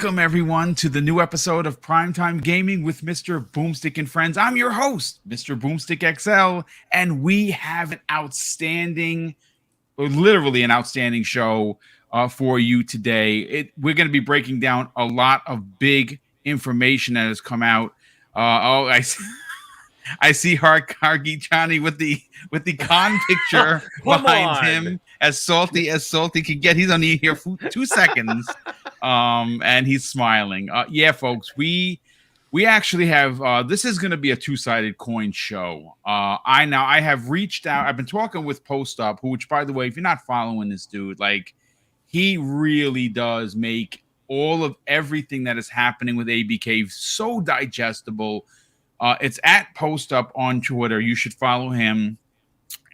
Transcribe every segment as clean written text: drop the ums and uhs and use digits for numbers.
Welcome, everyone, to the new episode of Primetime Gaming with Mr. BoomStick and Friends. I'm your host, Mr. BoomStick XL, and we have an outstanding, or literally an outstanding show for you today. We're going to be breaking down a lot of big information that has come out. I see Hargi Johnny with the con picture behind him, as salty can get. He's only here for 2 seconds, and he's smiling. Yeah, folks, we actually have. This is going to be a two-sided coin show. I have reached out. I've been talking with Post Up, which, by the way, if you're not following this dude, like, he really does make all of everything that is happening with ABK so digestible. It's at Post Up on Twitter. You should follow him.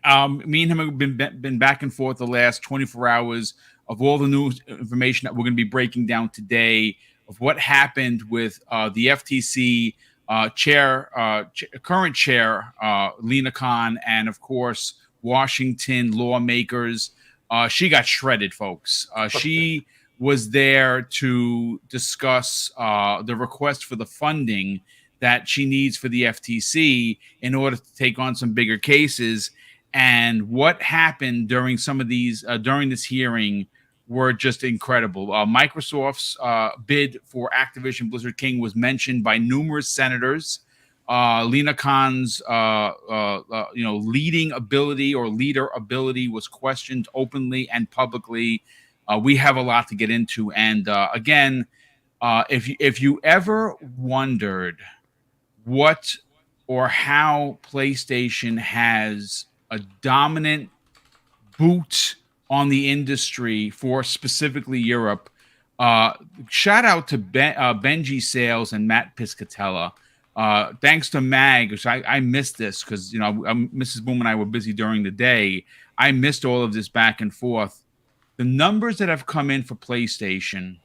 Me and him have been back and forth the last 24 hours of all the new information that we're going to be breaking down today, of what happened with the FTC current chair, Lina Khan, and, of course, Washington lawmakers. She got shredded, folks. She was there to discuss the request for the funding that she needs for the FTC in order to take on some bigger cases. And what happened during some of these, during this hearing, were just incredible. Microsoft's bid for Activision Blizzard King was mentioned by numerous senators. Lina Khan's, leading ability or leader ability was questioned openly and publicly. We have a lot to get into. And again, if you ever wondered what or how PlayStation has a dominant boot on the industry for specifically Europe, shout out to Benji Sales and Matt Piscatella. Thanks to Mag, which I missed this because, Mrs. Boom and I were busy during the day. I missed all of this back and forth. The numbers that have come in for PlayStation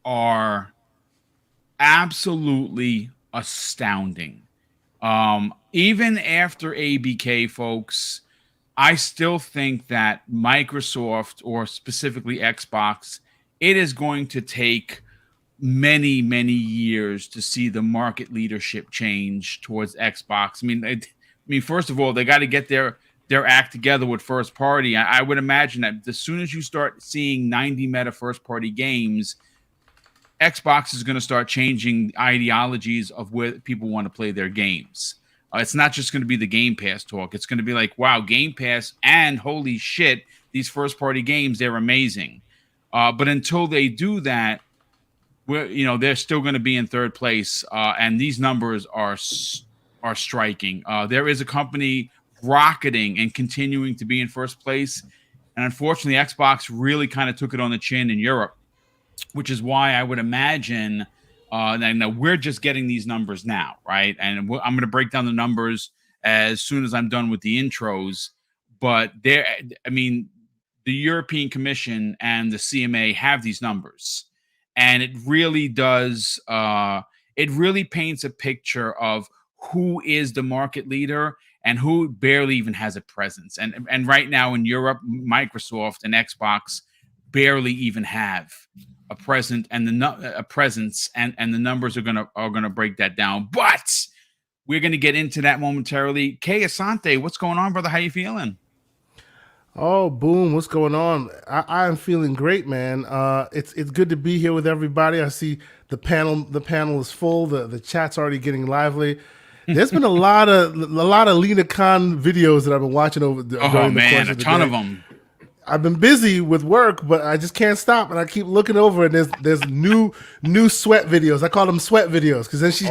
are absolutely astounding. Even after ABK, folks, I still think that Microsoft, or specifically Xbox, it is going to take many, many years to see the market leadership change towards Xbox. I mean, first of all, they got to get their act together with first party. I would imagine that as soon as you start seeing 90 meta first party games, Xbox is going to start changing ideologies of where people want to play their games. It's not just going to be the Game Pass talk. It's going to be like, wow, Game Pass, and holy shit, these first-party games, they're amazing. But until they do that, they're still going to be in third place, and these numbers are striking. There is a company rocketing and continuing to be in first place, and unfortunately, Xbox really kind of took it on the chin in Europe, which is why I would imagine now we're just getting these numbers now, right? And I'm going to break down the numbers as soon as I'm done with the intros. But the European Commission and the CMA have these numbers, and it really does. It really paints a picture of who is the market leader and who barely even has a presence. And right now in Europe, Microsoft and Xbox barely even have a presence, and the numbers are gonna break that down. But we're gonna get into that momentarily. Kay Asante, what's going on, brother? How you feeling? Oh, Boom, what's going on? I am feeling great, man. It's good to be here with everybody. I see the panel is full. The chat's already getting lively. There's been a lot of Lina Khan videos that I've been watching during the course of the ton day. of them. I've been busy with work, but I just can't stop, and I keep looking over, and there's new sweat videos. I call them sweat videos because then she's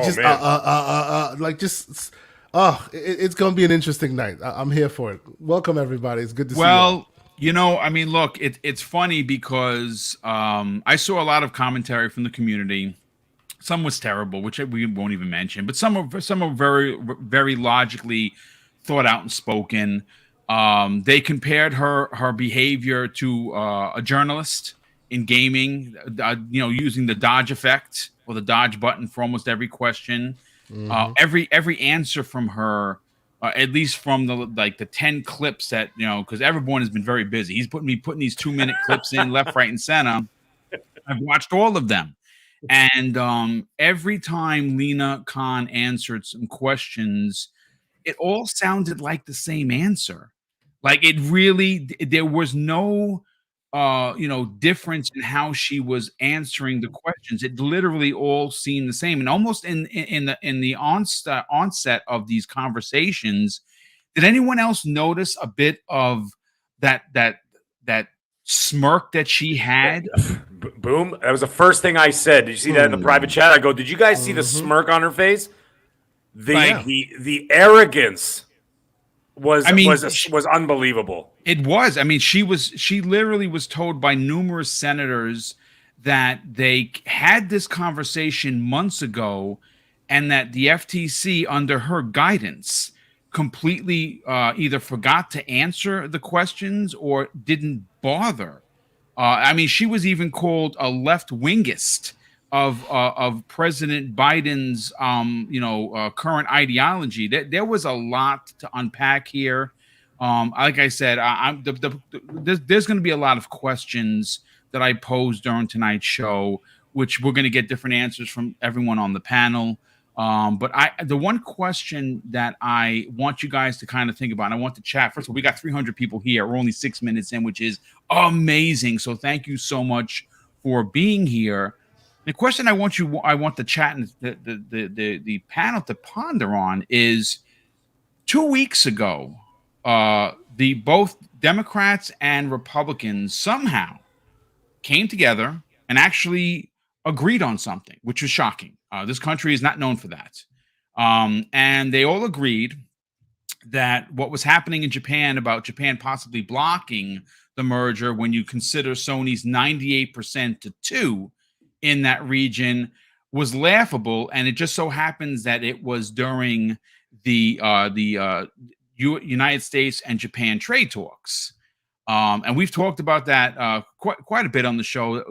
it's gonna be an interesting night. I'm here for it. Welcome everybody. It's good to see you. Well, look, it's funny because I saw a lot of commentary from the community. Some was terrible, which we won't even mention, but some are very, very logically thought out and spoken. They compared her behavior to a journalist in gaming, using the dodge effect or the dodge button for almost every question. Mm-hmm. Every answer from her, at least from the 10 clips that, because everyone has been very busy. He's putting these 2-minute clips in left, right, and center. I've watched all of them. And every time Lina Khan answered some questions, it all sounded like the same answer. Like it really, there was no, difference in how she was answering the questions. It literally all seemed the same, and almost in the onset of these conversations, did anyone else notice a bit of that smirk that she had? Boom. That was the first thing I said. Did you see that in the private chat? I go, did you guys see the smirk on her face? The arrogance was unbelievable. It was. I mean, she literally was told by numerous senators that they had this conversation months ago, and that the FTC, under her guidance, completely either forgot to answer the questions or didn't bother. I mean, she was even called a left-wingist of President Biden's current ideology. There was a lot to unpack here. Like I said, there's going to be a lot of questions that I posed during tonight's show, which we're going to get different answers from everyone on the panel. But the one question that I want you guys to kind of think about, and I want to chat. First of all, we got 300 people here. We're only 6 minutes in, which is amazing. So thank you so much for being here. The question I want the chat and the panel to ponder on is: 2 weeks ago, both Democrats and Republicans somehow came together and actually agreed on something, which was shocking. This country is not known for that. And they all agreed that what was happening in Japan about Japan possibly blocking the merger, when you consider Sony's 98% to 2 in that region, was laughable. And it just so happens that it was during the United States and Japan trade talks. And we've talked about that quite a bit on the show.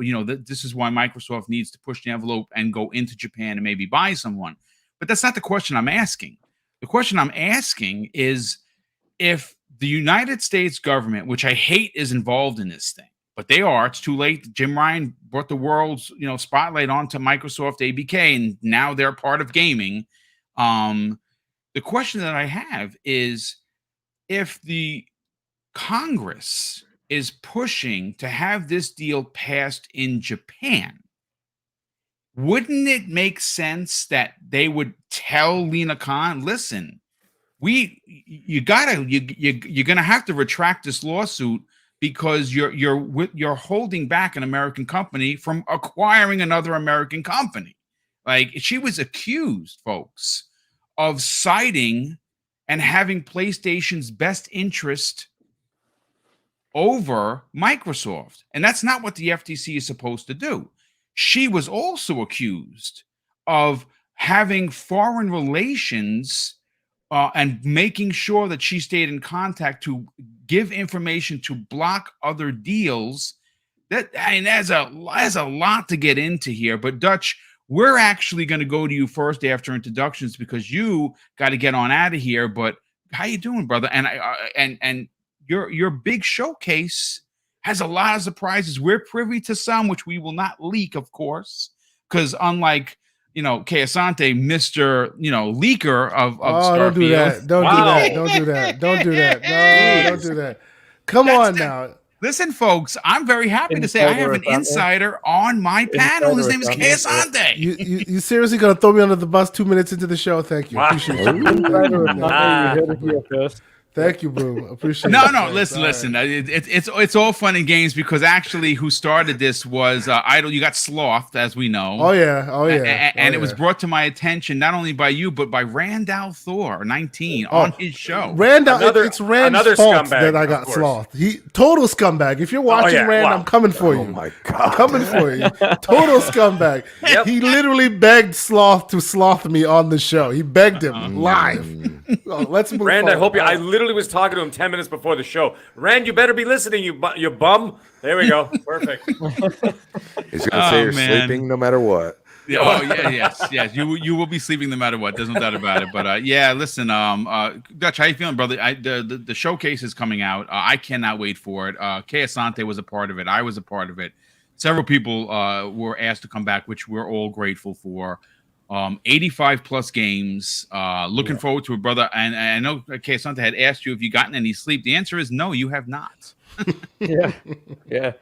This is why Microsoft needs to push the envelope and go into Japan and maybe buy someone. But that's not the question I'm asking. The question I'm asking is, if the United States government, which I hate is involved in this thing, but they are, it's too late. Jim Ryan brought the world's spotlight onto Microsoft ABK, and now they're part of gaming. The question that I have is, if the Congress is pushing to have this deal passed in Japan, wouldn't it make sense that they would tell Lina Khan, listen, you're gonna have to retract this lawsuit, because you're holding back an American company from acquiring another American company. Like, she was accused, folks, of citing and having PlayStation's best interest over Microsoft. And that's not what the FTC is supposed to do. She was also accused of having foreign relations and making sure that she stayed in contact to give information to block other deals. There's a lot to get into here. But Dutch, we're actually going to go to you first after introductions, because you got to get on out of here. But how you doing, brother? And your big showcase has a lot of surprises. We're privy to some, which we will not leak, of course, because unlike Keasante, Mr. Leaker of Starfield. Don't do that. Don't do that. Don't do that. Don't do that. No, don't do that. Come on now. Listen, folks, I'm very happy to say I have an insider on my panel. His name is Keasante. You seriously gonna throw me under the bus 2 minutes into the show? Thank you. Appreciate you. Thank you, bro. Appreciate it. No. Listen. It's all fun and games, because actually, who started this was Idol. You got slothed, as we know. Oh yeah. And it was brought to my attention not only by you, but by Randall Thor 19 on his show. Randall, it's Rand's fault that I got slothed. He total scumbag. If you're watching Rand, I'm coming for you. Oh my god, I'm coming for you. Total scumbag. Yep. He literally begged Sloth to sloth me on the show. He begged him live. Let's move. Rand, forward. I literally was talking to him 10 minutes before the show. Rand, you better be listening, you bum. There we go. Perfect. He's gonna say you're sleeping no matter what. Yes. You will be sleeping no matter what. There's no doubt about it. But listen, Dutch, how you feeling, brother? The showcase is coming out. I cannot wait for it. Keasante was a part of it. I was a part of it. several people were asked to come back, which we're all grateful for. 85 plus games. Looking forward to it, brother. And I know Santa had asked you if you gotten any sleep. The answer is no, you have not. yeah.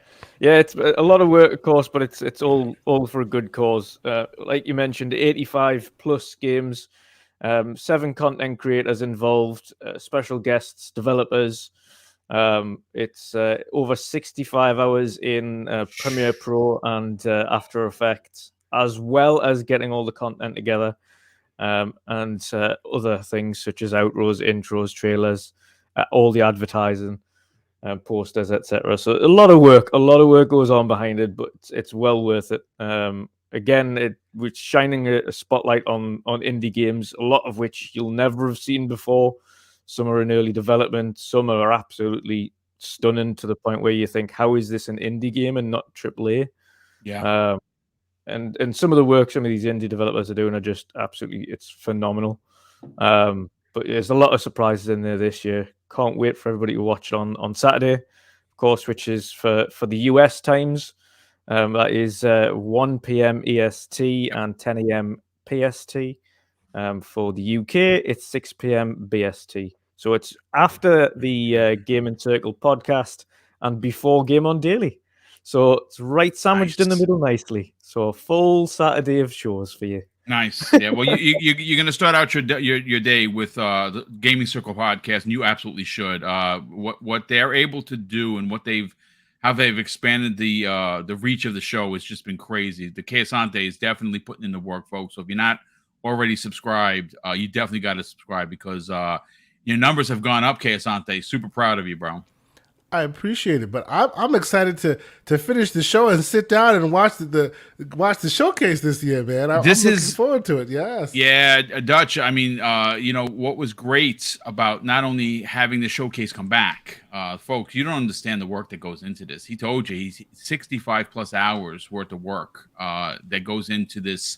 It's a lot of work, of course, but it's all for a good cause. Like you mentioned, 85 plus games, 7 content creators involved, special guests, developers. It's over 65 hours in Premiere Pro and After Effects, as well as getting all the content together, and other things such as outros, intros, trailers, all the advertising, posters, etc. So a lot of work goes on behind it, but it's well worth it. Again, we're shining a spotlight on indie games, a lot of which you'll never have seen before. Some are in early development, some are absolutely stunning to the point where you think, how is this an indie game and not AAA? Yeah. And some of the work some of these indie developers are doing are just absolutely, it's phenomenal. But there's a lot of surprises in there this year. Can't wait for everybody to watch it on Saturday, of course, which is for the US times. That is 1 p.m. EST and 10 a.m. PST. For the UK, it's 6 p.m. BST. So it's after the Game and Circle podcast and before Game On Daily. So it's right sandwiched in the middle nicely. So a full Saturday of shows for you. Nice. Yeah. Well, you're going to start out your day with the Gaming Circle podcast, and you absolutely should. What they're able to do and how they've expanded the reach of the show has just been crazy. The Asante is definitely putting in the work, folks. So if you're not already subscribed, you definitely got to subscribe because your numbers have gone up, Asante. Super proud of you, bro. I appreciate it, but I'm excited to finish the show and sit down and watch the showcase this year, man. I'm looking forward to it. Yes. Yeah, Dutch. I mean, what was great about not only having the showcase come back, folks, you don't understand the work that goes into this. He told you he's 65 plus hours worth of work that goes into this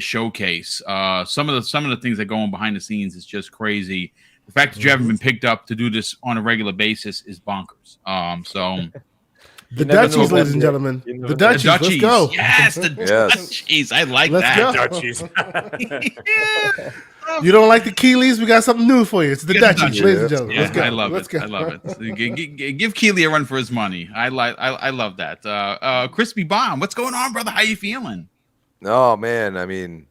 showcase. Some of the things that go on behind the scenes is just crazy. The fact that you haven't been picked up to do this on a regular basis is bonkers. The Dutchies, ladies and gentlemen. The Dutchies. Let's go. Yes, the Dutchies. I like that. Dutchies. You don't like the Keeleys? We got something new for you. It's the Dutchies, ladies and gentlemen. Yeah, Let's go. I love Let's it. go. I love it. Give Keeley a run for his money. I love that. Crispy Bomb, what's going on, brother? How you feeling? Oh man, I mean,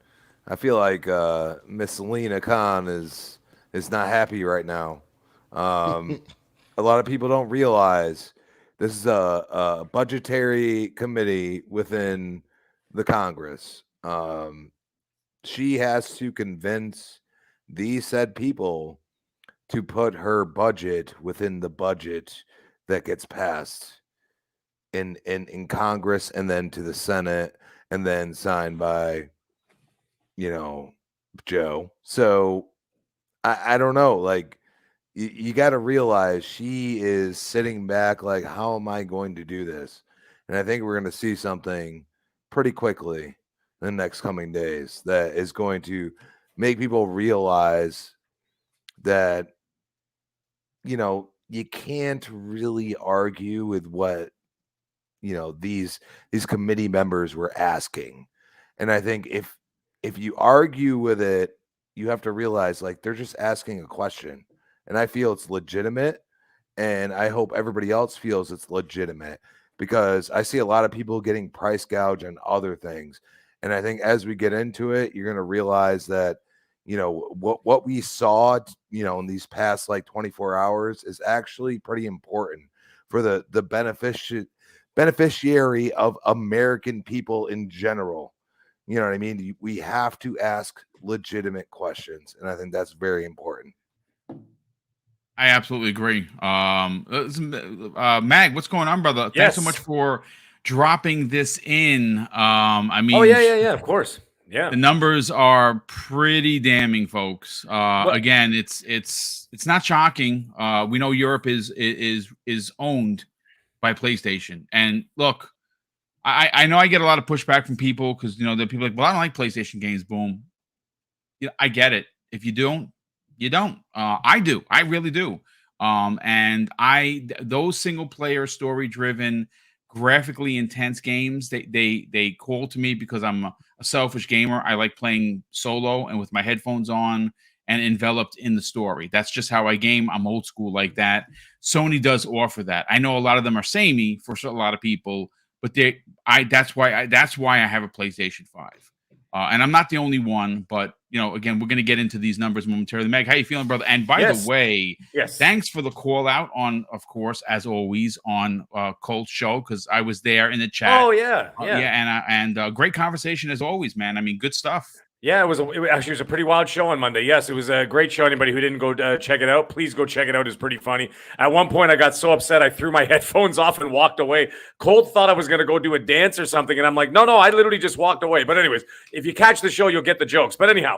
I feel like Miss Lina Khan is not happy right now. A lot of people don't realize this is a budgetary committee within the Congress. She has to convince these said people to put her budget within the budget that gets passed in Congress and then to the Senate and then signed by, Joe. So I don't know. Like, you got to realize she is sitting back like, how am I going to do this? And I think we're going to see something pretty quickly in the next coming days that is going to make people realize that, you can't really argue with what, these committee members were asking. And I think if you argue with it, you have to realize like they're just asking a question, and I feel it's legitimate, and I hope everybody else feels it's legitimate because I see a lot of people getting price gouge on other things. And I think as we get into it, you're going to realize that, what we saw, in these past like 24 hours is actually pretty important for the beneficiary of American people in general. You know what I mean? We have to ask legitimate questions, and I think that's very important. I absolutely agree. Mag, what's going on, brother? Yes. Thanks so much for dropping this in. I mean, oh yeah, of course. Yeah, the numbers are pretty damning, folks. Again, it's not shocking. We know Europe is owned by PlayStation, and look, I know I get a lot of pushback from people because there are people like, well, I don't like PlayStation games. Boom. I get it. If you don't, you don't. I do. I really do. And those single player, story driven, graphically intense games, they call to me because I'm a selfish gamer. I like playing solo and with my headphones on and enveloped in the story. That's just how I game. I'm old school like that. Sony does offer that. I know a lot of them are samey for a lot of people, but that's why I have a PlayStation 5. And I'm not the only one, but again, we're going to get into these numbers momentarily. Meg, how you feeling, brother? And by the way, thanks for the call out on, of course, as always, on Colt's show, because I was there in the chat. Oh yeah, and great conversation as always, man. I mean, good stuff. Yeah, it was a pretty wild show on Monday. Yes, it was a great show. Anybody who didn't go check it out, please go check it out. It's pretty funny. At one point, I got so upset, I threw my headphones off and walked away. Colt thought I was going to go do a dance or something, and I'm like, no, I literally just walked away. But anyways, if you catch the show, you'll get the jokes. But anyhow,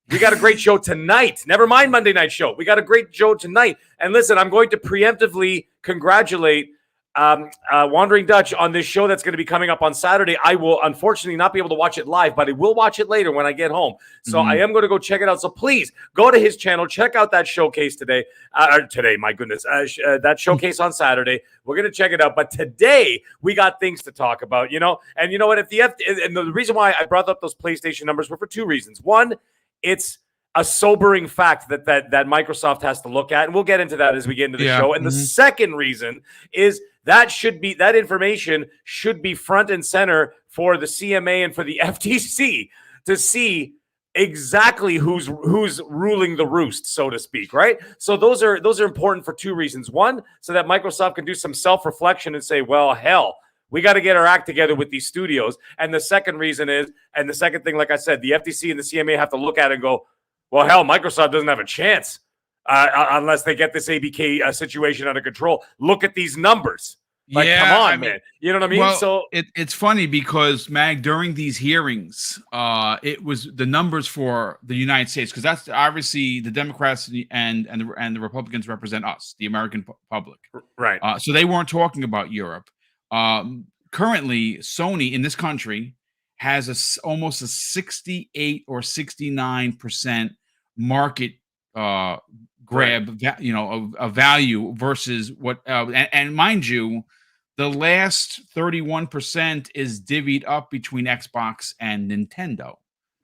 we got a great show tonight. Never mind Monday night show. We got a great show tonight. And listen, I'm going to preemptively congratulate Wandering Dutch on this show that's going to be coming up on Saturday. I will unfortunately not be able to watch it live, but I will watch it later when I get home. So I am going to go check it out. So please go to his channel, check out that showcase today. My goodness, that showcase on Saturday. We're going to check it out. But today we got things to talk about, And you know what? And the reason why I brought up those PlayStation numbers were for two reasons. One, it's a sobering fact that Microsoft has to look at, and we'll get into that as we get into the show. And the second reason is that information should be front and center for the CMA and for the FTC to see exactly who's ruling the roost, so to speak, right? So those are important for two reasons. One, so that Microsoft can do some self-reflection and say, well, hell, we got to get our act together with these studios. And the second reason is, and the second thing, like I said, the FTC and the CMA have to look at it and go, well, hell, Microsoft doesn't have a chance unless they get this ABK situation under control. Look at these numbers. Like, come on, man. You know what I mean? Well, so it's funny because, Mag, during these hearings, it was the numbers for the United States, because that's obviously the Democrats and the Republicans represent us, the American public. Right. So they weren't talking about Europe. Currently, Sony in this country has almost a 68 or 69% market grab, of value versus what, and mind you, the last 31% is divvied up between Xbox and Nintendo.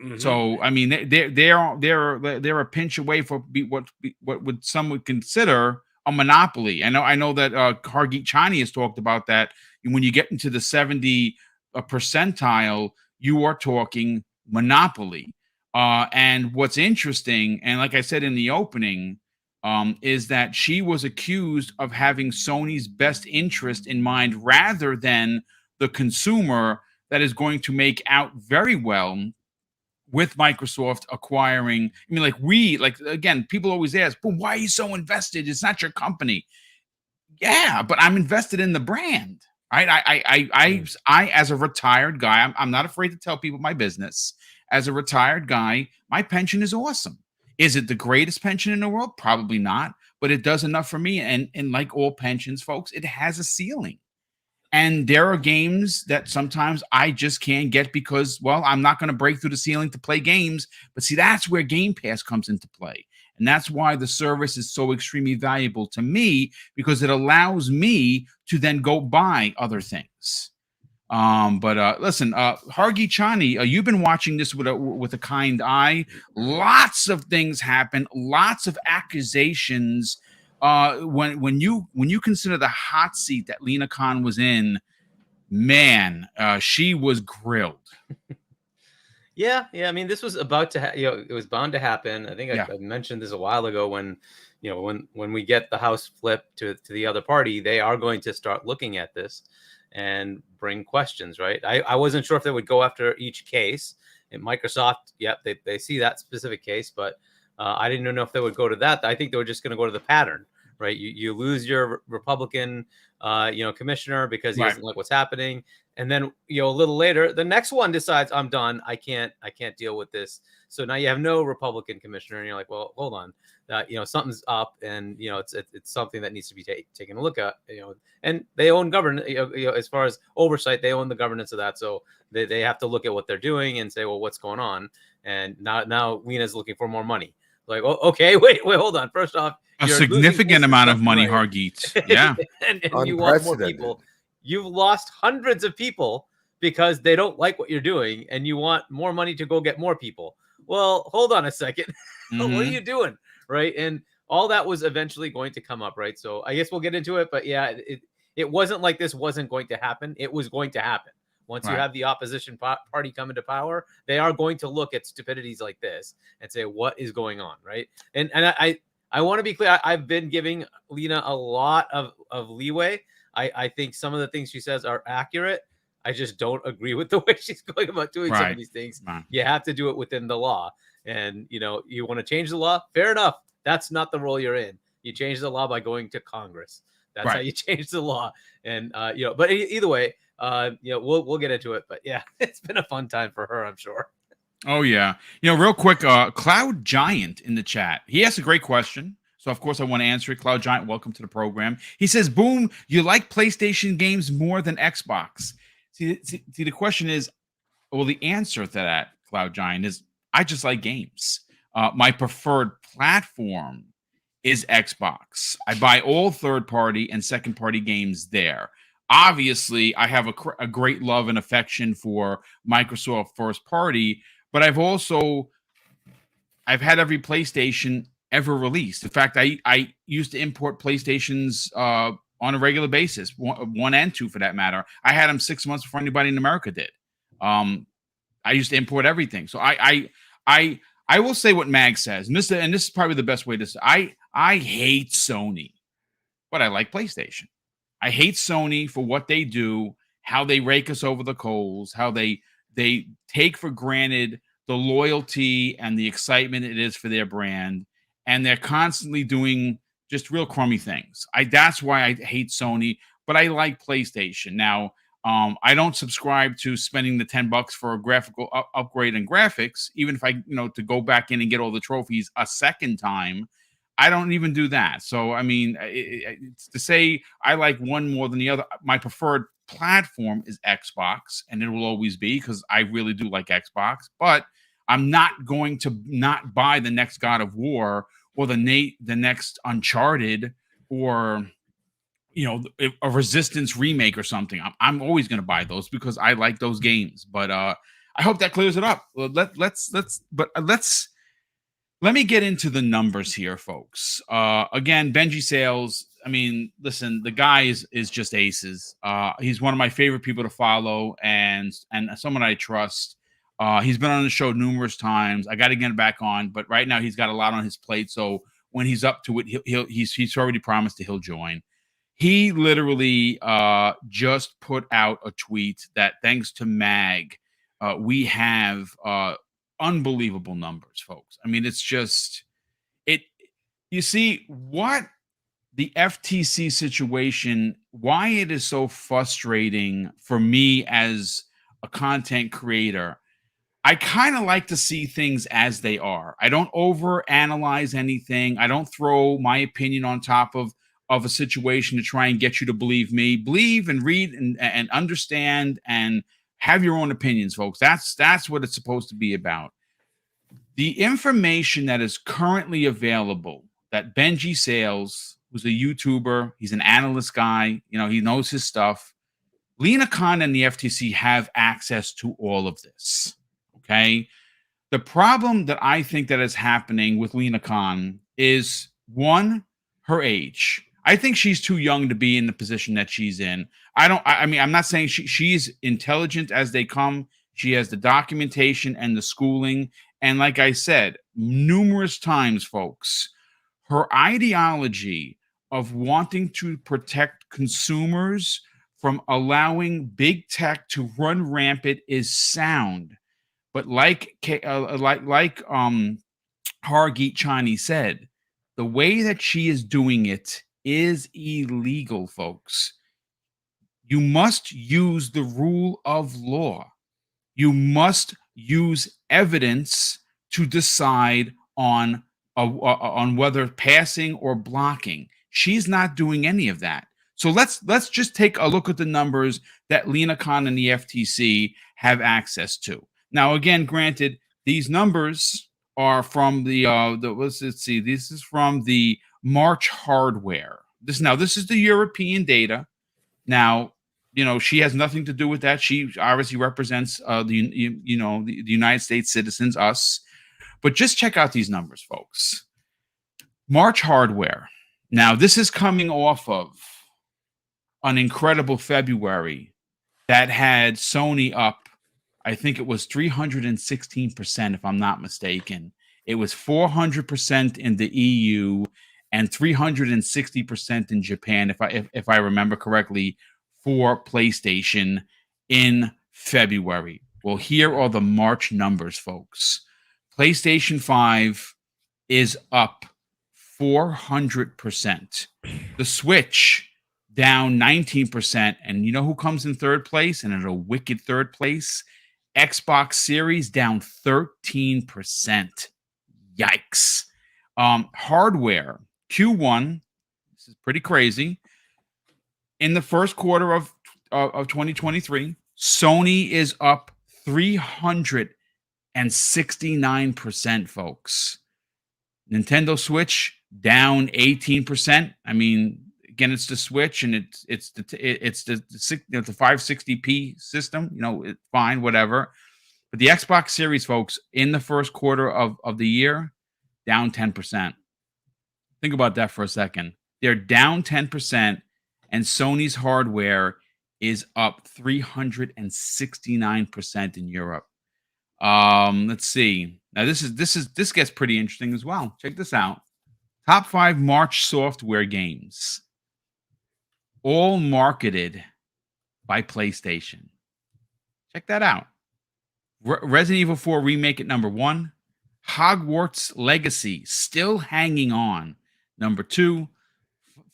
Mm-hmm. So I mean, they're a pinch away for what some would consider a monopoly. I know that Hargeet Chani has talked about that. When you get into the 70 percentile, you are talking monopoly. And what's interesting, and like I said in the opening, is that she was accused of having Sony's best interest in mind rather than the consumer that is going to make out very well with Microsoft acquiring. I mean, again, people always ask, but why are you so invested? It's not your company. Yeah, but I'm invested in the brand. Right? I as a retired guy, I'm not afraid to tell people my business. As a retired guy, my pension is awesome. Is it the greatest pension in the world? Probably not, but it does enough for me. And like all pensions, folks, it has a ceiling. And there are games that sometimes I just can't get because, well, I'm not going to break through the ceiling to play games. But see, that's where Game Pass comes into play. And that's why the service is so extremely valuable to me, because it allows me to then go buy other things. But listen, Hargeet Chani, you've been watching this with a kind eye. Lots of things happen, lots of accusations. When you consider the hot seat that Lina Khan was in, man, she was grilled. Yeah. I mean, this was about to, it was bound to happen. I think I mentioned this a while ago when we get the House flipped to the other party, they are going to start looking at this and bring questions, right? I wasn't sure if they would go after each case. In Microsoft, they see that specific case, but I didn't know if they would go to that. I think they were just going to go to the pattern, right? You lose your Republican, commissioner because he doesn't like what's happening, and then a little later, the next one decides, I'm done. I can't deal with this. So now you have no Republican commissioner, and you're like, well, hold on, something's up, and it's something that needs to be taken a look at. And they own governance. As far as oversight, they own the governance of that. So they have to look at what they're doing and say, well, what's going on? And now Lina's looking for more money. Like, oh, okay, wait, hold on. First off, a significant amount of money, right? Hargeet. Yeah, and you want more people. you've lost hundreds of people because they don't like what you're doing and you want more money to go get more people. Well, hold on a second. What are you doing? Right. And all that was eventually going to come up. Right. So I guess we'll get into it. But yeah, it wasn't like this wasn't going to happen. It was going to happen. Once you have the opposition party come into power, they are going to look at stupidities like this and say, what is going on? Right. And I want to be clear. I've been giving Lina a lot of leeway. I think some of the things she says are accurate. I just don't agree with the way she's going about doing some of these things. You have to do it within the law. And, you know, you want to change the law? Fair enough. That's not the role you're in. You change the law by going to Congress. That's how you change the law. And, you know, but either way, you know, we'll get into it. But yeah, it's been a fun time for her, I'm sure. Oh, yeah. You know, real quick, Cloud Giant in the chat. He asked a great question. So, of course, I want to answer it. Cloud Giant, welcome to the program. He says, Boom, you like PlayStation games more than Xbox? See, the question is, well, the answer to that, Cloud Giant, is I just like games. My preferred platform is Xbox. I buy all third-party and second-party games there. Obviously, I have a great love and affection for Microsoft first party, but I've had every PlayStation ever released. In fact, I used to import PlayStations on a regular basis, one and two for that matter. I had them 6 months before anybody in America did. I used to import everything. So I will say what Mag says, and this is probably the best way to say. I hate Sony, but I like PlayStation. I hate Sony for what they do, how they rake us over the coals, how they take for granted the loyalty and the excitement it is for their brand, and they're constantly doing just real crummy things. That's why I hate Sony, but I like PlayStation. Now, I don't subscribe to spending the $10 for a graphical upgrade in graphics, even if to go back in and get all the trophies a second time. I don't even do that. So, I mean, it's to say I like one more than the other. My preferred platform is Xbox, and it will always be because I really do like Xbox. But I'm not going to not buy the next God of War or the next Uncharted or a Resistance remake or something. I'm always going to buy those because I like those games. But I hope that clears it up. Let me get into the numbers here, folks. Again, Benji Sales. I mean, listen, the guy is just aces. He's one of my favorite people to follow and someone I trust. He's been on the show numerous times. I got to get him back on, but right now he's got a lot on his plate. So when he's up to it, he's already promised that he'll join. He literally just put out a tweet that thanks to Mag, we have unbelievable numbers, folks. I mean, it's just you see what the FTC situation, why it is so frustrating for me as a content creator. I kind of like to see things as they are. I don't overanalyze anything. I don't throw my opinion on top of a situation to try and get you to believe me. Believe and read and understand and have your own opinions, folks. That's what it's supposed to be about. The information that is currently available that Benji Sales, who's a YouTuber, he's an analyst guy, he knows his stuff. Lina Khan and the FTC have access to all of this. Okay. The problem that I think that is happening with Lina Khan is one, her age. I think she's too young to be in the position that she's in. I'm not saying she's intelligent as they come. She has the documentation and the schooling. And like I said, numerous times, folks, her ideology of wanting to protect consumers from allowing big tech to run rampant is sound. But like Hargeet Chani said, the way that she is doing it is illegal, folks. You must use the rule of law. You must use evidence to decide on whether passing or blocking. She's not doing any of that. So let's just take a look at the numbers that Lina Khan and the FTC have access to. Now, again, granted, these numbers are from let's see. This is from the March hardware. This is the European data. Now, she has nothing to do with that. She obviously represents the United States citizens, us. But just check out these numbers, folks. March hardware. Now, this is coming off of an incredible February that had Sony up, I think it was 316%, if I'm not mistaken. It was 400% in the EU and 360% in Japan, if I remember correctly, for PlayStation in February. Well, here are the March numbers, folks. PlayStation 5 is up 400%. The Switch down 19%. And you know who comes in third place? And in a wicked third place? Xbox Series down 13%. Yikes. Hardware, Q1, this is pretty crazy. In the first quarter of 2023, Sony is up 369%, folks. Nintendo Switch down 18%. I mean, again, it's the Switch, and it's the 560p system. It's fine, whatever. But the Xbox Series, folks, in the first quarter of the year, down 10%. Think about that for a second. They're down 10%, and Sony's hardware is up 369% in Europe. Let's see. Now this gets pretty interesting as well. Check this out. Top 5 March software games, all marketed by PlayStation. Check that out. Resident Evil 4 Remake at number 1. Hogwarts Legacy still hanging on. Number 2.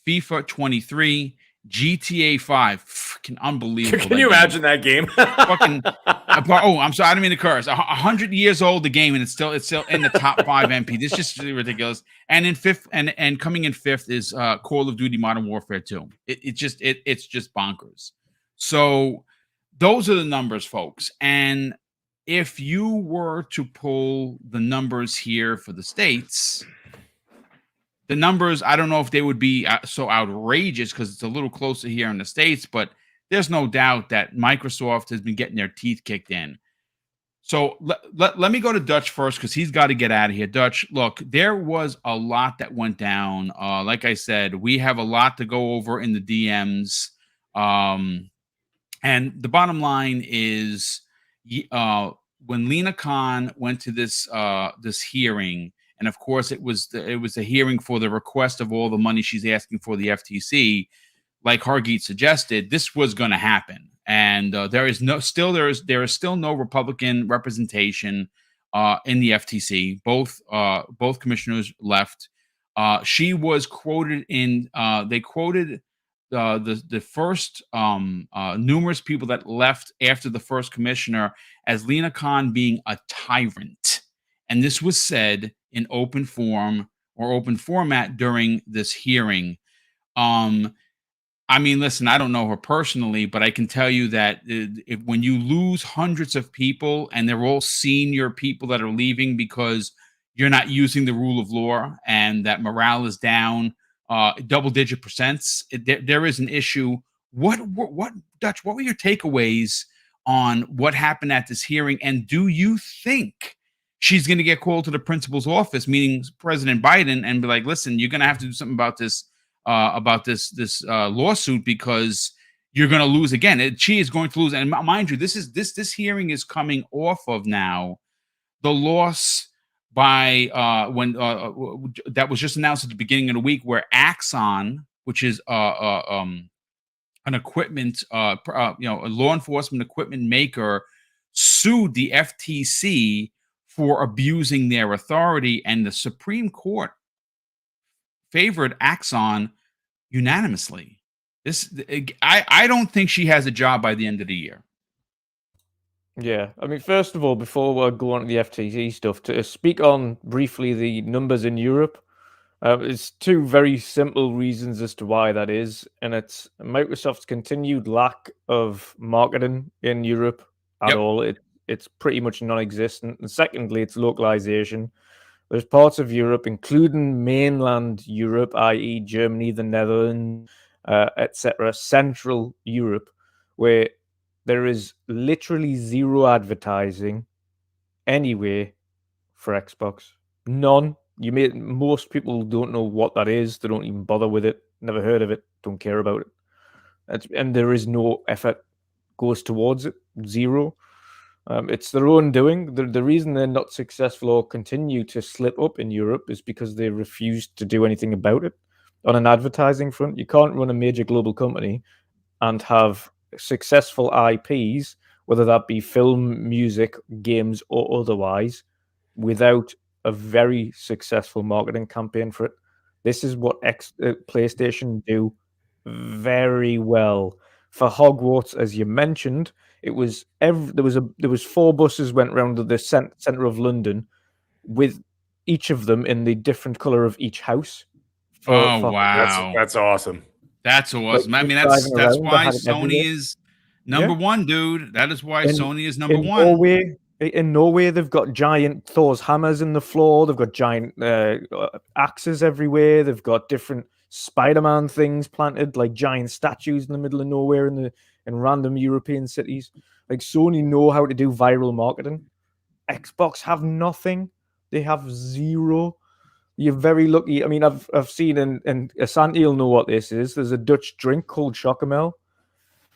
FIFA 23. GTA 5, fucking unbelievable. Can you imagine that game? Fucking. I'm sorry, I didn't mean to curse. 100 years old, the game, and it's still in the top 5 MP. This is just really ridiculous. And in fifth, and coming in 5th is Call of Duty Modern Warfare 2. It's just bonkers. So those are the numbers, folks. And if you were to pull the numbers here for the States, the numbers, I don't know if they would be so outrageous because it's a little closer here in the States, but there's no doubt that Microsoft has been getting their teeth kicked in. So let me go to Dutch first because he's got to get out of here. Dutch, look, there was a lot that went down. Like I said, we have a lot to go over in the DMs. And the bottom line is when Lina Khan went to this hearing, and of course, it was a hearing for the request of all the money she's asking for the FTC. Like Hargeet suggested, this was going to happen, and there is still no Republican representation in the FTC. Both commissioners left. She was quoted in. They quoted the first numerous people that left after the first commissioner as Lina Khan being a tyrant, and this was said in open form or open format during this hearing. I mean, listen, I don't know her personally, but I can tell you that when you lose hundreds of people and they're all senior people that are leaving because you're not using the rule of law and that morale is down double-digit percents, there is an issue. What Dutch, what were your takeaways on what happened at this hearing? And do you think she's going to get called to the principal's office, meaning President Biden, and be like, listen, you're going to have to do something about this lawsuit because you're going to lose again. She is going to lose. And mind you, this hearing is coming off of now the loss by when that was just announced at the beginning of the week, where Axon, which is an equipment, a law enforcement equipment maker, sued the FTC for abusing their authority, and the Supreme Court favored Axon unanimously. I don't think she has a job by the end of the year. Yeah, I mean, first of all, before we go on to the FTC stuff, to speak on briefly the numbers in Europe, it's 2 very simple reasons as to why that is, and it's Microsoft's continued lack of marketing in Europe at all. It's pretty much non-existent. And secondly, it's localization. There's parts of Europe, including mainland Europe, i.e. Germany, the Netherlands, etc., Central Europe, where there is literally zero advertising anywhere for Xbox. None. Most people don't know what that is. They don't even bother with it. Never heard of it. Don't care about it. And there is no effort goes towards it. Zero. It's their own doing. The reason they're not successful or continue to slip up in Europe is because they refuse to do anything about it. On an advertising front, you can't run a major global company and have successful IPs, whether that be film, music, games, or otherwise, without a very successful marketing campaign for it. This is what PlayStation do very well. For Hogwarts, as you mentioned, it was there was 4 buses went around the center of London, with each of them in the different color of each house. Wow, that's awesome. That's awesome. Like, I mean, that's why Sony is number one, dude. That is why Sony is number one. In Norway, they've got giant Thor's hammers in the floor. They've got giant axes everywhere. They've got different Spider-Man things planted, like giant statues in the middle of nowhere in random European cities. Like, Sony know how to do viral marketing. Xbox have nothing. They have zero. You're very lucky. I mean, I've seen, and Asante will know what this is. There's a Dutch drink called Chocomel.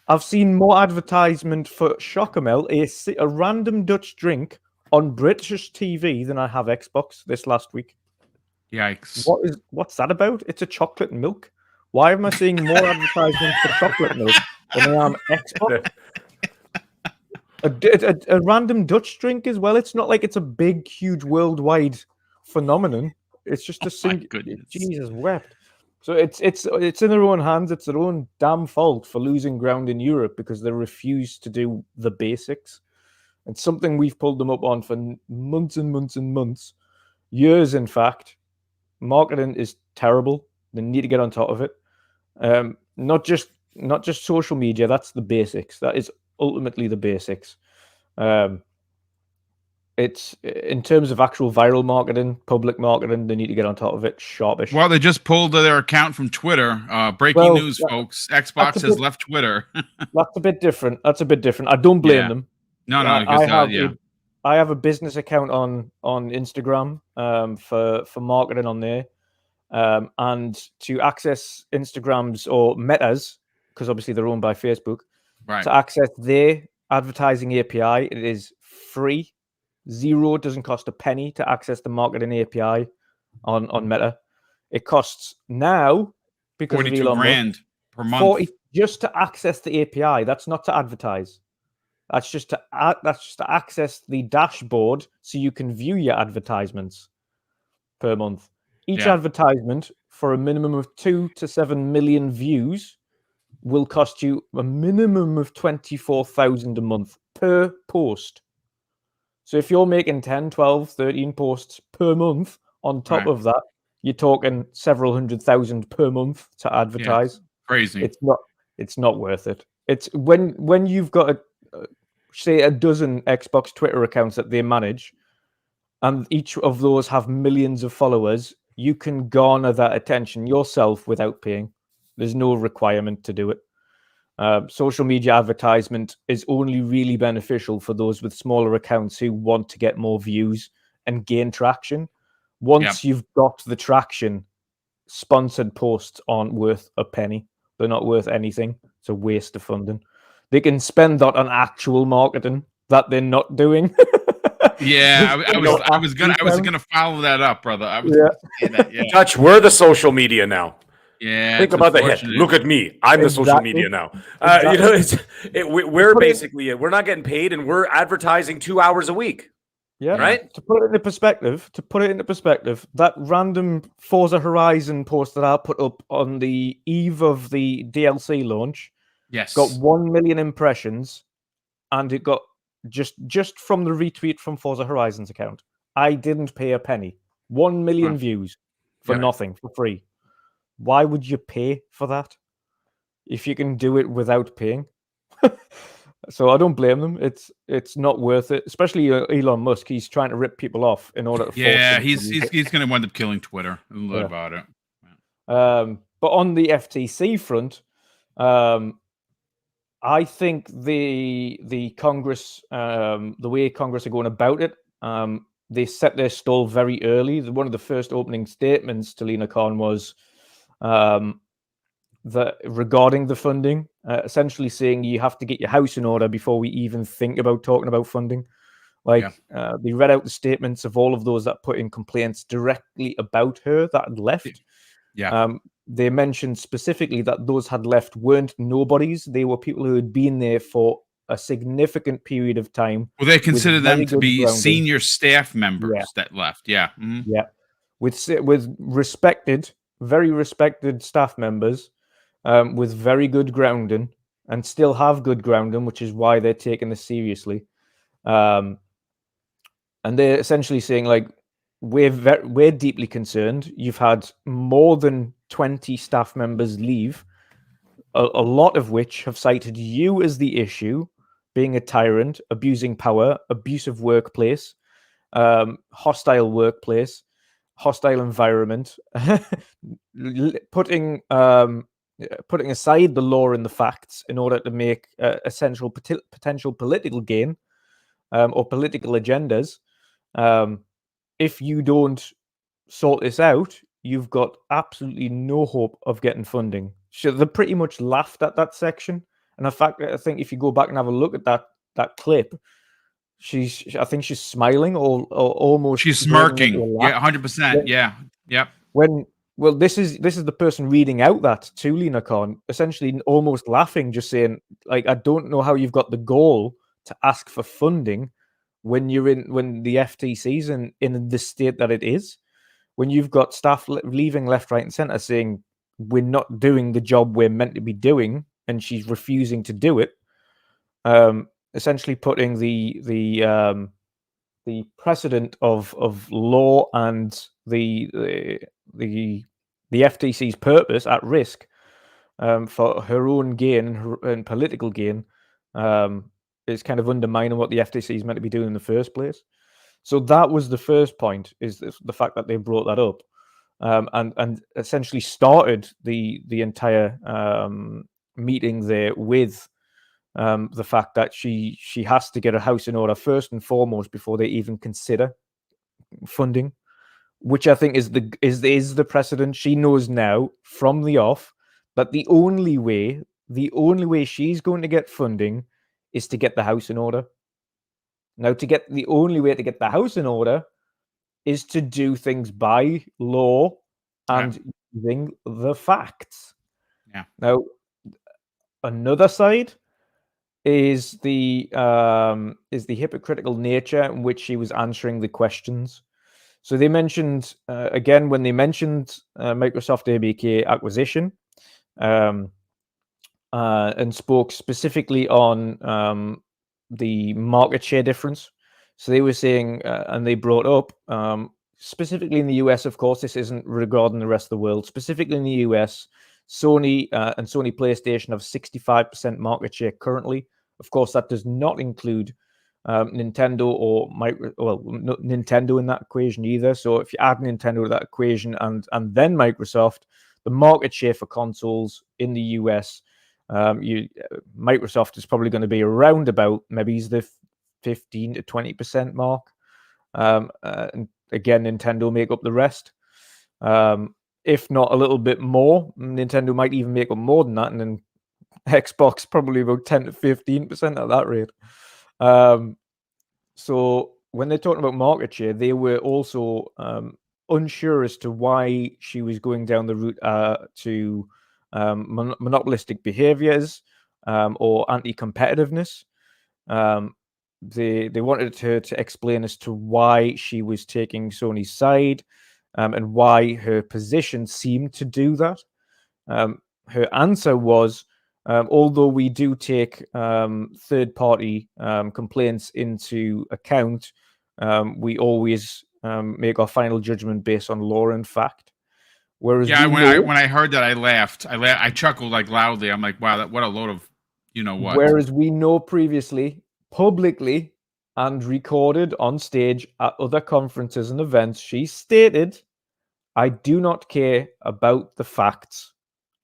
I've seen more advertisement for Chocomel, a random Dutch drink, on British TV than I have Xbox this last week. Yikes. What's that about? It's a chocolate milk. Why am I seeing more advertisement for chocolate milk than I am Xbox? A random Dutch drink as well. It's not like it's a big, huge worldwide phenomenon. It's just a single. Jesus wept. So it's in their own hands. It's their own damn fault for losing ground in Europe because they refuse to do the basics. And something we've pulled them up on for months and months and months, years in fact. Marketing is terrible. They need to get on top of it. Not just social media. That's the basics. That is ultimately the basics. It's in terms of actual viral marketing, public marketing, they need to get on top of it sharpish. Well, they just pulled their account from Twitter. Breaking news, folks. Xbox has left Twitter. That's a bit different. I don't blame them. No, I have a business account on Instagram for marketing on there. And to access Instagram's or Meta's, because obviously they're owned by Facebook, right, to access their advertising API, it is free. Zero. Doesn't cost a penny to access the marketing API on Meta. It costs now, because of Elon $42,000 per month. 40 just to access the API. That's not to advertise. That's just to access the dashboard so you can view your advertisements per month. Each advertisement, for a minimum of 2 to 7 million views, will cost you a minimum of $24,000 a month per post. So if you're making 10, 12, 13 posts per month, on top of that, you're talking several $100,000 per month to advertise. Yeah, crazy. It's not worth it. It's when you've got say a dozen Xbox Twitter accounts that they manage, and each of those have millions of followers, you can garner that attention yourself without paying. There's no requirement to do it. Social media advertisement is only really beneficial for those with smaller accounts who want to get more views and gain traction. Once you've got the traction, sponsored posts aren't worth a penny. They're not worth anything. It's a waste of funding. They can spend that on actual marketing that they're not doing. I was gonna follow that up, brother. I was gonna say that, Touch, we're the social media now. Yeah, think about the hit. Look at me. I'm the social media now. We're not getting paid, and we're advertising 2 hours a week. Yeah, right. To put it into perspective, that random Forza Horizon post that I put up on the eve of the DLC launch, got 1 million impressions, and it got just from the retweet from Forza Horizon's account. I didn't pay a penny. 1 million views for nothing, for free. Why would you pay for that if you can do it without paying? So I don't blame them. It's not worth it, especially Elon Musk. He's trying to rip people off in order to force he's going to wind up killing Twitter. A little about it. But on the FTC front, I think the Congress, the way Congress are going about it, they set their stall very early. One of the first opening statements to Lina Khan was that regarding the funding, essentially saying you have to get your house in order before we even think about talking about funding. They read out the statements of all of those that put in complaints directly about her that had left. Yeah. They mentioned specifically that those had left weren't nobodies. They were people who had been there for a significant period of time. Well, they consider them to be grounding. senior staff members that left. Yeah. Mm-hmm. Yeah. With respected, very respected staff members, with very good grounding, and still have good grounding, which is why they're taking this seriously. And they're essentially saying, like, we're deeply concerned. You've had more than 20 staff members leave, a lot of which have cited you as the issue, being a tyrant, abusing power, abusive workplace, hostile workplace, hostile environment, putting aside the law and the facts in order to make essential potential political gain or political agendas. If you don't sort this out, you've got absolutely no hope of getting funding. So they pretty much laughed at that section. And in fact, I think if you go back and have a look at that clip, I think she's smiling or almost. She's smirking. Yeah, 100%. Yeah. Yep. This is the person reading out that to Lina Khan, essentially almost laughing, just saying, like, I don't know how you've got the goal to ask for funding when the FTC's in the state that it is, when you've got staff leaving left, right, and center saying we're not doing the job we're meant to be doing, and she's refusing to do it. Essentially putting the precedent of law and the FTC's purpose at risk for her own gain and political gain. Is kind of undermining what the FTC is meant to be doing in the first place. So that was the first point, is the fact that they brought that up, and essentially started the entire meeting there with the fact that she has to get her house in order first and foremost before they even consider funding, which I think is the precedent. She knows now from the off that the only way she's going to get funding is to get the house in order. Now, the only way to get the house in order is to do things by law and using the facts. Yeah. Now, another side is the hypocritical nature in which she was answering the questions. So they mentioned again, when they mentioned Microsoft ABK acquisition, and spoke specifically on the market share difference. So they were saying, and they brought up, specifically in the US, of course, this isn't regarding the rest of the world, specifically in the US, Sony and Sony PlayStation have 65% market share currently. Of course, that does not include Nintendo or Nintendo in that equation either. So if you add Nintendo to that equation and then Microsoft, the market share for consoles in the US, Microsoft is probably going to be around about maybe the 15 to 20% mark. And again, Nintendo make up the rest. If not a little bit more, Nintendo might even make up more than that, and then Xbox probably about 10 to 15% at that rate. So when they're talking about market share, they were also unsure as to why she was going down the route to monopolistic behaviors or anti-competitiveness. They wanted her to explain as to why she was taking Sony's side and why her position seemed to do that. Her answer was, although we do take third-party complaints into account, we always make our final judgment based on law and fact. Whereas when I heard that, I laughed. I chuckled like loudly. I'm like, wow, what a load of, you know what? Whereas we know previously, publicly and recorded on stage at other conferences and events, she stated, "I do not care about the facts.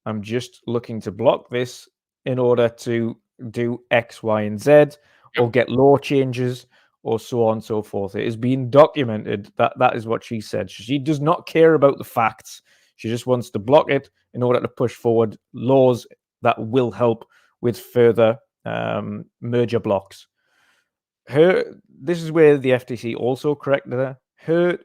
I'm just looking to block this in order to do X, Y, and Z, or get law changes, or so on and so forth. It is being documented that is what she said. She does not care about the facts. She just wants to block it in order to push forward laws that will help with further merger blocks. This is where the FTC also corrected her. Her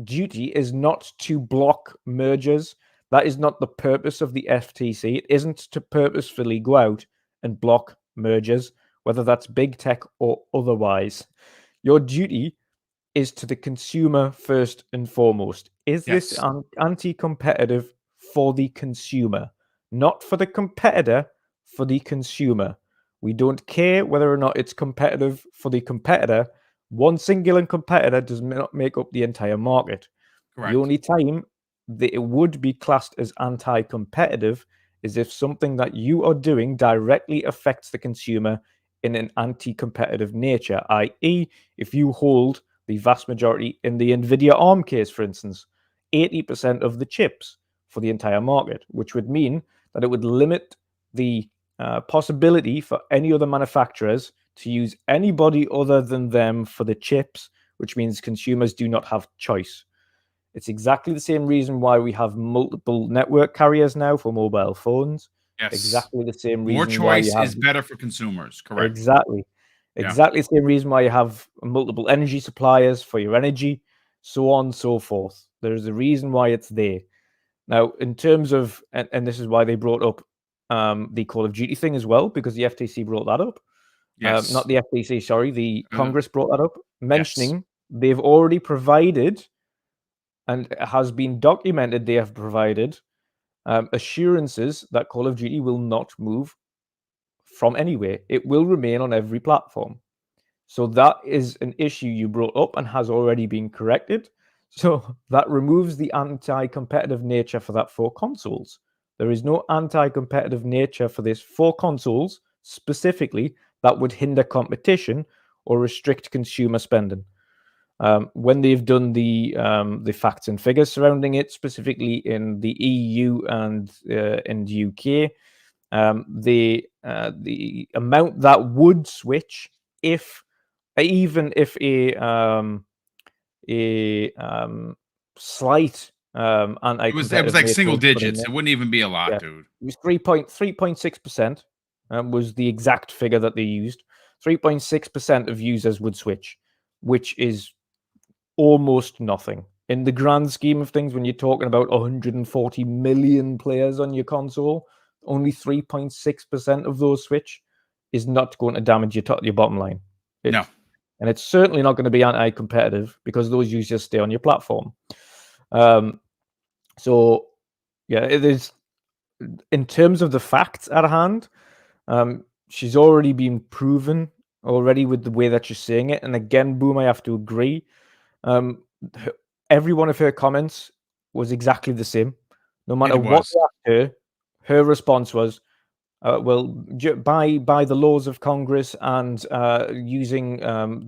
duty is not to block mergers. That is not the purpose of the FTC. It isn't to purposefully go out and block mergers, whether that's big tech or otherwise. Your duty is to the consumer first and foremost. Is this anti-competitive for the consumer? Not for the competitor, for the consumer. We don't care whether or not it's competitive for the competitor. One singular competitor does not make up the entire market. Correct. The only time that it would be classed as anti-competitive is if something that you are doing directly affects the consumer in an anti-competitive nature, i.e., if you hold the vast majority in the NVIDIA ARM case, for instance, 80% of the chips for the entire market, which would mean that it would limit the possibility for any other manufacturers to use anybody other than them for the chips, which means consumers do not have choice. It's exactly the same reason why we have multiple network carriers now for mobile phones. Yes. Exactly the same reason. More choice is better for consumers. Correct. Exactly. Exactly the same reason why you have multiple energy suppliers for your energy, so on and so forth. There's a reason why it's there. Now, in terms of, and this is why they brought up the Call of Duty thing as well, because the FTC brought that up. Yes. Not the FTC, sorry. The Congress brought that up, mentioning they've already provided, and it has been documented they have provided assurances that Call of Duty will not move from anywhere. It will remain on every platform. So that is an issue you brought up and has already been corrected. So that removes the anti-competitive nature for that for consoles. There is no anti-competitive nature for this for consoles specifically that would hinder competition or restrict consumer spending. When they've done the facts and figures surrounding it, specifically in the EU and in the UK, the amount that would switch if a slight it was like single digits. It wouldn't even be a lot, dude. It was 3.6% was the exact figure that they used. 3.6% of users would switch, which is almost nothing in the grand scheme of things. When you're talking about 140 million players on your console, only 3.6% of those switch is not going to damage your bottom line. No. And it's certainly not going to be anti-competitive because those users stay on your platform. So, yeah, it is. In terms of the facts at hand, she's already been proven already with the way that she's saying it. And again, Boom, I have to agree. Every one of her comments was exactly the same. No matter what they asked her response was, well, by the laws of Congress and using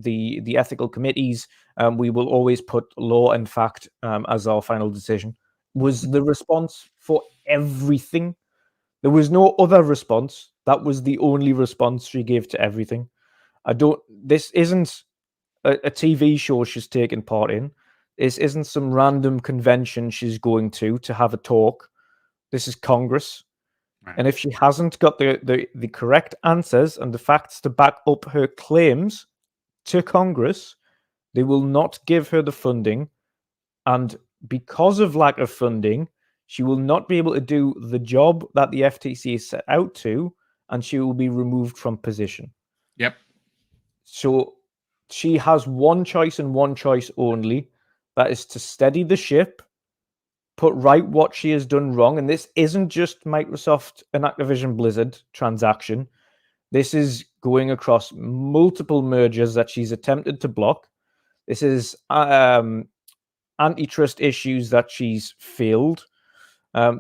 the ethical committees, we will always put law and fact as our final decision. Was the response for everything. There was no other response. That was the only response she gave to everything. This isn't a TV show she's taking part in. This isn't some random convention she's going to have a talk. This is Congress. Right. And if she hasn't got the correct answers and the facts to back up her claims to Congress, they will not give her the funding. And because of lack of funding, she will not be able to do the job that the FTC is set out to, and she will be removed from position. Yep. So she has one choice and one choice only. That is to steady the ship, put right what she has done wrong. And this isn't just Microsoft and Activision Blizzard transaction. This is going across multiple mergers that she's attempted to block. This is antitrust issues that she's failed.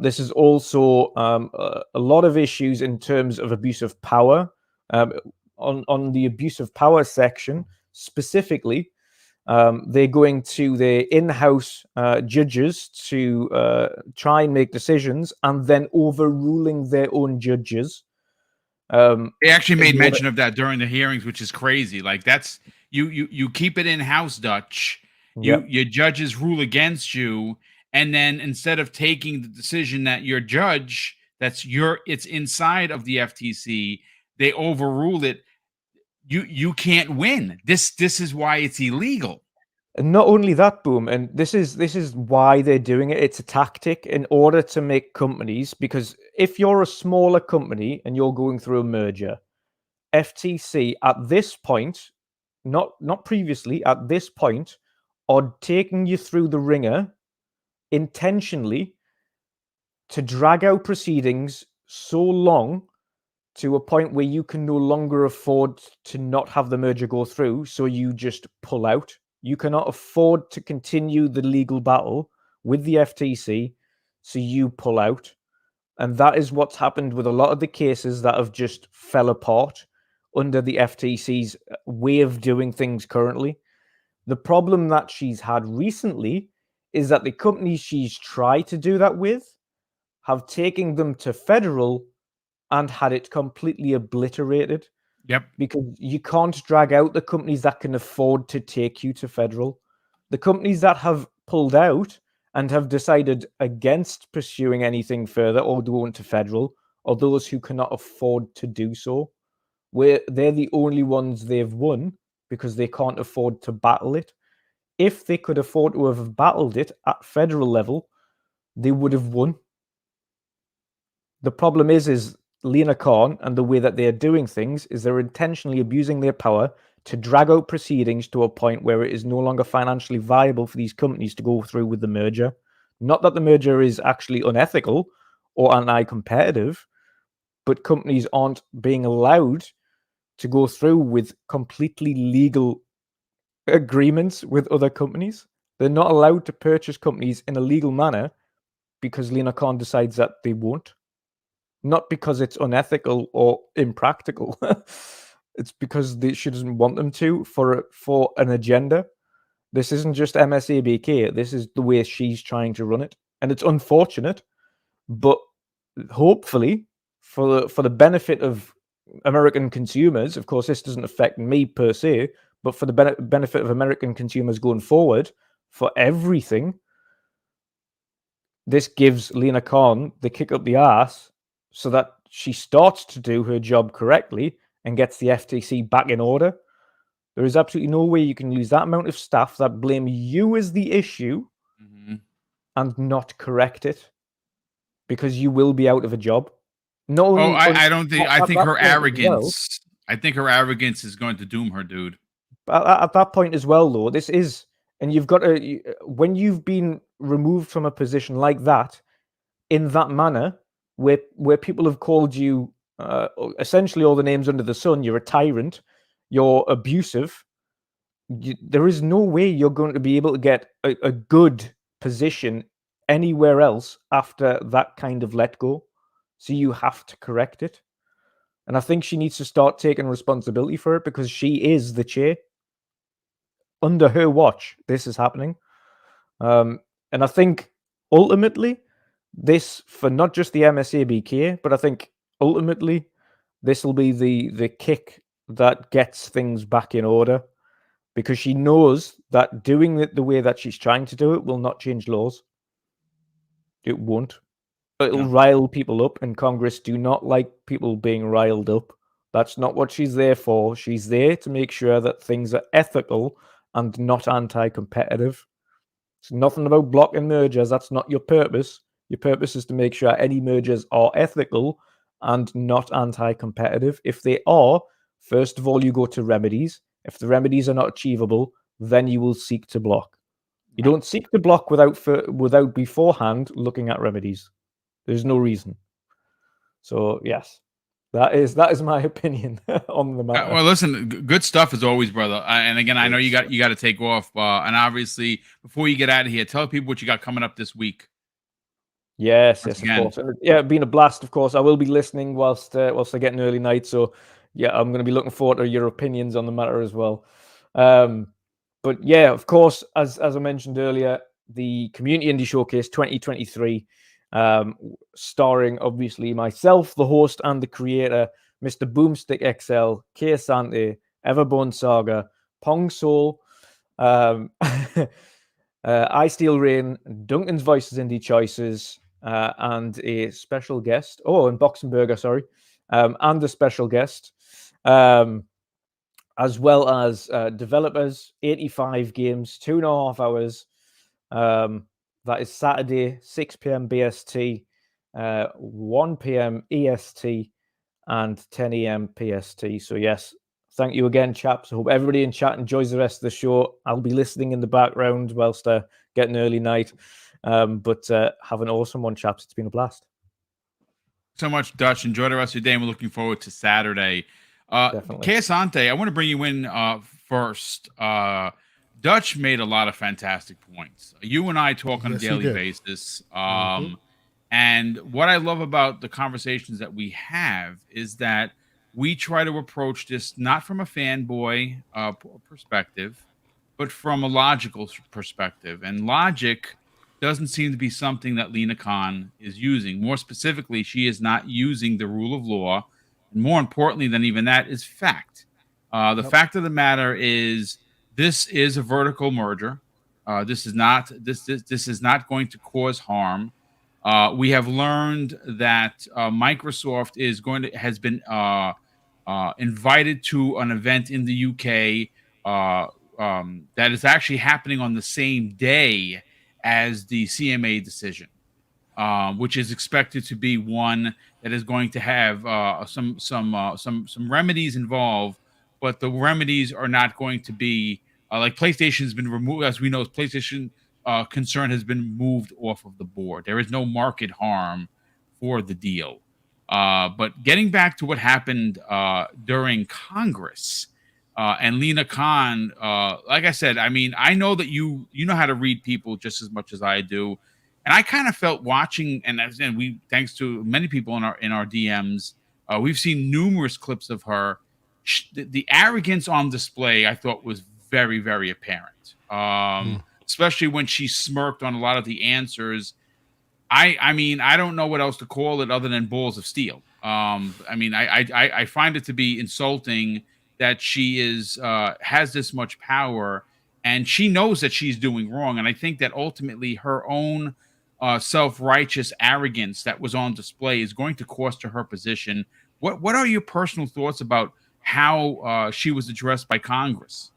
This is also a lot of issues in terms of abuse of power. On the abuse of power section, specifically, they're going to their in-house judges to try and make decisions and then overruling their own judges. They actually made mention of that during the hearings, which is crazy. Like that's you keep it in house, Dutch. Your judges rule against you, and then instead of taking the decision that your judge it's inside of the FTC, they overrule it. You can't win. This is why it's illegal. And not only that, Boom, and this is why they're doing it. It's a tactic in order to make companies, because if you're a smaller company and you're going through a merger, FTC at this point, not previously, at this point, are taking you through the ringer intentionally to drag out proceedings so long to a point where you can no longer afford to not have the merger go through, so you just pull out. You cannot afford to continue the legal battle with the FTC, so you pull out. And that is what's happened with a lot of the cases that have just fell apart under the FTC's way of doing things currently. The problem that she's had recently is that the companies she's tried to do that with have taken them to federal and had it completely obliterated. Yep. Because you can't drag out the companies that can afford to take you to federal. The companies that have pulled out and have decided against pursuing anything further or going to federal are those who cannot afford to do so. Where they're the only ones they've won because they can't afford to battle it. If they could afford to have battled it at federal level, they would have won. The problem is Lina Khan and the way that they're doing things is they're intentionally abusing their power to drag out proceedings to a point where it is no longer financially viable for these companies to go through with the merger. Not that the merger is actually unethical or anti-competitive, but companies aren't being allowed to go through with completely legal agreements with other companies. They're not allowed to purchase companies in a legal manner because Lina Khan decides that they won't. Not because it's unethical or impractical. It's because she doesn't want them to for an agenda. This isn't just MSABK. This is the way she's trying to run it. And it's unfortunate, but hopefully for the benefit of American consumers, of course, this doesn't affect me per se, but for the benefit of American consumers going forward, for everything, this gives Lina Khan the kick up the ass so that she starts to do her job correctly and gets the FTC back in order. There is absolutely no way you can use that amount of staff that blame you as the issue and not correct it, because you will be out of a job. I don't think. I think her arrogance. I think her arrogance is going to doom her, dude. At that point as well, though, this is, and you've got to, when you've been removed from a position like that, in that manner, where people have called you essentially all the names under the sun, you're a tyrant, you're abusive, there is no way you're going to be able to get a good position anywhere else after that kind of let go. So you have to correct it. And I think she needs to start taking responsibility for it, because she is the chair. Under her watch, this is happening. And I think ultimately, this, for not just the MSABK, but I think ultimately this will be the kick that gets things back in order, because she knows that doing it the way that she's trying to do it will not change laws. It won't. It'll rile people up, and Congress do not like people being riled up. That's not what she's there for. She's there to make sure that things are ethical and not anti-competitive. It's nothing about blocking mergers. That's not your purpose. Your purpose is to make sure any mergers are ethical and not anti-competitive. If they are, first of all, you go to remedies. If the remedies are not achievable, then you will seek to block. You don't seek to block without beforehand looking at remedies. There's no reason. So yes, that is my opinion on the matter. Well, listen, good stuff as always, brother. And again, I know you got to take off. And obviously, before you get out of here, tell people what you got coming up this week. Yes, of course. Yeah, been a blast. Of course, I will be listening whilst I get an early night. So yeah, I'm going to be looking forward to your opinions on the matter as well. But yeah, of course, as I mentioned earlier, the Community Indie Showcase 2023, starring obviously myself, the host and the creator, Mr. Boomstick XL, K Sante, Everborn Saga, Pong Soul, I Steel Rain, Duncan's Voices Indie Choices, and a special guest. Oh, and Boxenberger, sorry. And a special guest. As well as developers, 85 games, 2.5 hours. That is Saturday, 6 p.m. BST, 1 p.m. EST, and 10 a.m. PST. So, yes, thank you again, chaps. I hope everybody in chat enjoys the rest of the show. I'll be listening in the background whilst getting early night. But have an awesome one, chaps. It's been a blast. So much, Dutch. Enjoy the rest of your day, and we're looking forward to Saturday. Casante, I want to bring you in first. Dutch made a lot of fantastic points. You and I talk on a daily basis. And what I love about the conversations that we have is that we try to approach this not from a fanboy perspective, but from a logical perspective. And logic doesn't seem to be something that Lina Khan is using. More specifically, she is not using the rule of law. And more importantly than even that is fact. The fact of the matter is this is a vertical merger. This is not going to cause harm. We have learned that Microsoft has been invited to an event in the UK that is actually happening on the same day as the CMA decision, which is expected to be one that is going to have some remedies involved, but the remedies are not going to be like PlayStation has been removed. As we know, PlayStation concern has been moved off of the board. There is no market harm for the deal. But getting back to what happened during Congress and Lina Khan, like I said, I mean, I know that you know how to read people just as much as I do. And I kind of felt watching, and we, thanks to many people in our DMs, we've seen numerous clips of her. The arrogance on display, I thought, was very, very apparent. Especially when she smirked on a lot of the answers. I mean, I don't know what else to call it other than balls of steel. I mean, I find it to be insulting that she has this much power, and she knows that she's doing wrong. And I think that ultimately her own self-righteous arrogance that was on display is going to cost her position. What are your personal thoughts about how she was addressed by Congress?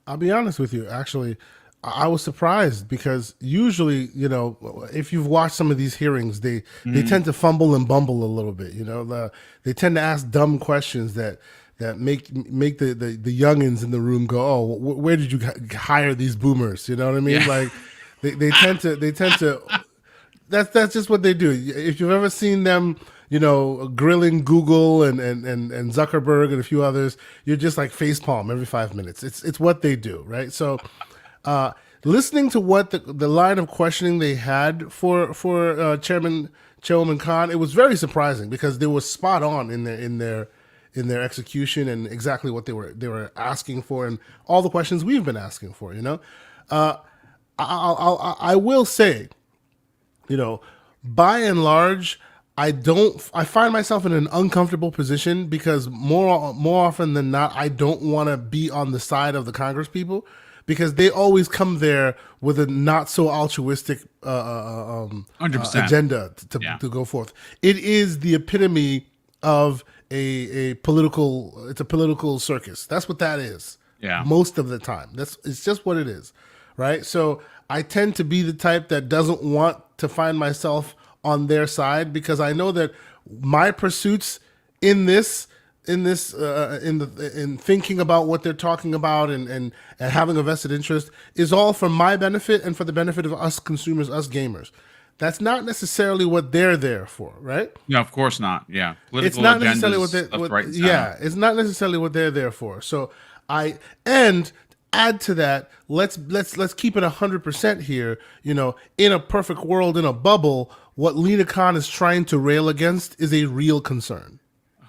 I'll be honest with you. Actually, I was surprised because usually, you know, if you've watched some of these hearings, they tend to fumble and bumble a little bit. You know, they tend to ask dumb questions that make the youngins in the room go, "Oh, where did you hire these boomers?" You know what I mean? Yeah. Like they tend to. That's just what they do. If you've ever seen them, you know, grilling Google and Zuckerberg and a few others, you're just like facepalm every 5 minutes. It's what they do, right? So. Listening to what the line of questioning they had for Chairwoman Khan, it was very surprising because they were spot on in their execution and exactly what they were asking for and all the questions we've been asking for. You know, I will say, you know, by and large, I find myself in an uncomfortable position because more often than not, I don't want to be on the side of the Congress people. Because they always come there with a not so altruistic agenda to go forth. It is the epitome of a political. It's a political circus. That's what that is. Yeah. Most of the time, it's just what it is, right? So I tend to be the type that doesn't want to find myself on their side because I know that my pursuits in thinking about what they're talking about and having a vested interest is all for my benefit and for the benefit of us consumers, us gamers. That's not necessarily what they're there for, right? No, of course not. Yeah, it's not necessarily what it's not necessarily what they're there for. So add to that. Let's keep it 100% here. You know, in a perfect world, in a bubble, what Lina Khan is trying to rail against is a real concern.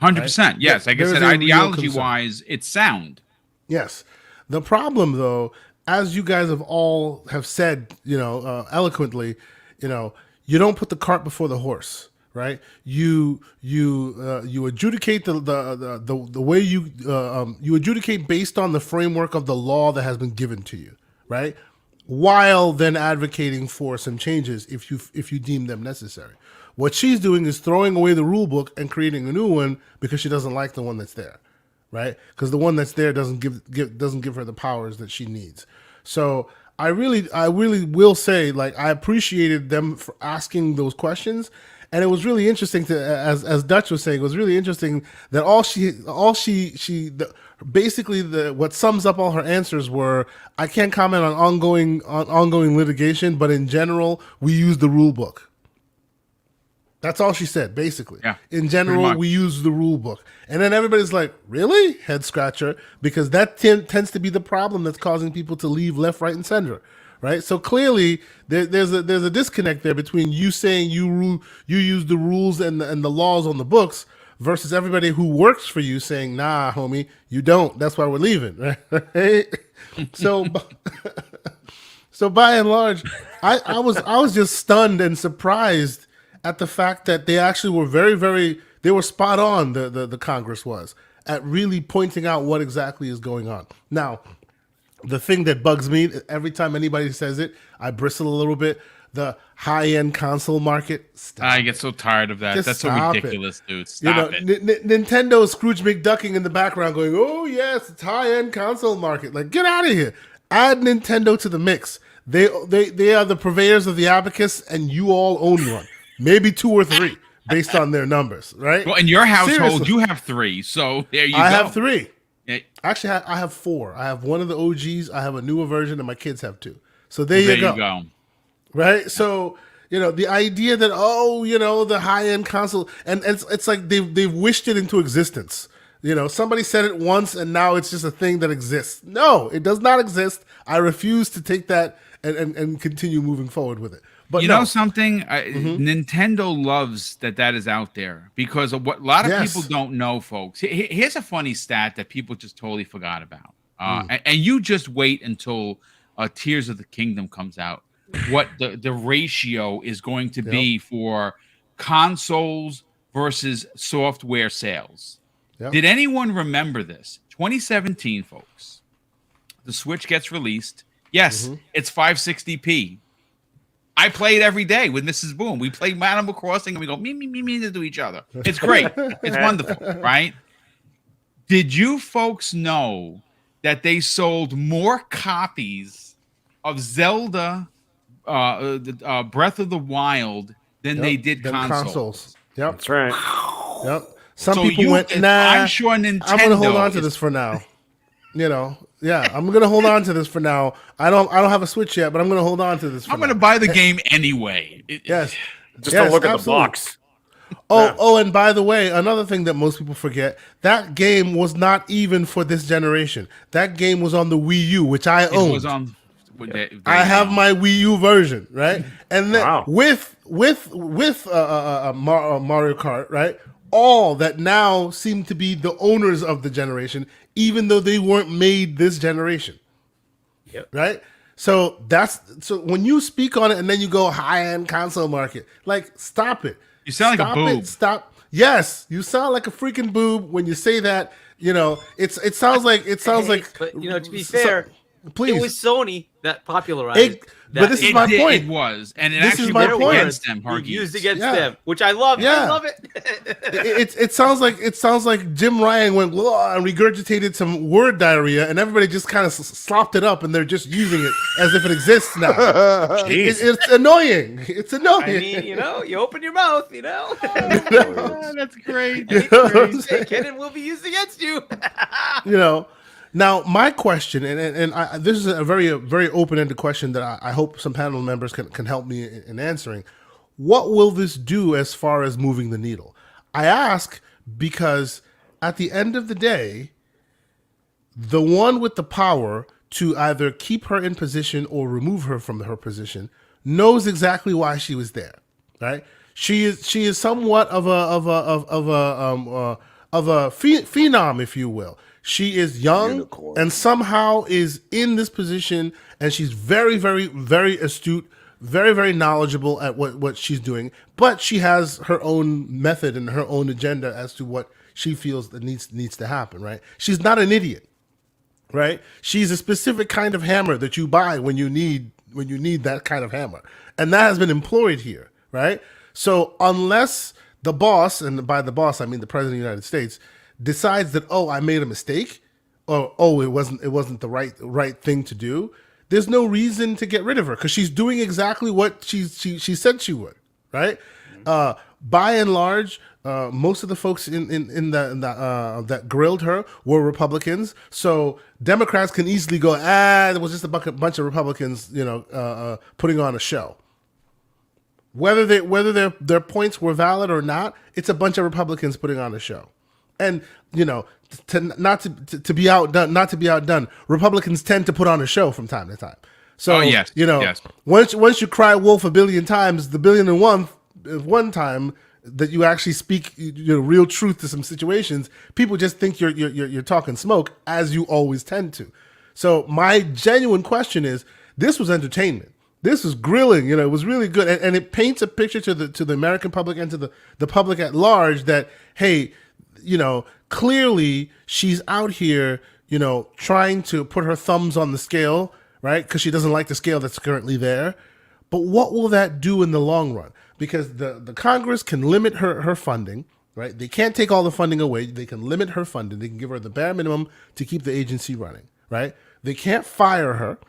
100%. Yes. Like I said, ideology-wise, it's sound. Yes. The problem, though, as you guys have said, you know, eloquently, you know, you don't put the cart before the horse, right? You adjudicate the way you adjudicate based on the framework of the law that has been given to you, right? While then advocating for some changes if you deem them necessary. What she's doing is throwing away the rule book and creating a new one because she doesn't like the one that's there, right? Because the one that's there doesn't give her the powers that she needs. So I really will say, like, I appreciated them for asking those questions, and it was really interesting to, as Dutch was saying, it was really interesting that what sums up all her answers were, I can't comment on ongoing litigation, but in general, we use the rule book. That's all she said, basically. Yeah, in general, we use the rule book. And then everybody's like, really? Head scratcher. Because that tends to be the problem that's causing people to leave left, right, and center. Right? So clearly, there's a disconnect there between you saying you use the rules and the laws on the books versus everybody who works for you saying, nah, homie, you don't. That's why we're leaving. Right? So by and large, I was just stunned and surprised at the fact that they actually were they were spot on, the Congress was, at really pointing out what exactly is going on. Now, the thing that bugs me, every time anybody says it, I bristle a little bit, the high-end console market. I get so tired of that. That's so ridiculous, dude. Stop it. Nintendo Scrooge McDucking in the background going, oh, yes, it's high-end console market. Like, get out of here. Add Nintendo to the mix. They are the purveyors of the abacus, and you all own one. Maybe 2 or 3 based on their numbers, right? Well, in your household, you have 3, so there you go. I have 3. Yeah. Actually, I have 4. I have one of the OGs, I have a newer version, and my kids have 2. So there you go. Right? So, the idea that, the high-end console, and it's like they've wished it into existence. Somebody said it once, and now it's just a thing that exists. No, it does not exist. I refuse to take that and continue moving forward with it. But know something? Nintendo loves that is out there because of what a lot of people don't know, folks. Here's a funny stat that people just totally forgot about. And you just wait until Tears of the Kingdom comes out. What the ratio is going to be for consoles versus software sales. Yep. Did anyone remember this? 2017, folks. The Switch gets released. Yes, it's 560p. I play it every day with Mrs. Boom. We play Animal Crossing and we go me to each other. It's great. It's wonderful, right? Did you folks know that they sold more copies of Zelda Breath of the Wild than they did consoles? Yep. That's right. Yep. Some people went, nah, I'm sure Nintendo I'm going to hold on to this for now. Yeah, I'm gonna hold on to this for now. I don't have a Switch yet, but I'm gonna hold on to this. I'm gonna buy the game anyway. Just don't look at the box. Oh, and by the way, another thing that most people forget: that game was not even for this generation. That game was on the Wii U, which I own. It was on. I have my Wii U version, right? And then with Mario Kart, right? All that now seem to be the owners of the generation, even though they weren't made this generation. Yep. Right? So when you speak on it and then you go high-end console market, like, stop it. You sound like a boob. Stop. Yes, you sound like a freaking boob when you say that. It sounds like but to be fair, please. It was Sony that popularized But this is my point. It was, and it this actually is my worked point. against them. Used against them, which I love. Yeah. I love it. It sounds like Jim Ryan went and regurgitated some word diarrhea, and everybody just kind of slopped it up, and they're just using it as if it exists now. It's annoying. It's annoying. I mean, you open your mouth, That's great. Canon will be used against you. Now, my question, and this is a very open-ended question that I hope some panel members can help me in answering. What will this do as far as moving the needle? I ask because at the end of the day, the one with the power to either keep her in position or remove her from her position knows exactly why she was there, right? She is somewhat of a phenom, if you will. She is young and somehow is in this position, and she's very, very, very astute, very, very knowledgeable at what she's doing, but she has her own method and her own agenda as to what she feels that needs to happen, right? She's not an idiot, right? She's a specific kind of hammer that you buy when you need that kind of hammer. And that has been employed here, right? So unless the boss, and by the boss I mean the President of the United States, decides that, oh, I made a mistake, or oh, it wasn't the right thing to do, there's no reason to get rid of her because she's doing exactly what she said she would, right? By and large, most of the folks that grilled her were Republicans, so Democrats can easily go, there was just a bunch of Republicans, putting on a show. Whether their points were valid or not, it's a bunch of Republicans putting on a show. And to be outdone, Republicans tend to put on a show from time to time. So yes. Once you cry wolf a billion times, the billion and one time that you actually speak real truth to some situations, people just think you're talking smoke, as you always tend to. So my genuine question is, this was entertainment. This was grilling, it was really good, and it paints a picture to the American public and to the public at large that, hey, clearly she's out here, trying to put her thumbs on the scale, right? Because she doesn't like the scale that's currently there. But what will that do in the long run? Because the Congress can limit her funding, right? They can't take all the funding away. They can limit her funding. They can give her the bare minimum to keep the agency running, right? They can't fire her.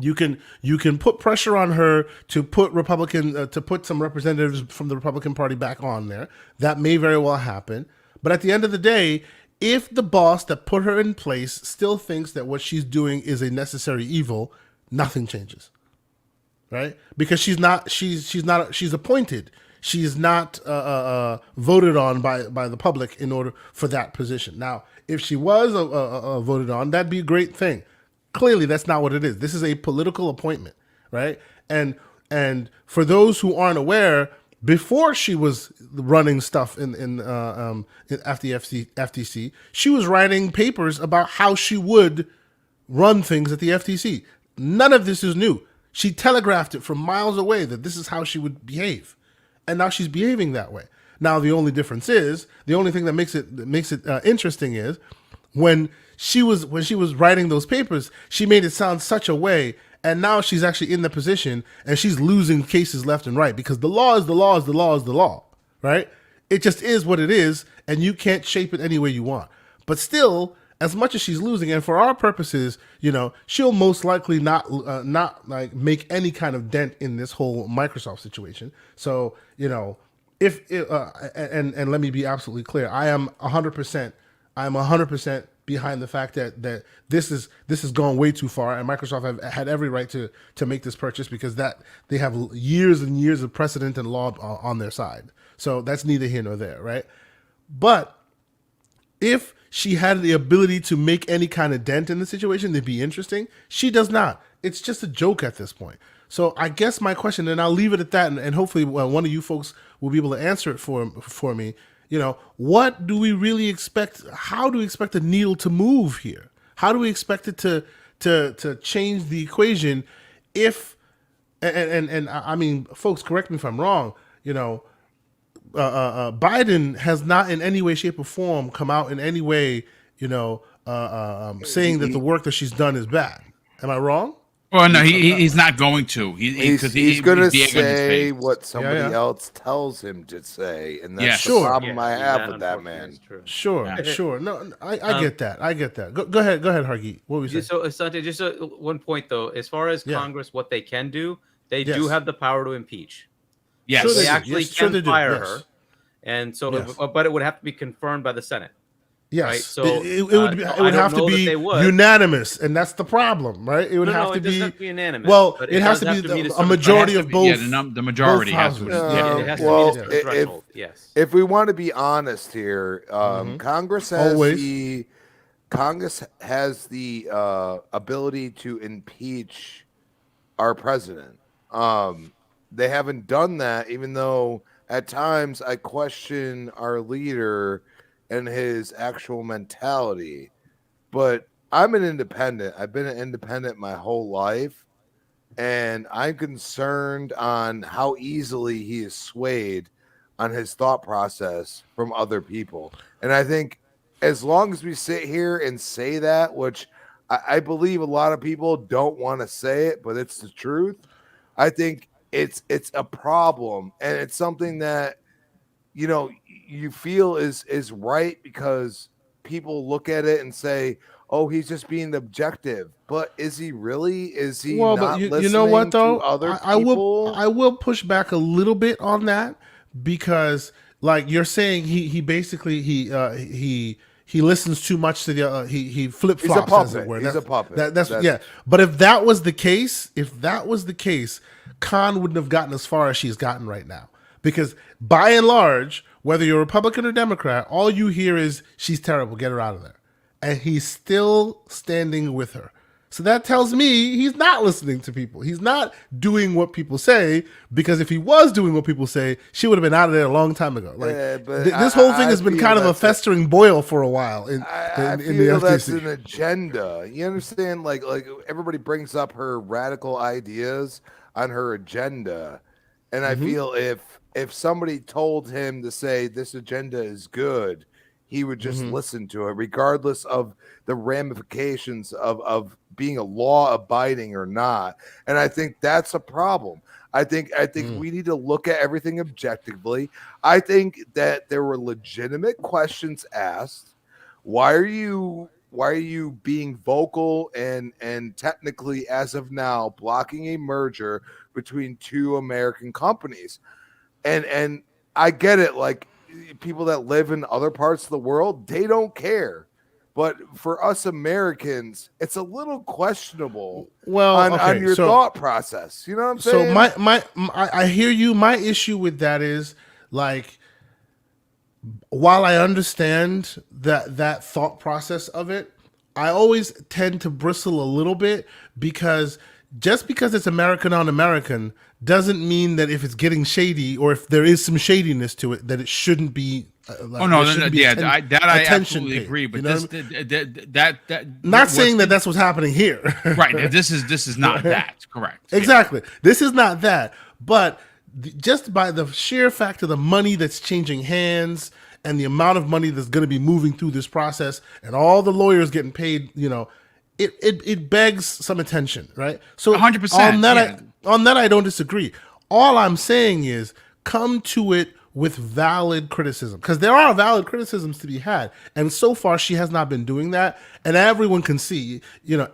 You can put pressure on her to put some representatives from the Republican Party back on there. That may very well happen. But at the end of the day, if the boss that put her in place still thinks that what she's doing is a necessary evil, nothing changes, right? Because she's appointed. She's not voted on by the public in order for that position. Now, if she was voted on, that'd be a great thing. Clearly, that's not what it is. This is a political appointment, right? And for those who aren't aware, before she was running stuff at the FTC, she was writing papers about how she would run things at the FTC. None of this is new. She telegraphed it from miles away that this is how she would behave, and now she's behaving that way. Now the only difference is, the only thing that makes it interesting is when she was writing those papers, she made it sound such a way. And now she's actually in the position and she's losing cases left and right because the law is the law is the law is the law, right? It just is what it is, and you can't shape it any way you want. But still, as much as she's losing, and for our purposes, she'll most likely not like make any kind of dent in this whole Microsoft situation. So, if and let me be absolutely clear, I am 100% behind the fact that this is gone way too far, and Microsoft have had every right to make this purchase because that they have years and years of precedent and law on their side. So that's neither here nor there, right? But if she had the ability to make any kind of dent in the situation, it'd be interesting. She does not. It's just a joke at this point. So I guess my question, and I'll leave it at that, and hopefully one of you folks will be able to answer it for me. What do we really expect? How do we expect the needle to move here? How do we expect it to change the equation? If and I mean, folks, correct me if I'm wrong. Biden has not in any way, shape, or form come out in any way, saying that the work that she's done is bad. Am I wrong? Well, no, he's not going to. He's going to say what somebody else tells him to say, and that's the problem I have with that man. Sure. No, I get that. I get that. Go ahead, Hargeet. What were you saying? So, Asante, just one point though. As far as Congress, what they can do, they do have the power to impeach. Yes, so they actually can fire her, and so, but it would have to be confirmed by the Senate. Yes, right? So it would have to be unanimous, and that's the problem, right? It would have to be unanimous. Well, it has to be a majority of both. The majority has to be. If we want to be honest here, Congress has the ability to impeach our president. They haven't done that, even though at times I question our leader and his actual mentality. But I'm an independent. I've been an independent my whole life. And I'm concerned on how easily he is swayed on his thought process from other people. And I think as long as we sit here and say that, which I believe a lot of people don't want to say it, but it's the truth. I think it's a problem, and it's something that you feel is right because people look at it and say, "Oh, he's just being objective." But is he really? Is he Well, but not you know what listening to though? other I people? will push back a little bit on that because, like you're saying, he basically he listens too much to the he flip He's a flops, as it puppet. were. He's a puppet. That's yeah. But if that was the case, Khan wouldn't have gotten as far as she's gotten right now. Because by and large, whether you're Republican or Democrat, all you hear is she's terrible, get her out of there. And he's still standing with her. So that tells me he's not listening to people. He's not doing what people say, because if he was doing what people say, she would have been out of there a long time ago. Like this whole thing has been kind of a festering boil for a while in the FTC. That's an agenda. You understand? Like everybody brings up her radical ideas on her agenda. And I feel if somebody told him to say this agenda is good, he would just listen to it, regardless of the ramifications of being a law abiding or not. And I think that's a problem. I think we need to look at everything objectively. I think that there were legitimate questions asked. Why are you being vocal and technically, as of now, blocking a merger between two American companies? And I get it, like people that live in other parts of the world, they don't care. But for us Americans, it's a little questionable on your thought process. You know what I'm saying? So I hear you. My issue with that is, like, while I understand that thought process of it, I always tend to bristle a little bit, because just because it's American on American doesn't mean that if it's getting shady, or if there is some shadiness to it, that it shouldn't be. I absolutely agree. But not saying that that's what's happening here. Right. This is not that. Correct. Exactly. Yeah. This is not that. But just by the sheer fact of the money that's changing hands and the amount of money that's going to be moving through this process and all the lawyers getting paid, it begs some attention, right? So 100%. On that, I don't disagree. All I'm saying is come to it with valid criticism, because there are valid criticisms to be had. And so far, she has not been doing that. And everyone can see, that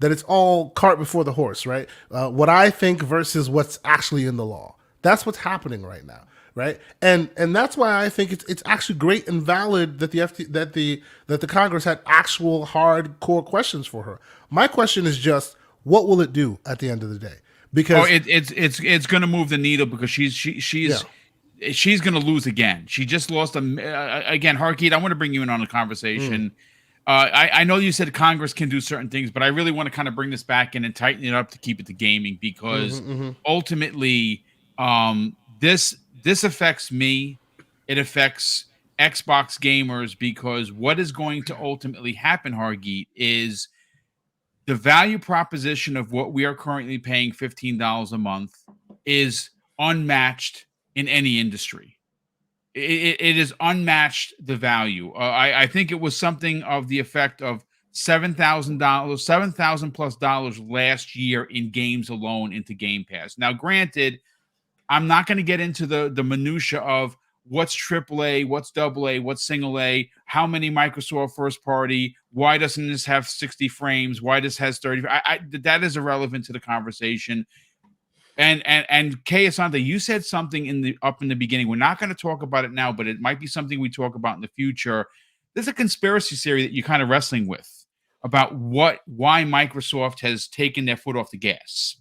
it's all cart before the horse, right? What I think versus what's actually in the law. That's what's happening right now. Right, and that's why I think it's actually great and valid that the Congress had actual hardcore questions for her. My question is just, what will it do at the end of the day? Because it's going to move the needle, because she's going to lose again. She just lost again. Harkeet, I want to bring you in on a conversation. I know you said Congress can do certain things, but I really want to kind of bring this back in and tighten it up to keep it to gaming, because ultimately, this affects me. It affects Xbox gamers, because what is going to ultimately happen, Hargeet, is the value proposition of what we are currently paying $15 a month is unmatched in any industry. It is unmatched, the value. I think it was something of the effect of $7,000+ last year in games alone into Game Pass. Now, granted, I'm not going to get into the minutia of what's AAA, what's AA, what's single A, how many Microsoft first party, why doesn't this have 60 frames, why this has 30. That is irrelevant to the conversation. And Kay Asante, you said something in the beginning. We're not going to talk about it now, but it might be something we talk about in the future. There's a conspiracy theory that you're kind of wrestling with about why Microsoft has taken their foot off the gas.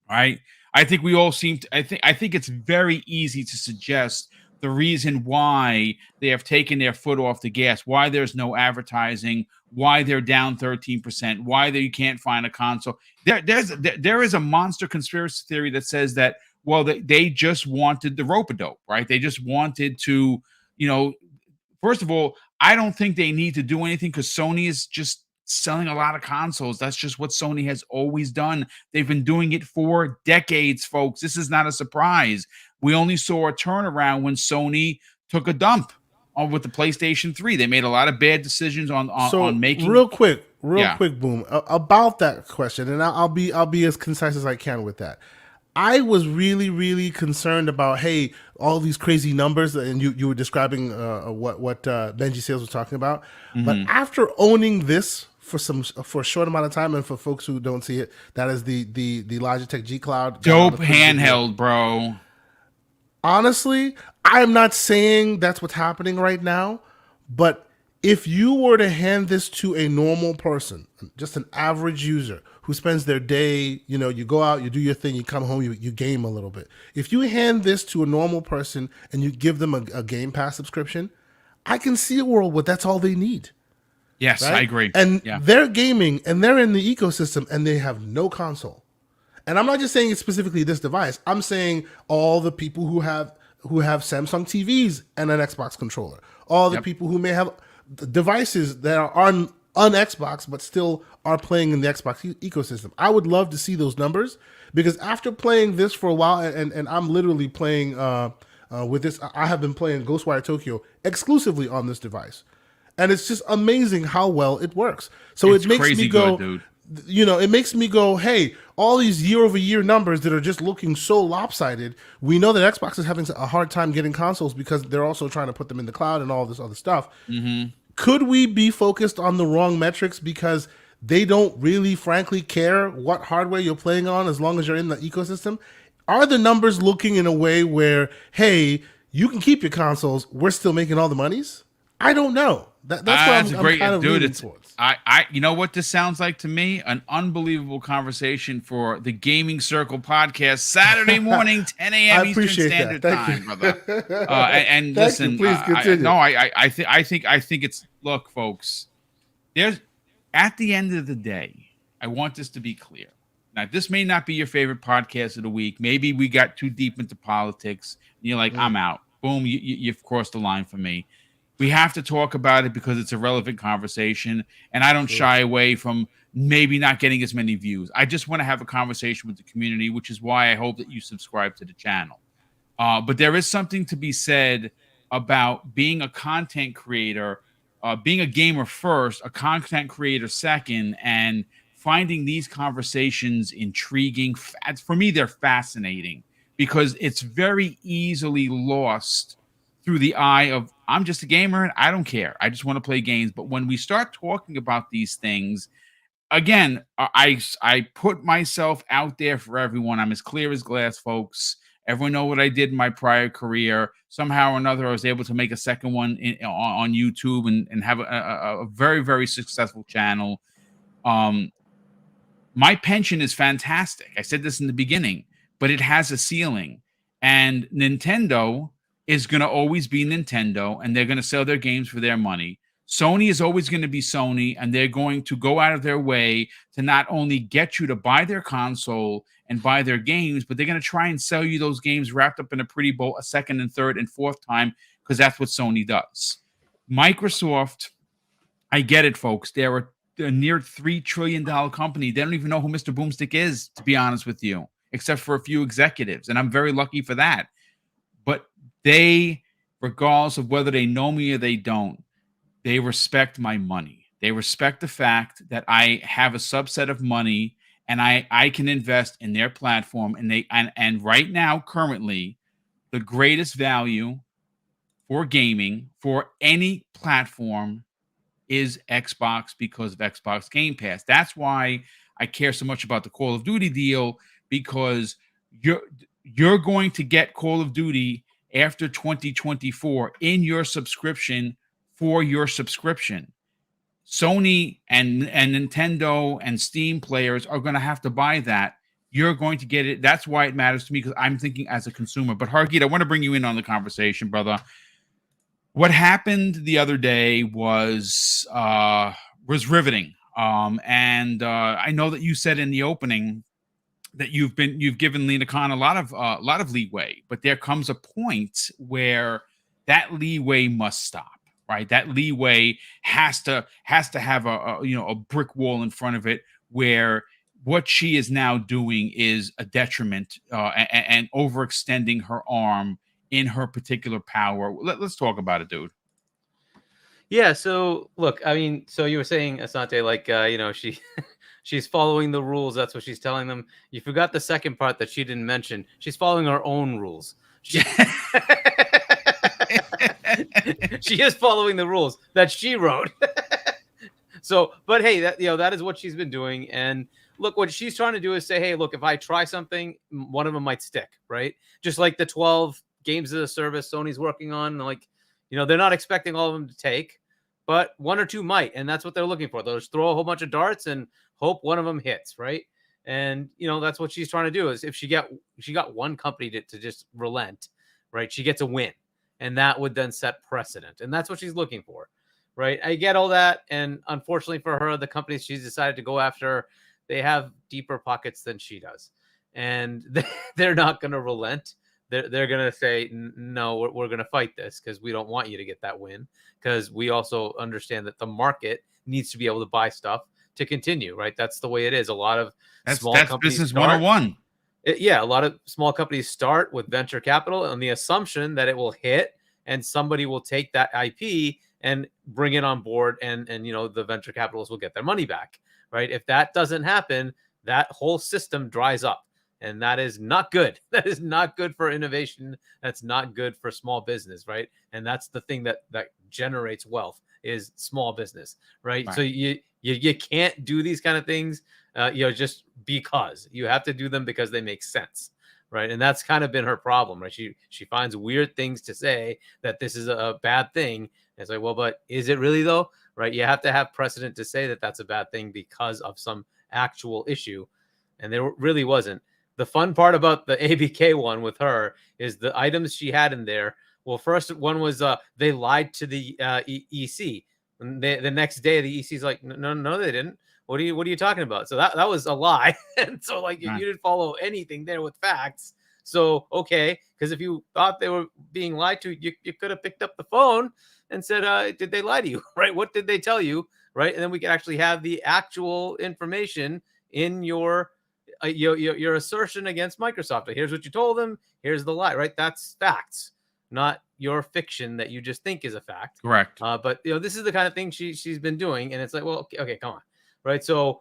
All right. I think we all seem to, I think it's very easy to suggest the reason why they have taken their foot off the gas, why there's no advertising, why they're down 13%, why you can't find a console. There is a monster conspiracy theory that says that, well, they just wanted the rope-a-dope, right? They just wanted to, first of all, I don't think they need to do anything, because Sony is just selling a lot of consoles. That's just what Sony has always done. They've been doing it for decades, folks. This is not a surprise. We only saw a turnaround when Sony took a dump with the PlayStation 3. They made a lot of bad decisions on making. Real quick, Boom, about that question, and I'll be as concise as I can with that. I was really, really concerned about, hey, all these crazy numbers, and you were describing what Benji Sales was talking about. Mm-hmm. But after owning this for a short amount of time, and for folks who don't see it, that is the Logitech G Cloud. Dope handheld, bro. Honestly, I'm not saying that's what's happening right now, but if you were to hand this to a normal person, just an average user who spends their day, you go out, you do your thing, you come home, you game a little bit. If you hand this to a normal person and you give them a Game Pass subscription, I can see a world where that's all they need. Yes, right? I agree. And they're gaming and they're in the ecosystem and they have no console. And I'm not just saying it's specifically this device. I'm saying all the people who have Samsung TVs and an Xbox controller, all the people who may have devices that are on Xbox but still are playing in the Xbox ecosystem. I would love to see those numbers, because after playing this for a while, and I'm literally playing with this, I have been playing Ghostwire Tokyo exclusively on this device, and it's just amazing how well it works. So it makes me go, dude. It makes me go, hey, all these year-over-year numbers that are just looking so lopsided, we know that Xbox is having a hard time getting consoles because they're also trying to put them in the cloud and all this other stuff. Mm-hmm. Could we be focused on the wrong metrics because they don't really, frankly, care what hardware you're playing on as long as you're in the ecosystem? Are the numbers looking in a way where, hey, you can keep your consoles, we're still making all the monies? I don't know. That's what I'm kind of leaning towards. You know what this sounds like to me? An unbelievable conversation for the Gaming Circle podcast, Saturday morning, 10 a.m. Eastern Standard Time, brother. And listen, please continue. I think it's, look, folks, there's, at the end of the day, I want this to be clear. Now, this may not be your favorite podcast of the week. Maybe we got too deep into politics. And you're like, I'm out. Boom, you've crossed the line for me. We have to talk about it because it's a relevant conversation, and I don't shy away from maybe not getting as many views. I just want to have a conversation with the community, which is why I hope that you subscribe to the channel. But there is something to be said about being a content creator, being a gamer first, a content creator second, and finding these conversations intriguing. For me, they're fascinating because it's very easily lost through the eye of, I'm just a gamer and I don't care. I just want to play games. But when we start talking about these things, again, I put myself out there for everyone. I'm as clear as glass, folks. Everyone know what I did in my prior career. Somehow or another, I was able to make a second one on YouTube and have a very, very successful channel. My pension is fantastic. I said this in the beginning, but it has a ceiling. And Nintendo is going to always be Nintendo, and they're going to sell their games for their money. Sony is always going to be Sony, and they're going to go out of their way to not only get you to buy their console and buy their games, but they're going to try and sell you those games wrapped up in a pretty bow a second and third and fourth time, because that's what Sony does. Microsoft, I get it, folks. They're a near $3 trillion company. They don't even know who Mr. BoomStick is, to be honest with you, except for a few executives, and I'm very lucky for that. But they, regardless of whether they know me or they don't, they respect my money. They respect the fact that I have a subset of money and I can invest in their platform. And right now, currently, the greatest value for gaming for any platform is Xbox because of Xbox Game Pass. That's why I care so much about the Call of Duty deal, because you're going to get Call of Duty after 2024 in your subscription for your subscription. Sony and Nintendo and Steam players are going to have to buy that. You're going to get it. That's why it matters to me, because I'm thinking as a consumer. But Hargeet, I want to bring you in on the conversation, brother. What happened the other day was riveting. And I know that you said in the opening that you've given Lina Khan a lot of leeway, but there comes a point where that leeway must stop, right? That leeway has to have a brick wall in front of it where what she is now doing is a detriment and overextending her arm in her particular power. Let's talk about it, dude. Yeah. So look, I mean, so you were saying, Asante, like, she's following the rules. That's what she's telling them. You forgot the second part that she didn't mention. She's following her own rules. She is following the rules that she wrote. So, but hey, that is what she's been doing. And look, what she's trying to do is say, hey, look, if I try something, one of them might stick, right? Just like the 12 games of the service Sony's working on, like, they're not expecting all of them to take, but one or two might, and that's what they're looking for. They'll just throw a whole bunch of darts and hope one of them hits, right? And that's what she's trying to do. Is if she got one company to just relent, right? She gets a win, and that would then set precedent, and that's what she's looking for, right? I get all that, and unfortunately for her, the companies she's decided to go after, they have deeper pockets than she does, and they're not going to relent. They're going to say, no, we're going to fight this because we don't want you to get that win, because we also understand that the market needs to be able to buy stuff to continue, right? That's the way it is. A lot of small companies business 101. A lot of small companies start with venture capital on the assumption that it will hit and somebody will take that IP and bring it on board, and the venture capitalists will get their money back, right? If that doesn't happen, that whole system dries up. And that is not good. That is not good for innovation. That's not good for small business, right? And that's the thing that generates wealth is small business, right? So you can't do these kind of things, just because. You have to do them because they make sense, right? And that's kind of been her problem, right? She finds weird things to say that this is a bad thing. And it's like, well, but is it really though, right? You have to have precedent to say that that's a bad thing because of some actual issue, and there really wasn't. The fun part about the ABK one with her is the items she had in there. Well, first one was they lied to the EC. And the next day, the EC's like, no, they didn't. What are you talking about? So that was a lie. And so like you didn't follow anything there with facts. So okay, because if you thought they were being lied to, you could have picked up the phone and said, did they lie to you? Right? What did they tell you? Right? And then we could actually have the actual information in your assertion against Microsoft. Here's what you told them. Here's the lie, right? That's facts, not your fiction that you just think is a fact. Correct. But this is the kind of thing she's been doing, and it's like, well, okay, come on, right? So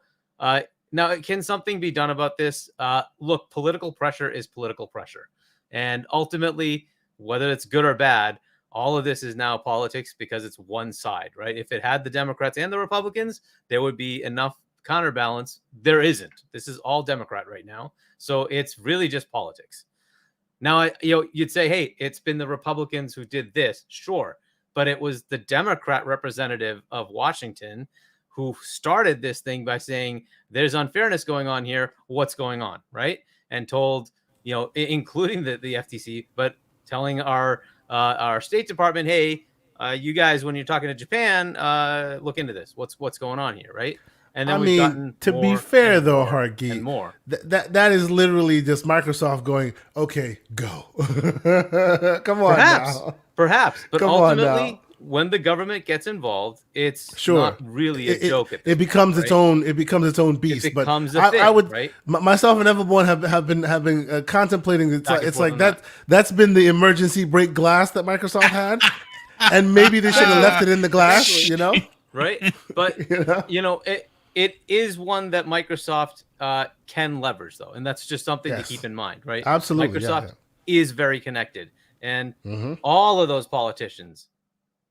now, can something be done about this? Look, political pressure is political pressure, and ultimately, whether it's good or bad, all of this is now politics because it's one side, right? If it had the Democrats and the Republicans, there would be enough counterbalance. There isn't. This is all Democrat right now, so it's really just politics. Now, you'd say, hey, it's been the Republicans who did this, sure, but it was the Democrat representative of Washington who started this thing by saying there's unfairness going on here. What's going on, right? And told, including the FTC, but telling our State Department, hey, you guys, when you're talking to Japan, look into this. What's going on here, right? And then to be fair, though, Hargeet, that is literally just Microsoft going, okay, go. Come on now. Perhaps. But ultimately, when the government gets involved, it's not really a joke. It becomes its own. It becomes its own beast. It becomes a thing, I would, right? Myself and everyone have been contemplating. It's like that. That's been the emergency break glass that Microsoft had, and maybe they should have left it in the glass. Right? But it is one that Microsoft can leverage, though, and that's just something to keep in mind, right? Absolutely, Microsoft is very connected, and all of those politicians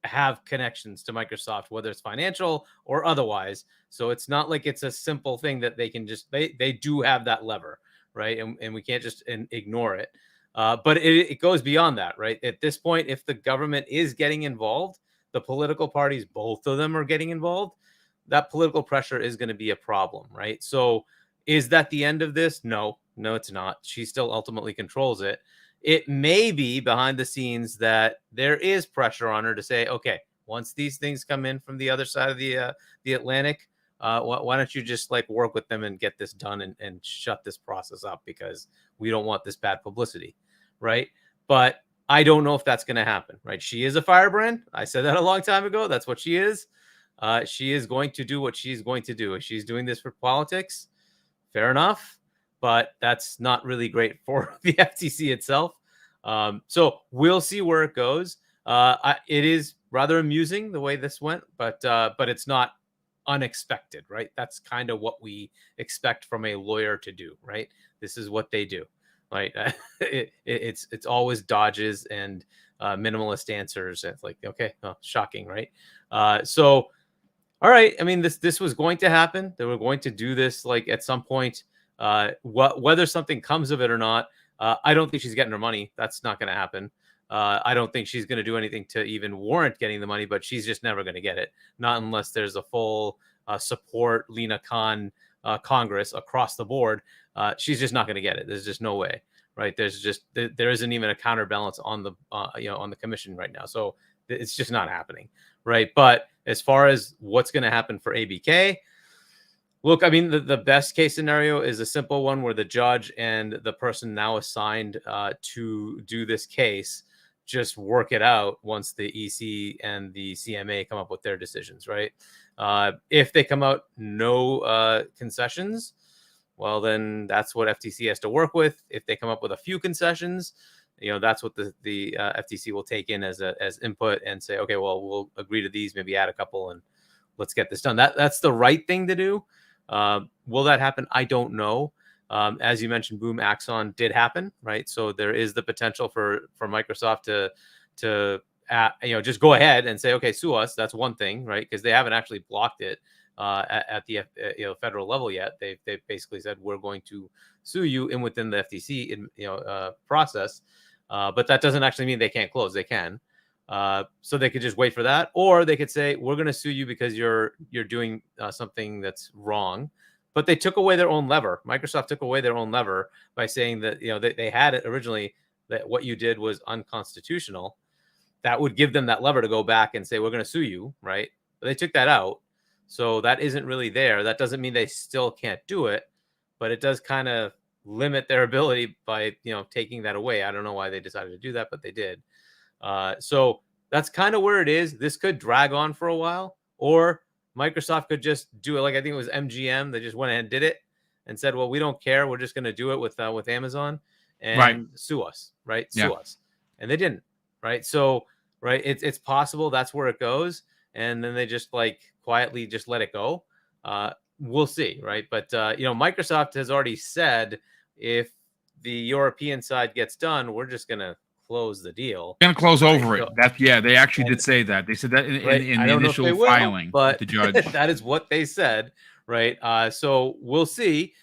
have connections to Microsoft, whether it's financial or otherwise. So it's not like it's a simple thing that they can just they do have that lever, right? And we can't just ignore it. But it goes beyond that, right? At this point, if the government is getting involved, the political parties, both of them are getting involved, that political pressure is going to be a problem, right? So is that the end of this? No, it's not. She still ultimately controls it. It may be behind the scenes that there is pressure on her to say, okay, once these things come in from the other side of the Atlantic, why don't you just work with them and get this done and shut this process up, because we don't want this bad publicity, right? But I don't know if that's going to happen, right? She is a firebrand. I said that a long time ago. That's what she is. She is going to do what she's going to do. If she's doing this for politics, fair enough, but that's not really great for the FTC itself. So we'll see where it goes. It is rather amusing the way this went, but it's not unexpected, right? That's kind of what we expect from a lawyer to do, right? This is what they do, right? It's always dodges and minimalist answers. It's like, okay, shocking, right? So, all right. I mean, this was going to happen. They were going to do this like at some point. Whether something comes of it or not, I don't think she's getting her money. That's not going to happen. I don't think she's going to do anything to even warrant getting the money, but she's just never going to get it. Not unless there's a full support Lina Khan Congress across the board. She's just not going to get it. There's just no way, right? There isn't even a counterbalance on the on the commission right now, so it's just not happening, right? But as far as what's going to happen for ABK, look, I mean, the best case scenario is a simple one where the judge and the person now assigned to do this case just work it out once the EC and the CMA come up with their decisions, right? If they come out no concessions, well, then that's what FTC has to work with. If they come up with a few concessions, that's what the FTC will take in as input and say, okay, well, we'll agree to these, maybe add a couple, and let's get this done. That's the right thing to do. Will that happen? I don't know. As you mentioned, Boom Axon did happen, right? So there is the potential for Microsoft to just go ahead and say, okay, sue us. That's one thing, right? Because they haven't actually blocked it at the federal level yet. They've basically said we're going to sue you within the FTC process, but that doesn't actually mean they can't close. They can. So they could just wait for that, or they could say we're going to sue you because you're doing something that's wrong. But they took away their own lever. Microsoft took away their own lever by saying that they had it originally that what you did was unconstitutional. That would give them that lever to go back and say we're going to sue you, right? But they took that out, so that isn't really there. That doesn't mean they still can't do it, but it does kind of limit their ability by taking that away. I don't know why they decided to do that, but they did. So that's kind of where it is. This could drag on for a while, or Microsoft could just do it. Like I think it was MGM. They just went ahead and did it and said, well, we don't care. We're just going to do it with Amazon and sue us, right? Sue us. And they didn't, right? So, right. It's possible that's where it goes. And then they just quietly just let it go. We'll see. Right. But, Microsoft has already said if the European side gets done, we're just going to close the deal. Going to close over it. They actually did say that. They said that in the initial filing, but the judge. That is what they said, right? So we'll see.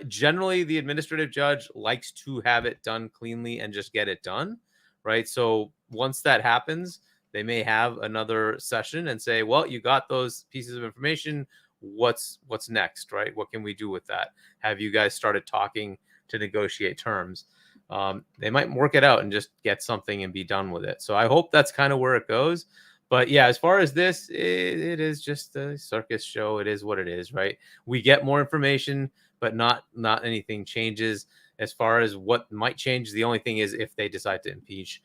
Generally, the administrative judge likes to have it done cleanly and just get it done, right? So once that happens, they may have another session and say, well, you got those pieces of information. What's next, right? What can we do with that? Have you guys started talking to negotiate terms? They might work it out and just get something and be done with it. So I hope that's kind of where it goes. But yeah, as far as this, it is just a circus show. It is what it is, right? We get more information, but not anything changes. As far as what might change, the only thing is if they decide to impeach,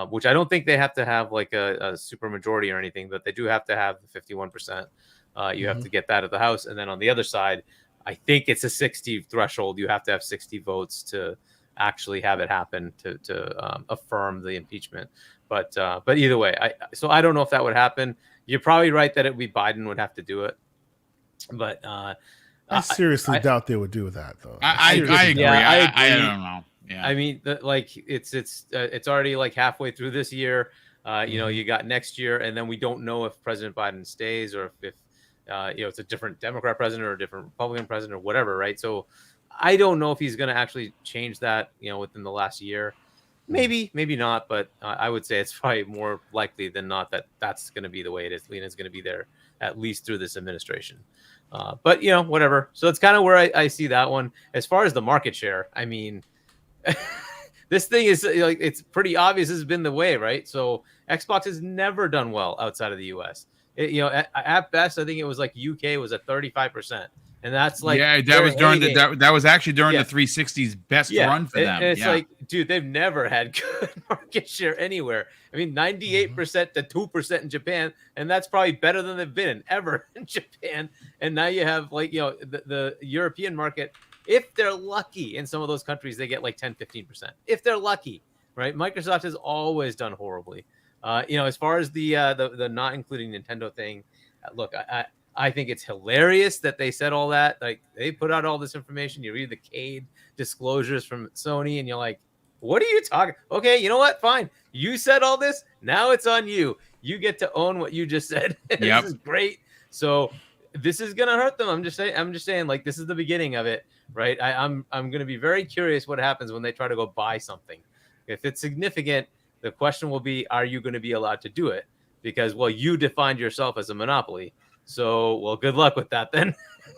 which I don't think they have to have like a super majority or anything, but they do have to have the 51%. You have to get that at the House. And then on the other side, I think it's a 60 threshold. You have to have 60 votes to actually have it happen to affirm the impeachment. But either way, I don't know if that would happen. You're probably right that Biden would have to do it. But I seriously doubt they would do that, though. I agree. Yeah, I agree. I don't know. Yeah. I mean, it's already like halfway through this year. You got next year, and then we don't know if President Biden stays or if it's a different Democrat president or a different Republican president or whatever, right? So I don't know if he's going to actually change that, within the last year. Maybe not, but I would say it's probably more likely than not that that's going to be the way it is. Lina's going to be there at least through this administration. But whatever. So it's kind of where I see that one. As far as the market share, I mean, this thing is it's pretty obvious. This has been the way, right? So Xbox has never done well outside of the US. At best, I think it was like UK was at 35%. And that's like, that was during that was actually during the 360's best run for them. And it's like, dude, they've never had good market share anywhere. I mean, 98% to 2% in Japan, and that's probably better than they've been ever in Japan. And now you have like, the European market, if they're lucky in some of those countries, they get like 10, 15%. If they're lucky, right? Microsoft has always done horribly. As far as the not including Nintendo thing, look, I think it's hilarious that they said all that. Like, they put out all this information. You read the CADE disclosures from Sony, and you're like, what are you talking? Okay, you know what? Fine. You said all this. Now it's on you. You get to own what you just said. This is great. So this is gonna hurt them. I'm just saying, like, this is the beginning of it, right? I'm gonna be very curious what happens when they try to go buy something. If it's significant, the question will be, are you going to be allowed to do it? Because, well, you defined yourself as a monopoly. So, well, good luck with that then.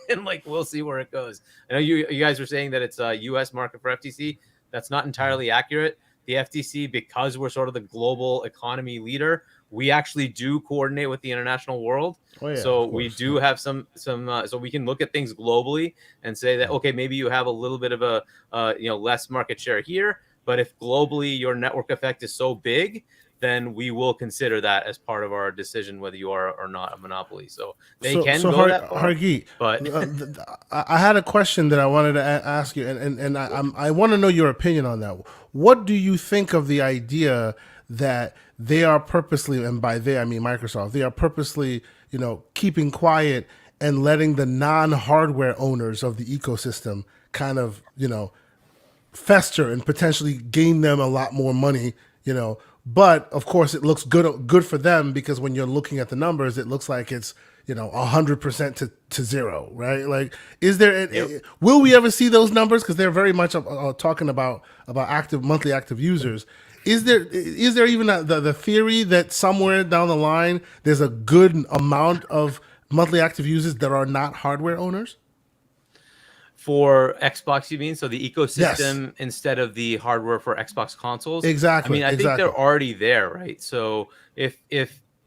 And like, we'll see where it goes. I know you guys were saying that it's a U.S. market for FTC. That's not entirely accurate. The FTC, because we're sort of the global economy leader, we actually do coordinate with the international world. So we do have some so we can look at things globally and say that, okay, maybe you have a little bit of a less market share here, but if globally your network effect is so big, then we will consider that as part of our decision whether you are or not a monopoly. So they can go that far. Hargeet, but I had a question that I wanted to ask you, and I want to know your opinion on that. What do you think of the idea that they are purposely, and by they I mean Microsoft, they are purposely, keeping quiet and letting the non-hardware owners of the ecosystem kind of, fester and potentially gain them a lot more money, But of course, it looks good for them, because when you're looking at the numbers, it looks like it's 100% to zero, right? Like, is there? Will we ever see those numbers? Because they're very much talking about monthly active users. Is there even the theory that somewhere down the line there's a good amount of monthly active users that are not hardware owners? For Xbox, you mean? So the ecosystem instead of the hardware for Xbox consoles? Exactly. I mean, I think they're already there, right? So if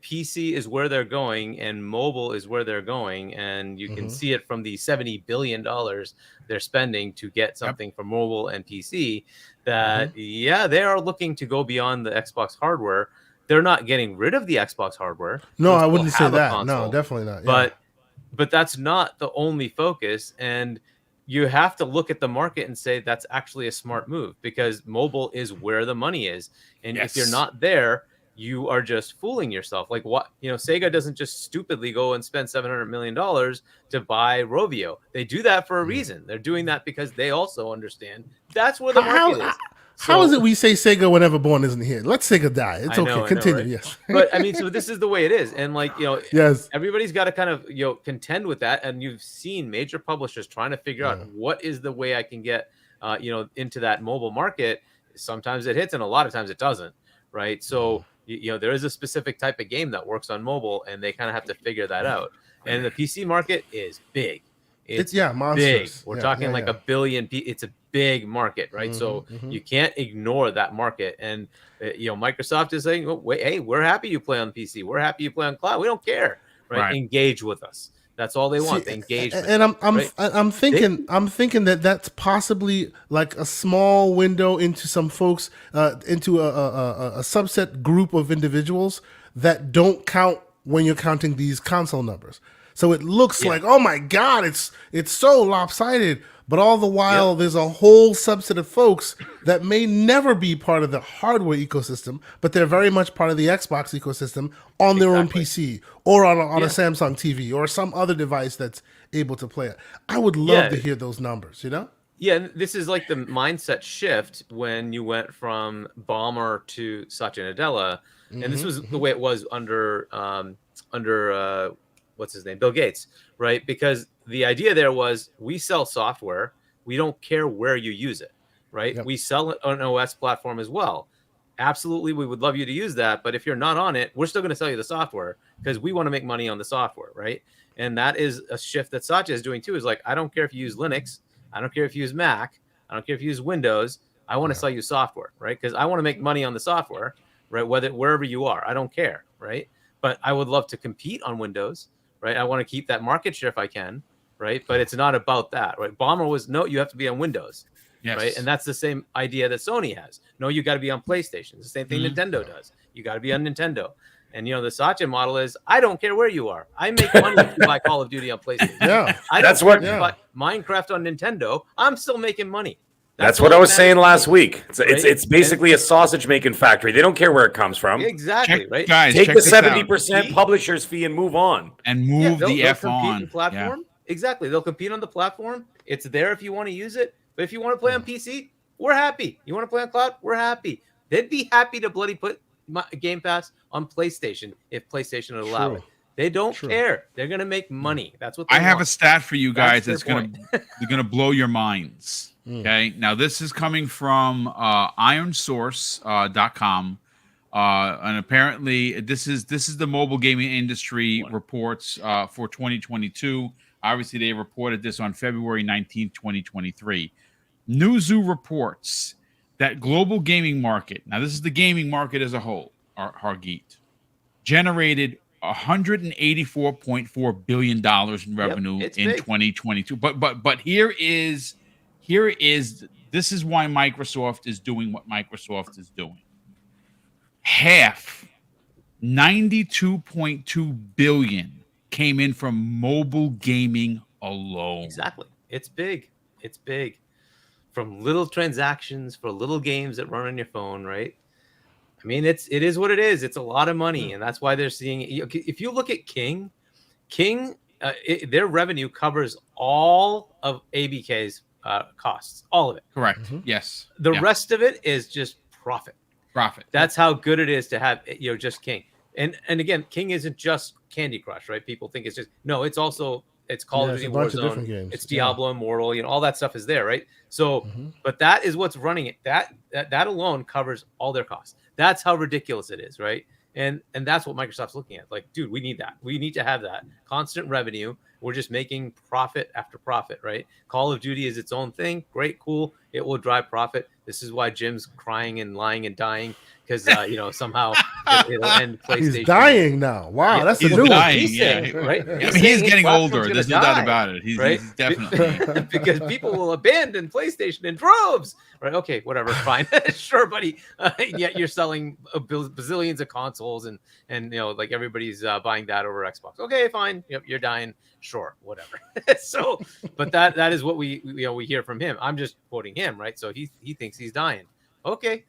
PC is where they're going and mobile is where they're going, and you can see it from the $70 billion they're spending to get something for mobile and PC, that, they are looking to go beyond the Xbox hardware. They're not getting rid of the Xbox hardware. No, I wouldn't say that. Console, no, definitely not. Yeah. But that's not the only focus. And you have to look at the market and say that's actually a smart move, because mobile is where the money is. And if you're not there, you are just fooling yourself. Like, what, Sega doesn't just stupidly go and spend $700 million to buy Rovio. They do that for a reason. They're doing that because they also understand that's where the market is. How is it we say Sega whenever Born isn't here? Let Sega die. It's okay. Continue. Right? Yes. But I mean, so this is the way it is. And like, everybody's got to kind of, contend with that. And you've seen major publishers trying to figure out what is the way I can get, into that mobile market. Sometimes it hits and a lot of times it doesn't. Right. So, there is a specific type of game that works on mobile, and they kind of have to figure that out. And the PC market is big. It's big. We're talking like a billion. It's a big market, right? So you can't ignore that market. And Microsoft is saying, wait, hey, we're happy you play on PC. We're happy you play on cloud. We don't care, right? Engage with us. That's all they want. They engage. And I'm thinking that that's possibly like a small window into some folks, into a subset group of individuals that don't count when you're counting these console numbers. So it looks like, oh my God, it's so lopsided. But all the while, there's a whole subset of folks that may never be part of the hardware ecosystem, but they're very much part of the Xbox ecosystem on their own PC or on a Samsung TV or some other device that's able to play it. I would love to hear those numbers, Yeah, and this is like the mindset shift when you went from Ballmer to Satya Nadella, and this was the way it was under what's his name, Bill Gates, right? Because the idea there was, we sell software, we don't care where you use it, right? Yep. We sell an OS platform as well. Absolutely, we would love you to use that, but if you're not on it, we're still going to sell you the software because we want to make money on the software, right? And that is a shift that Satya is doing too. Is like, I don't care if you use Linux, I don't care if you use Mac, I don't care if you use Windows, I want to sell you software, right? Because I want to make money on the software, right? Wherever you are, I don't care, right? But I would love to compete on Windows, right? I want to keep that market share if I can, right? But it's not about that, right? Bomber was no, you have to be on Windows, Yes. right? And that's the same idea that Sony has. No, you got to be on PlayStation. It's the same thing Nintendo does. You got to be on Nintendo. And the Satya model is I don't care where you are. I make money if you buy Call of Duty on PlayStation. Yeah, that's what. But Minecraft on Nintendo, I'm still making money. That's what I was saying last week. It's basically a sausage making factory. They don't care where it comes from. Exactly, right? Guys, take the 70% publisher's fee and move on. And move the F on. Platform. Yeah. Exactly. They'll compete on the platform. It's there if you want to use it. But if you want to play on PC, we're happy. You want to play on cloud? We're happy. They'd be happy to bloody put Game Pass on PlayStation if PlayStation would allow it. They don't care. They're going to make money. That's what they want. have a stat for you guys that's going to blow your minds. Okay. Now, this is coming from ironsource.com. And apparently this is the mobile gaming industry reports for 2022. Obviously, they reported this on February 19th, 2023. Newzoo reports that global gaming market, now this is the gaming market as a whole, Hargeet, generated $184.4 billion in revenue in 2022. But here is this is why Microsoft is doing what Microsoft is doing. Half, 92.2 billion came in from mobile gaming alone. Exactly. It's big. It's big. From little transactions for little games that run on your phone, right? I mean, it is what it is. It's a lot of money, and that's why they're seeing. If you look at King, their revenue covers all of ABK's costs, all of it. Correct. Yes. The rest of it is just profit. That's how good it is to have just King. And again, King isn't just Candy Crush, right? People think it's just it's also Call of Duty Warzone, it's Diablo Immortal, all that stuff is there, right? So, but that is what's running it. That alone covers all their costs. That's how ridiculous it is, right? And that's what Microsoft's looking at. Like, dude, we need that. We need to have that constant revenue. We're just making profit after profit, right? Call of Duty is its own thing. Great, cool. It will drive profit. This is why Jim's crying and lying and dying because somehow it'll end PlayStation. He's dying now. Wow, that's a new one. He's saying, right? I mean, he's getting older. There's no doubt about it. He's definitely because people will abandon PlayStation in droves. Right? Okay, whatever. Fine, sure, buddy. Yet you're selling bazillions of consoles, and like everybody's buying that over Xbox. Okay, fine. Yep, you're dying. Sure, whatever. So, but that is what we hear from him. I'm just quoting him, right? So he thinks he's dying. Okay.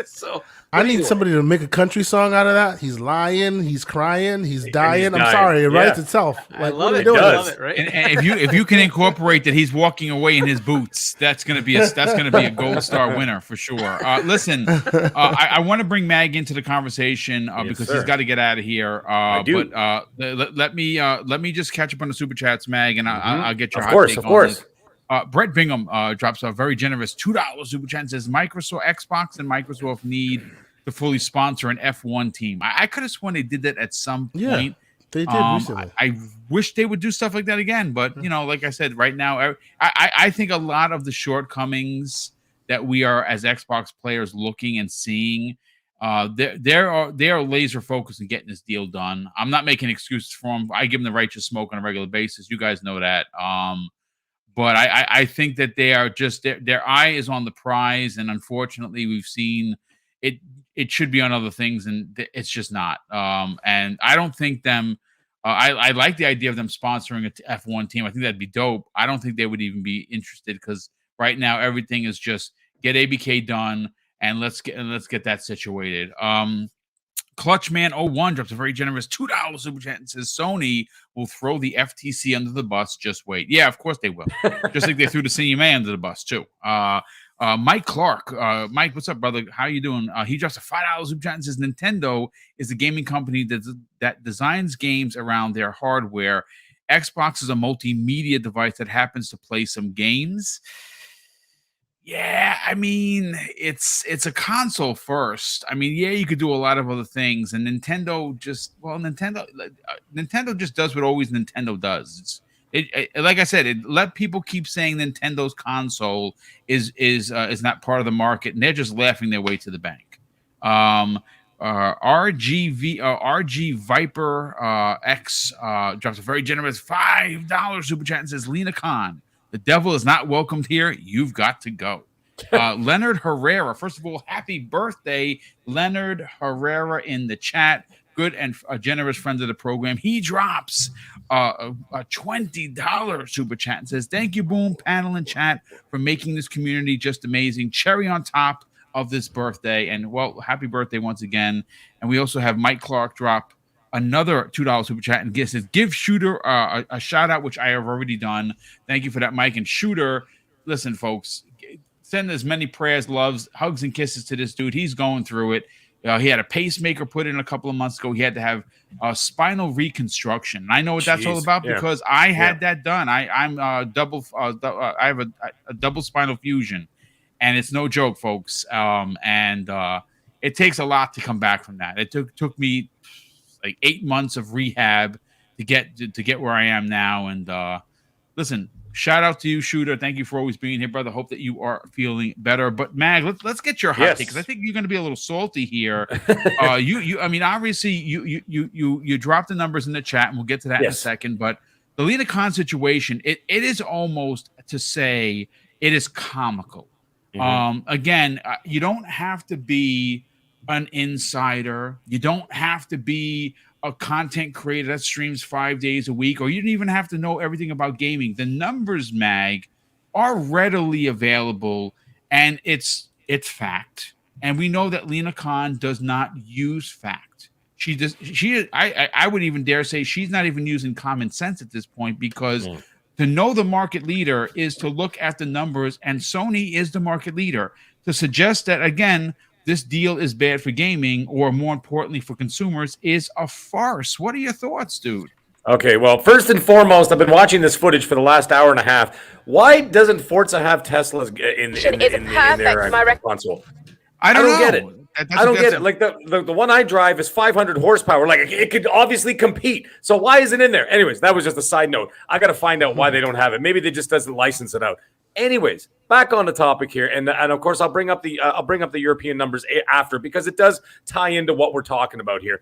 So I need somebody to make a country song out of that. He's lying, he's crying, he's dying. I'm sorry, it writes itself. Like, I love it. Right? And if you can incorporate that he's walking away in his boots, that's gonna be a gold star winner for sure. Listen, I want to bring Mag into the conversation because he's got to get out of here. But let me just catch up on the super chats, Mag, and I'll get your hot take on this. Brett Bingham drops a very generous $2 super chat and says Xbox and Microsoft need to fully sponsor an F1 team. I could have sworn they did that at some point. They did recently. I wish they would do stuff like that again, but like I said, right now, I think a lot of the shortcomings that we are as Xbox players looking and seeing, they are laser focused on getting this deal done. I'm not making excuses for them. I give them the righteous smoke on a regular basis. You guys know that. But I think that they are just their eye is on the prize, and unfortunately, we've seen it. It should be on other things, and it's just not. And I don't think them. I like the idea of them sponsoring an F1 team. I think that'd be dope. I don't think they would even be interested because right now everything is just get ABK done and let's get that situated. Clutchman01 drops a very generous $2 super chat and says Sony will throw the FTC under the bus. Just wait. Yeah, of course they will. Just like they threw the CMA under the bus too. Mike Clark. Mike, what's up, brother? How you doing? He drops a $5 super chat and says Nintendo is a gaming company that designs games around their hardware. Xbox is a multimedia device that happens to play some games. Yeah, I mean, it's a console first. I mean, yeah, you could do a lot of other things, and Nintendo just does what always Nintendo does. Like I said, let people keep saying Nintendo's console is not part of the market, and they're just laughing their way to the bank. RG Viper X drops a very generous $5 super chat and says, Lina Khan, the devil is not welcomed here. You've got to go. Leonard Herrera, first of all, happy birthday, Leonard Herrera in the chat. Good and a generous friend of the program. He drops a $20 super chat and says, thank you, Boom, panel and chat, for making this community just amazing. Cherry on top of this birthday. And, well, happy birthday once again. And we also have Mike Clark drop another $2 super chat and says, give Shooter a shout out, which I have already done. Thank you for that, Mike. And Shooter, listen, folks, send as many prayers, loves, hugs, and kisses to this dude. He's going through it. He had a pacemaker put in a couple of months ago. He had to have spinal reconstruction. I know what that's all about because I had that done. I'm double. I have a double spinal fusion, and it's no joke, folks. And it takes a lot to come back from that. It took me like 8 months of rehab to get where I am now. And listen. Shout out to you, Shooter. Thank you for always being here, brother. Hope that you are feeling better. But Mag, let's get your hot take because I think you're going to be a little salty here. I mean, obviously you dropped the numbers in the chat, and we'll get to that in a second. But the Lina Khan situation, it is almost to say it is comical. Again, you don't have to be an insider. You don't have to be a content creator that streams 5 days a week, or you didn't even have to know everything about gaming. The numbers, Mag, are readily available, and it's fact. And we know that Lina Khan does not use fact. I would even dare say she's not even using common sense at this point, because to know the market leader is to look at the numbers, and Sony is the market leader. To suggest that, again, this deal is bad for gaming, or more importantly for consumers, is a farce. What are your thoughts, dude? Okay, well, first and foremost, I've been watching this footage for the last hour and a half. Why doesn't Forza have Teslas in their console? I don't get it. I don't get it. Like the one I drive is 500 horsepower. Like it could obviously compete. So why isn't it in there? Anyways, that was just a side note. I got to find out why they don't have it. Maybe they just doesn't license it out. Anyways, back on the topic here, and of course I'll bring up the European numbers after, because it does tie into what we're talking about here.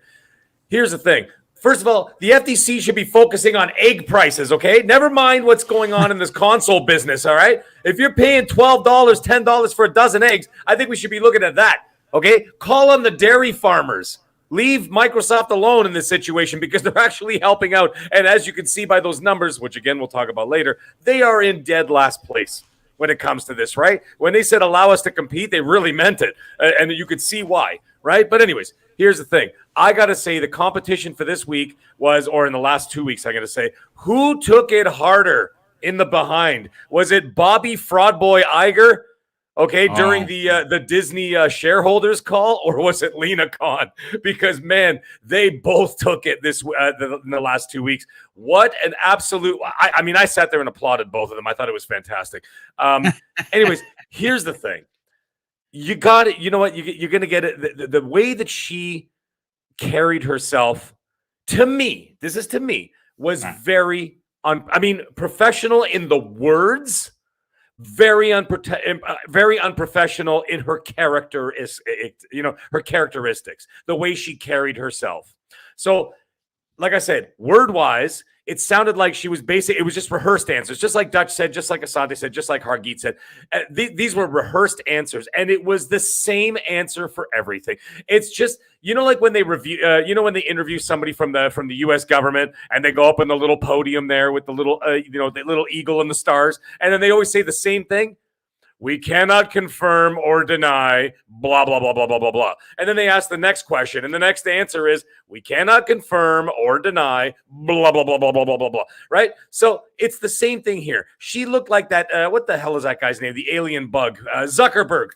Here's the thing. First of all, the FTC should be focusing on egg prices, okay? Never mind what's going on in this console business, all right? If you're paying $12, $10 for a dozen eggs, I think we should be looking at that, okay? Call on the dairy farmers. Leave Microsoft alone in this situation, because they're actually helping out. And as you can see by those numbers, which again we'll talk about later, they are in dead last place when it comes to this, right? When they said allow us to compete, they really meant it. And you could see why, right? But anyways, here's the thing. I got to say the competition for this week was, or in the last 2 weeks, I got to say, who took it harder in the behind? Was it Bobby Fraudboy Iger? Okay, during the Disney shareholders call, or was it Lina Khan? Because man, they both took it in the last 2 weeks. What an absolute! I mean, I sat there and applauded both of them. I thought it was fantastic. Anyways, here's the thing: you got it. You know what? You're gonna get it. The way that she carried herself, to me, was very professional in the words. Very unprofessional in her character, her characteristics, the way she carried herself. So, like I said, word-wise, it sounded like she was it was just rehearsed answers, just like Dutch said, just like Asante said, just like Hargeet said. These were rehearsed answers, and it was the same answer for everything. It's just, like when they review, when they interview somebody from the U.S. government, and they go up on the little podium there with the little, the little eagle and the stars, and then they always say the same thing. We cannot confirm or deny, blah, blah, blah, blah, blah, blah, blah. And then they ask the next question, and the next answer is, we cannot confirm or deny, blah, blah, blah, blah, blah, blah, blah, blah, right? So it's the same thing here. She looked like that, what the hell is that guy's name? The alien bug, Zuckerberg,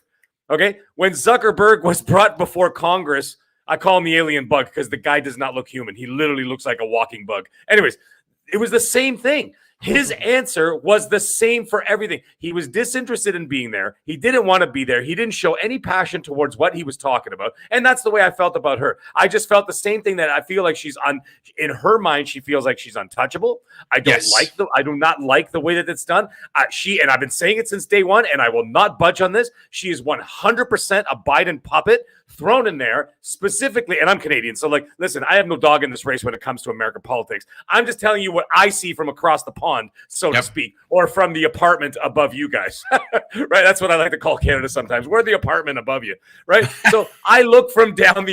okay? When Zuckerberg was brought before Congress, I call him the alien bug because the guy does not look human. He literally looks like a walking bug. Anyways, it was the same thing. His answer was the same for everything. He was disinterested in being there. He didn't want to be there. He didn't show any passion towards what he was talking about. And that's the way I felt about her. I just felt the same thing, that I feel like in her mind, she feels like she's untouchable. I do not like the way that it's done. And I've been saying it since day one, and I will not budge on this. She is 100% a Biden puppet. thrown in there specifically, and I'm Canadian, so like, listen, I have no dog in this race when it comes to American politics. I'm just telling you what I see from across the pond, so to speak, or from the apartment above you guys, right? That's what I like to call Canada sometimes. We're the apartment above you, right? So I look from down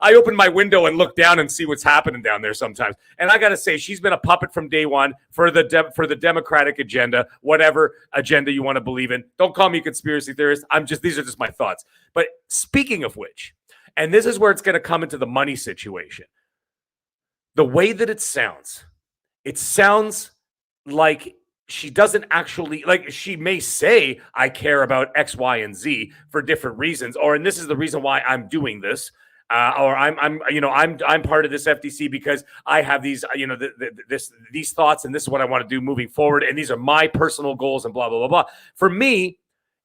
I open my window and look down and see what's happening down there sometimes. And I got to say, she's been a puppet from day one for the Democratic agenda, whatever agenda you want to believe in. Don't call me a conspiracy theorist. These are just my thoughts. But speaking of which, and this is where it's going to come into the money situation. The way that it sounds like she doesn't actually, like, she may say, I care about X, Y, and Z for different reasons, and this is the reason why I'm doing this. Or I'm part of this FTC because I have these, these thoughts, and this is what I want to do moving forward, and these are my personal goals, and blah, blah, blah, blah. For me,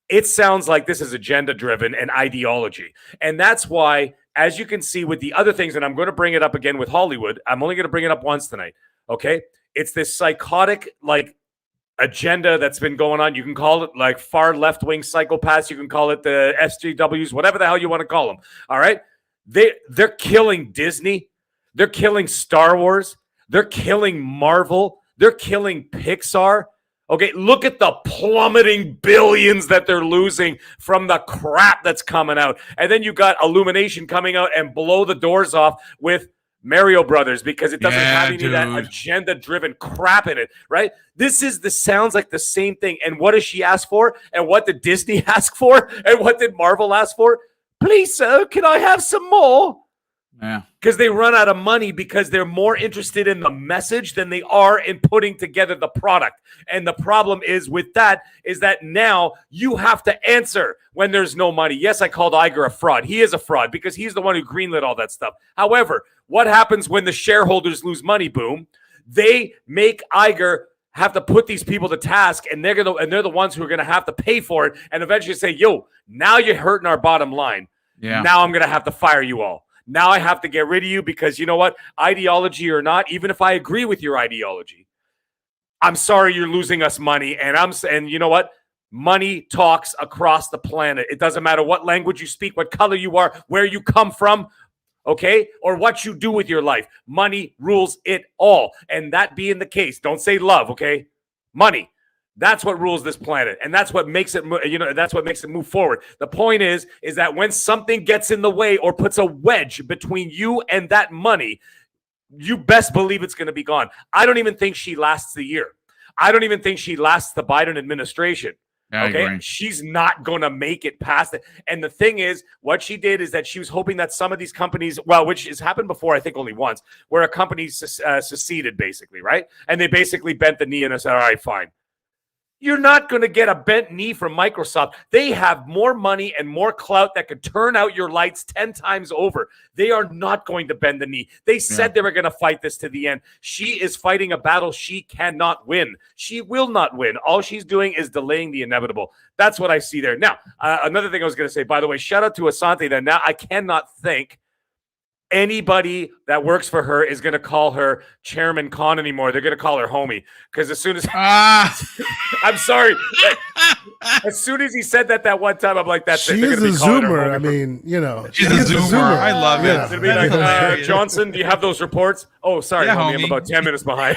it sounds like this is agenda-driven and ideology. And that's why, as you can see with the other things, and I'm going to bring it up again with Hollywood, I'm only going to bring it up once tonight, okay? It's this psychotic, like, agenda that's been going on. You can call it, like, far left-wing psychopaths. You can call it the SJWs, whatever the hell you want to call them, all right? They're killing Disney. They're killing Star Wars. They're killing Marvel. They're killing Pixar. Okay, look at the plummeting billions that they're losing from the crap that's coming out. And then you got Illumination coming out and blow the doors off with Mario Brothers because it doesn't have any of that agenda-driven crap in it, right? This sounds like the same thing. And what does she ask for? And what did Disney ask for? And what did Marvel ask for? Please, sir, can I have some more? Yeah. Because they run out of money because they're more interested in the message than they are in putting together the product. And the problem is with that is that now you have to answer when there's no money. Yes, I called Iger a fraud. He is a fraud because he's the one who greenlit all that stuff. However, what happens when the shareholders lose money, Boom? They make Iger have to put these people to task, and they're the ones who are going to have to pay for it and eventually say, yo, now you're hurting our bottom line. Yeah. Now I'm going to have to fire you all. Now I have to get rid of you because you know what? Ideology or not, even if I agree with your ideology, I'm sorry you're losing us money. And you know what? Money talks across the planet. It doesn't matter what language you speak, what color you are, where you come from, okay? Or what you do with your life. Money rules it all. And that being the case, don't say love, okay? Money. That's what rules this planet, and that's what makes it, that's what makes it move forward. The point is that when something gets in the way or puts a wedge between you and that money, you best believe it's going to be gone. I don't even think she lasts the year. I don't even think she lasts the Biden administration. Okay, she's not going to make it past it. And the thing is, what she did is that she was hoping that some of these companies, which has happened before, I think only once, where a company seceded, basically, right? And they basically bent the knee and said, all right, fine. You're not going to get a bent knee from Microsoft. They have more money and more clout that could turn out your lights 10 times over. They are not going to bend the knee. They said they were going to fight this to the end. She is fighting a battle she cannot win. She will not win. All she's doing is delaying the inevitable. That's what I see there. Now, another thing I was going to say, by the way, shout out to Asante that now I cannot think anybody that works for her is going to call her Chairman Khan anymore. They're going to call her homie because as soon as I'm sorry, as soon as he said that one time, I'm like, that's it. She's a zoomer. I mean, she's a zoomer. I love it. It'll be like, Johnson, do you have those reports? Oh, sorry, homie. I'm about 10 minutes behind.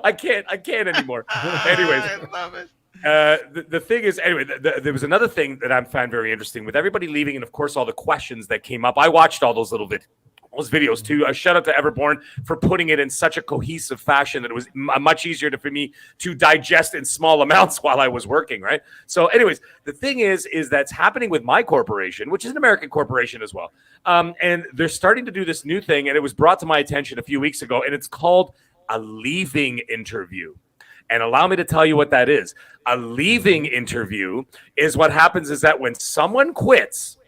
I can't anymore. Anyways, I love it. The thing is, anyway, there was another thing that I found very interesting with everybody leaving, and of course, all the questions that came up. I watched all those those videos too. A shout out to Everborn for putting it in such a cohesive fashion that it was much easier for me to digest in small amounts while I was working. Right. So, anyways, the thing is that's happening with my corporation, which is an American corporation as well, and they're starting to do this new thing, and it was brought to my attention a few weeks ago, and it's called a leaving interview. And allow me to tell you what that is. A leaving interview is what happens is that when someone quits,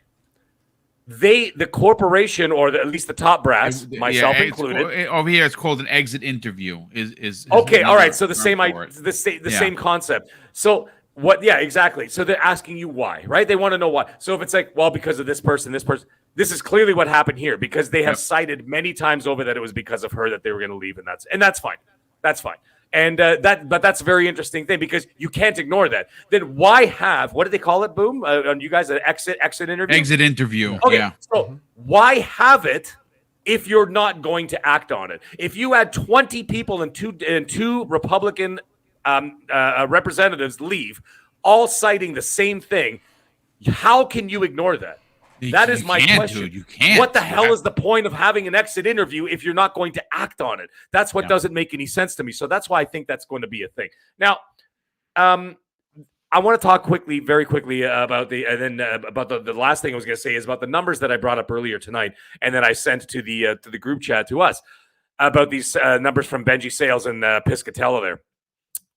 the corporation, or at least the top brass, myself included. Over here, it's called an exit interview. Is okay, all right. So the same concept. So what? Yeah, exactly. So they're asking you why, right? They want to know why. So if it's like, well, because of this person, this is clearly what happened here because they have cited many times over that it was because of her that they were going to leave, and that's fine. That's fine. And but that's a very interesting thing because you can't ignore that. Then why have, what do they call it, Boom? On you guys, an exit interview? Exit interview. Okay, Yeah. so why have it if you're not going to act on it? If you had 20 people and two Republican representatives leave, all citing the same thing, how can you ignore that? That is my question. You can't. What the hell is the point of having an exit interview if you're not going to act on it? That's what doesn't make any sense to me. So that's why I think that's going to be a thing. Now, I want to talk very quickly about the last thing I was going to say is about the numbers that I brought up earlier tonight, and that I sent to the group chat to us about these numbers from Benji Sales and Piscatella there.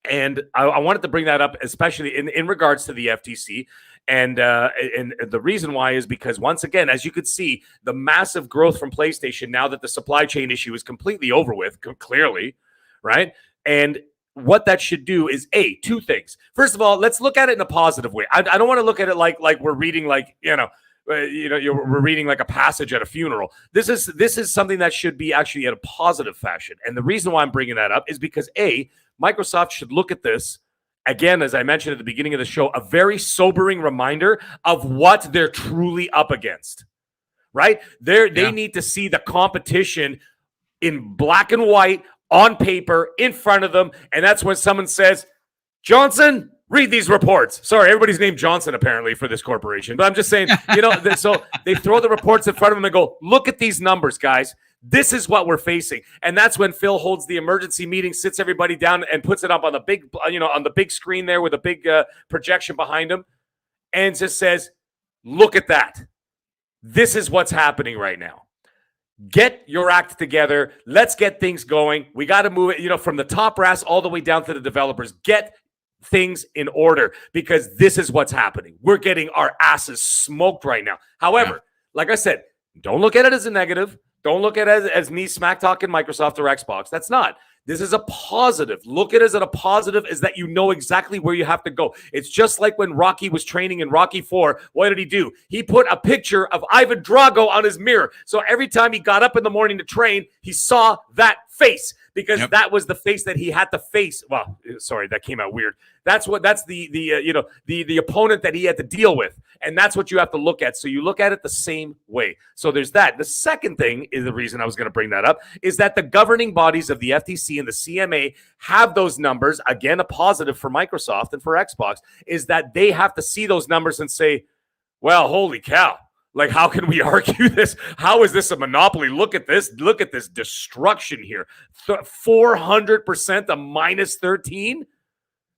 And I wanted to bring that up, especially in regards to the FTC. And the reason why is because, once again, as you could see, the massive growth from PlayStation now that the supply chain issue is completely over with, clearly, right? And what that should do is, two things. First of all, let's look at it in a positive way. I don't want to look at it like we're reading we're reading like a passage at a funeral. This is something that should be actually in a positive fashion. And the reason why I'm bringing that up is because Microsoft should look at this, again, as I mentioned at the beginning of the show, a very sobering reminder of what they're truly up against, right? They need to see the competition in black and white, on paper, in front of them, and that's when someone says, Johnson, read these reports. Sorry, everybody's named Johnson apparently for this corporation, but I'm just saying, so they throw the reports in front of them and go, look at these numbers, guys. This is what we're facing. And that's when Phil holds the emergency meeting, sits everybody down and puts it up on the big, on the big screen there with a big projection behind him and just says, look at that. This is what's happening right now. Get your act together. Let's get things going. We got to move it, from the top brass all the way down to the developers. Get things in order because this is what's happening. We're getting our asses smoked right now. However, like I said, don't look at it as a negative. Don't look at it as me smack talking Microsoft or Xbox. That's not. This is a positive. Look at it as a positive is that you know exactly where you have to go. It's just like when Rocky was training in Rocky IV. What did he do? He put a picture of Ivan Drago on his mirror. So every time he got up in the morning to train, he saw that face because that was the face that he had to face. Well, sorry, that came out weird. That's the opponent that he had to deal with. And that's what you have to look at. So you look at it the same way. So there's that. The second thing is the reason I was going to bring that up is that the governing bodies of the FTC and the CMA have those numbers. Again, a positive for Microsoft and for Xbox is that they have to see those numbers and say, well, holy cow. Like, how can we argue this? How is this a monopoly? Look at this. Look at this destruction here. 400% to minus 13.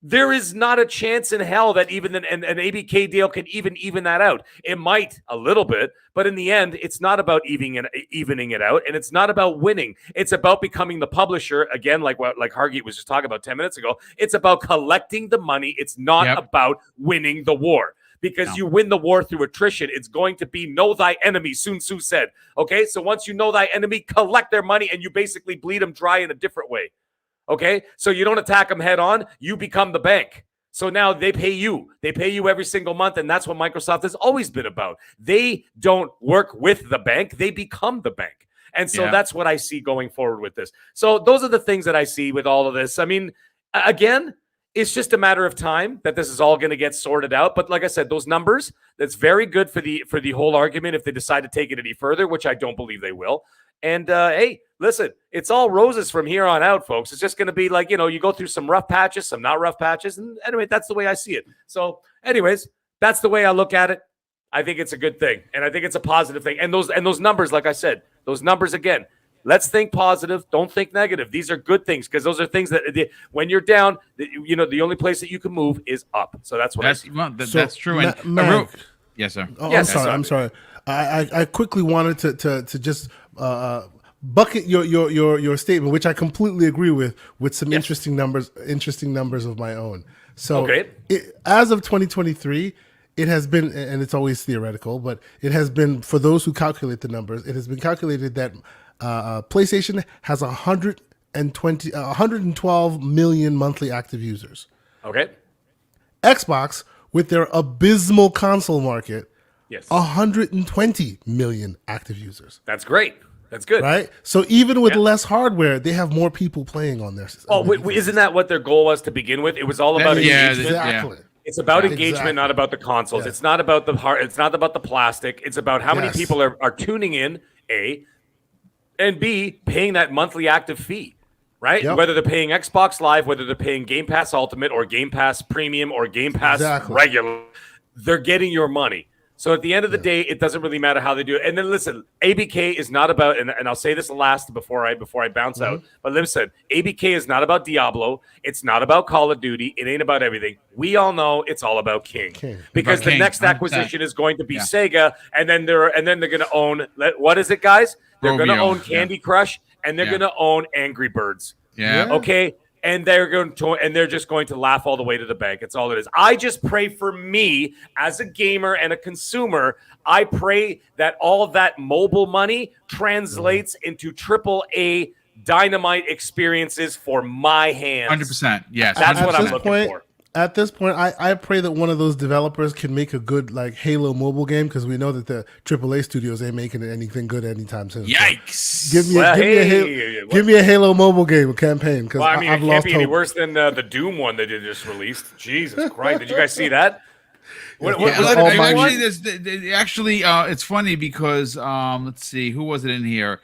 There is not a chance in hell that even an ABK deal can even that out. It might a little bit, but in the end, it's not about evening it out, and it's not about winning. It's about becoming the publisher, again, like Hargeet was just talking about 10 minutes ago. It's about collecting the money. It's not about winning the war. Because you win the war through attrition. It's going to be know thy enemy, Sun Tzu said. Okay, so once you know thy enemy, collect their money, and you basically bleed them dry in a different way. Okay, so you don't attack them head on, you become the bank. So now they pay you. They pay you every single month, and that's what Microsoft has always been about. They don't work with the bank, they become the bank. And so that's what I see going forward with this. So those are the things that I see with all of this. I mean, again, it's just a matter of time that this is all going to get sorted out. But like I said, those numbers, that's very good for the whole argument if they decide to take it any further, which I don't believe they will. And hey, listen, it's all roses from here on out, folks. It's just going to be like, you go through some rough patches, some not rough patches. And anyway, that's the way I see it. So anyways, that's the way I look at it. I think it's a good thing. And I think it's a positive thing. And those numbers, like I said, those numbers again, let's think positive. Don't think negative. These are good things because those are things that when you're down, the only place that you can move is up. So that's what that's true. And yes, sir. Oh, yes, I'm sorry. I quickly wanted to just bucket your statement, which I completely agree with some interesting numbers of my own. So as of 2023. It has been, and it's always theoretical, but it has been, for those who calculate the numbers, it has been calculated that PlayStation has 112 million monthly active users. Okay. Xbox, with their abysmal console market, 120 million active users. That's great. That's good. Right? So even with less hardware, they have more people playing on their system. Oh, isn't that what their goal was to begin with? It was all about engagement. Exactly. It's about engagement, not about the consoles. It's not about the it's not about the plastic. It's about how many people are tuning in, A, and B, paying that monthly active fee, right? Yep. Whether they're paying Xbox Live, whether they're paying Game Pass Ultimate or Game Pass Premium or Game Pass Regular, they're getting your money. So at the end of the day, it doesn't really matter how they do it. And then listen, ABK is not about, and I'll say this last before I bounce out. But listen, ABK is not about Diablo. It's not about Call of Duty. It ain't about everything. We all know it's all about King. Because the next acquisition is going to be Sega, and then they're going to own. What is it, guys? They're going to own Candy Crush, and they're going to own Angry Birds. Okay. And they're just going to laugh all the way to the bank. It's all it is. I just pray for me as a gamer and a consumer. I pray that all of that mobile money translates into AAA dynamite experiences for my hands. 100%. Yes. That's what I'm looking for. At this point, I pray that one of those developers can make a good like Halo mobile game, because we know that the AAA studios ain't making anything good anytime soon. Yikes! So give me a Halo mobile game campaign, because I mean, I've it lost can't be any hope. worse than the Doom one they just released. Jesus Christ! Did you guys see that? Actually, it's funny because let's see, who was it in here?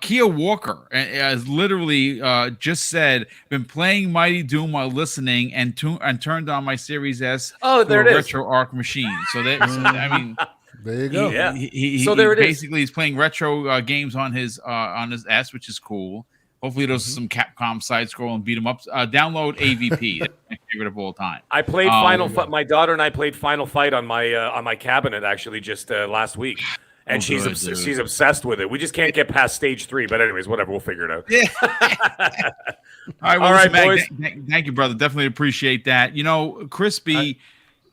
Kia Walker has literally just said, been playing Mighty Doom while listening, and turned on my Series S. There it is. Retro Arc machine. So that I mean, there you go. He's playing retro games on his S, which is cool. Hopefully, those are some Capcom side scroll and beat 'em up. Download AVP. That's my favorite of all time. I played Final Fight. My daughter and I played Final Fight on my cabinet actually just last week, and she's obsessed with it. We just can't get past stage 3. But anyways, whatever, we'll figure it out. Yeah. All right, boys. Thank you, brother. Definitely appreciate that. You know, Crispy.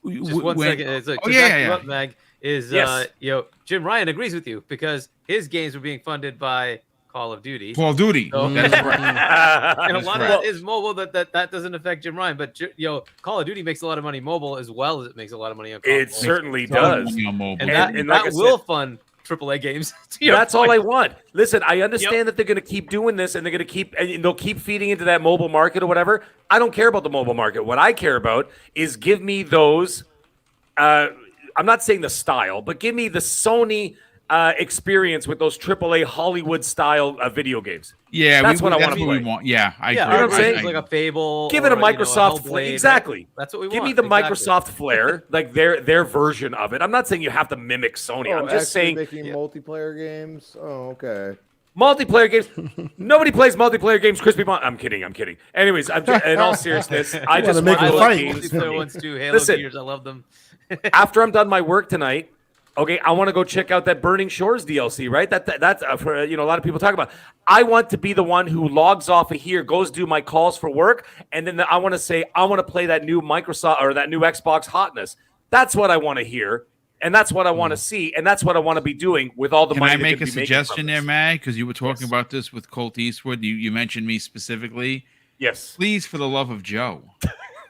Just one second. Mag is Jim Ryan agrees with you, because his games were being funded by Call of Duty. So, that's right. And a lot of that is mobile. That doesn't affect Jim Ryan, but Call of Duty makes a lot of money mobile as well as it makes a lot of money on console. It certainly does. And that will fund AAA games. That's all I want. Listen, I understand that they're going to keep doing this, and they'll keep feeding into that mobile market or whatever. I don't care about the mobile market. What I care about is give me those. I'm not saying the style, but give me the Sony experience with those AAA Hollywood style video games. Yeah, that's what I want to play. Yeah, I agree. You know what I'm saying? Like a Fable. Give it a Microsoft flair. Exactly. Right? That's what we want. Give me the Microsoft flair, like their version of it. I'm not saying you have to mimic Sony. I'm just saying making multiplayer games. Oh, okay. Multiplayer games. Nobody plays multiplayer games. Crispy Mon. I'm kidding. Anyways, in all seriousness, I just want to love multiplayer ones too. Halo Gears, I love them. After I'm done my work tonight, okay, I want to go check out that Burning Shores DLC, right? That's for a lot of people talk about. I want to be the one who logs off of here, goes do my calls for work, and then I want to say I want to play that new Microsoft or that new Xbox hotness. That's what I want to hear, and that's what I want to see, and that's what I want to be doing with all the money. Can I make a suggestion there, Mag? Because you were talking about this with Colt Eastwood. You mentioned me specifically. Yes. Please, for the love of Joe,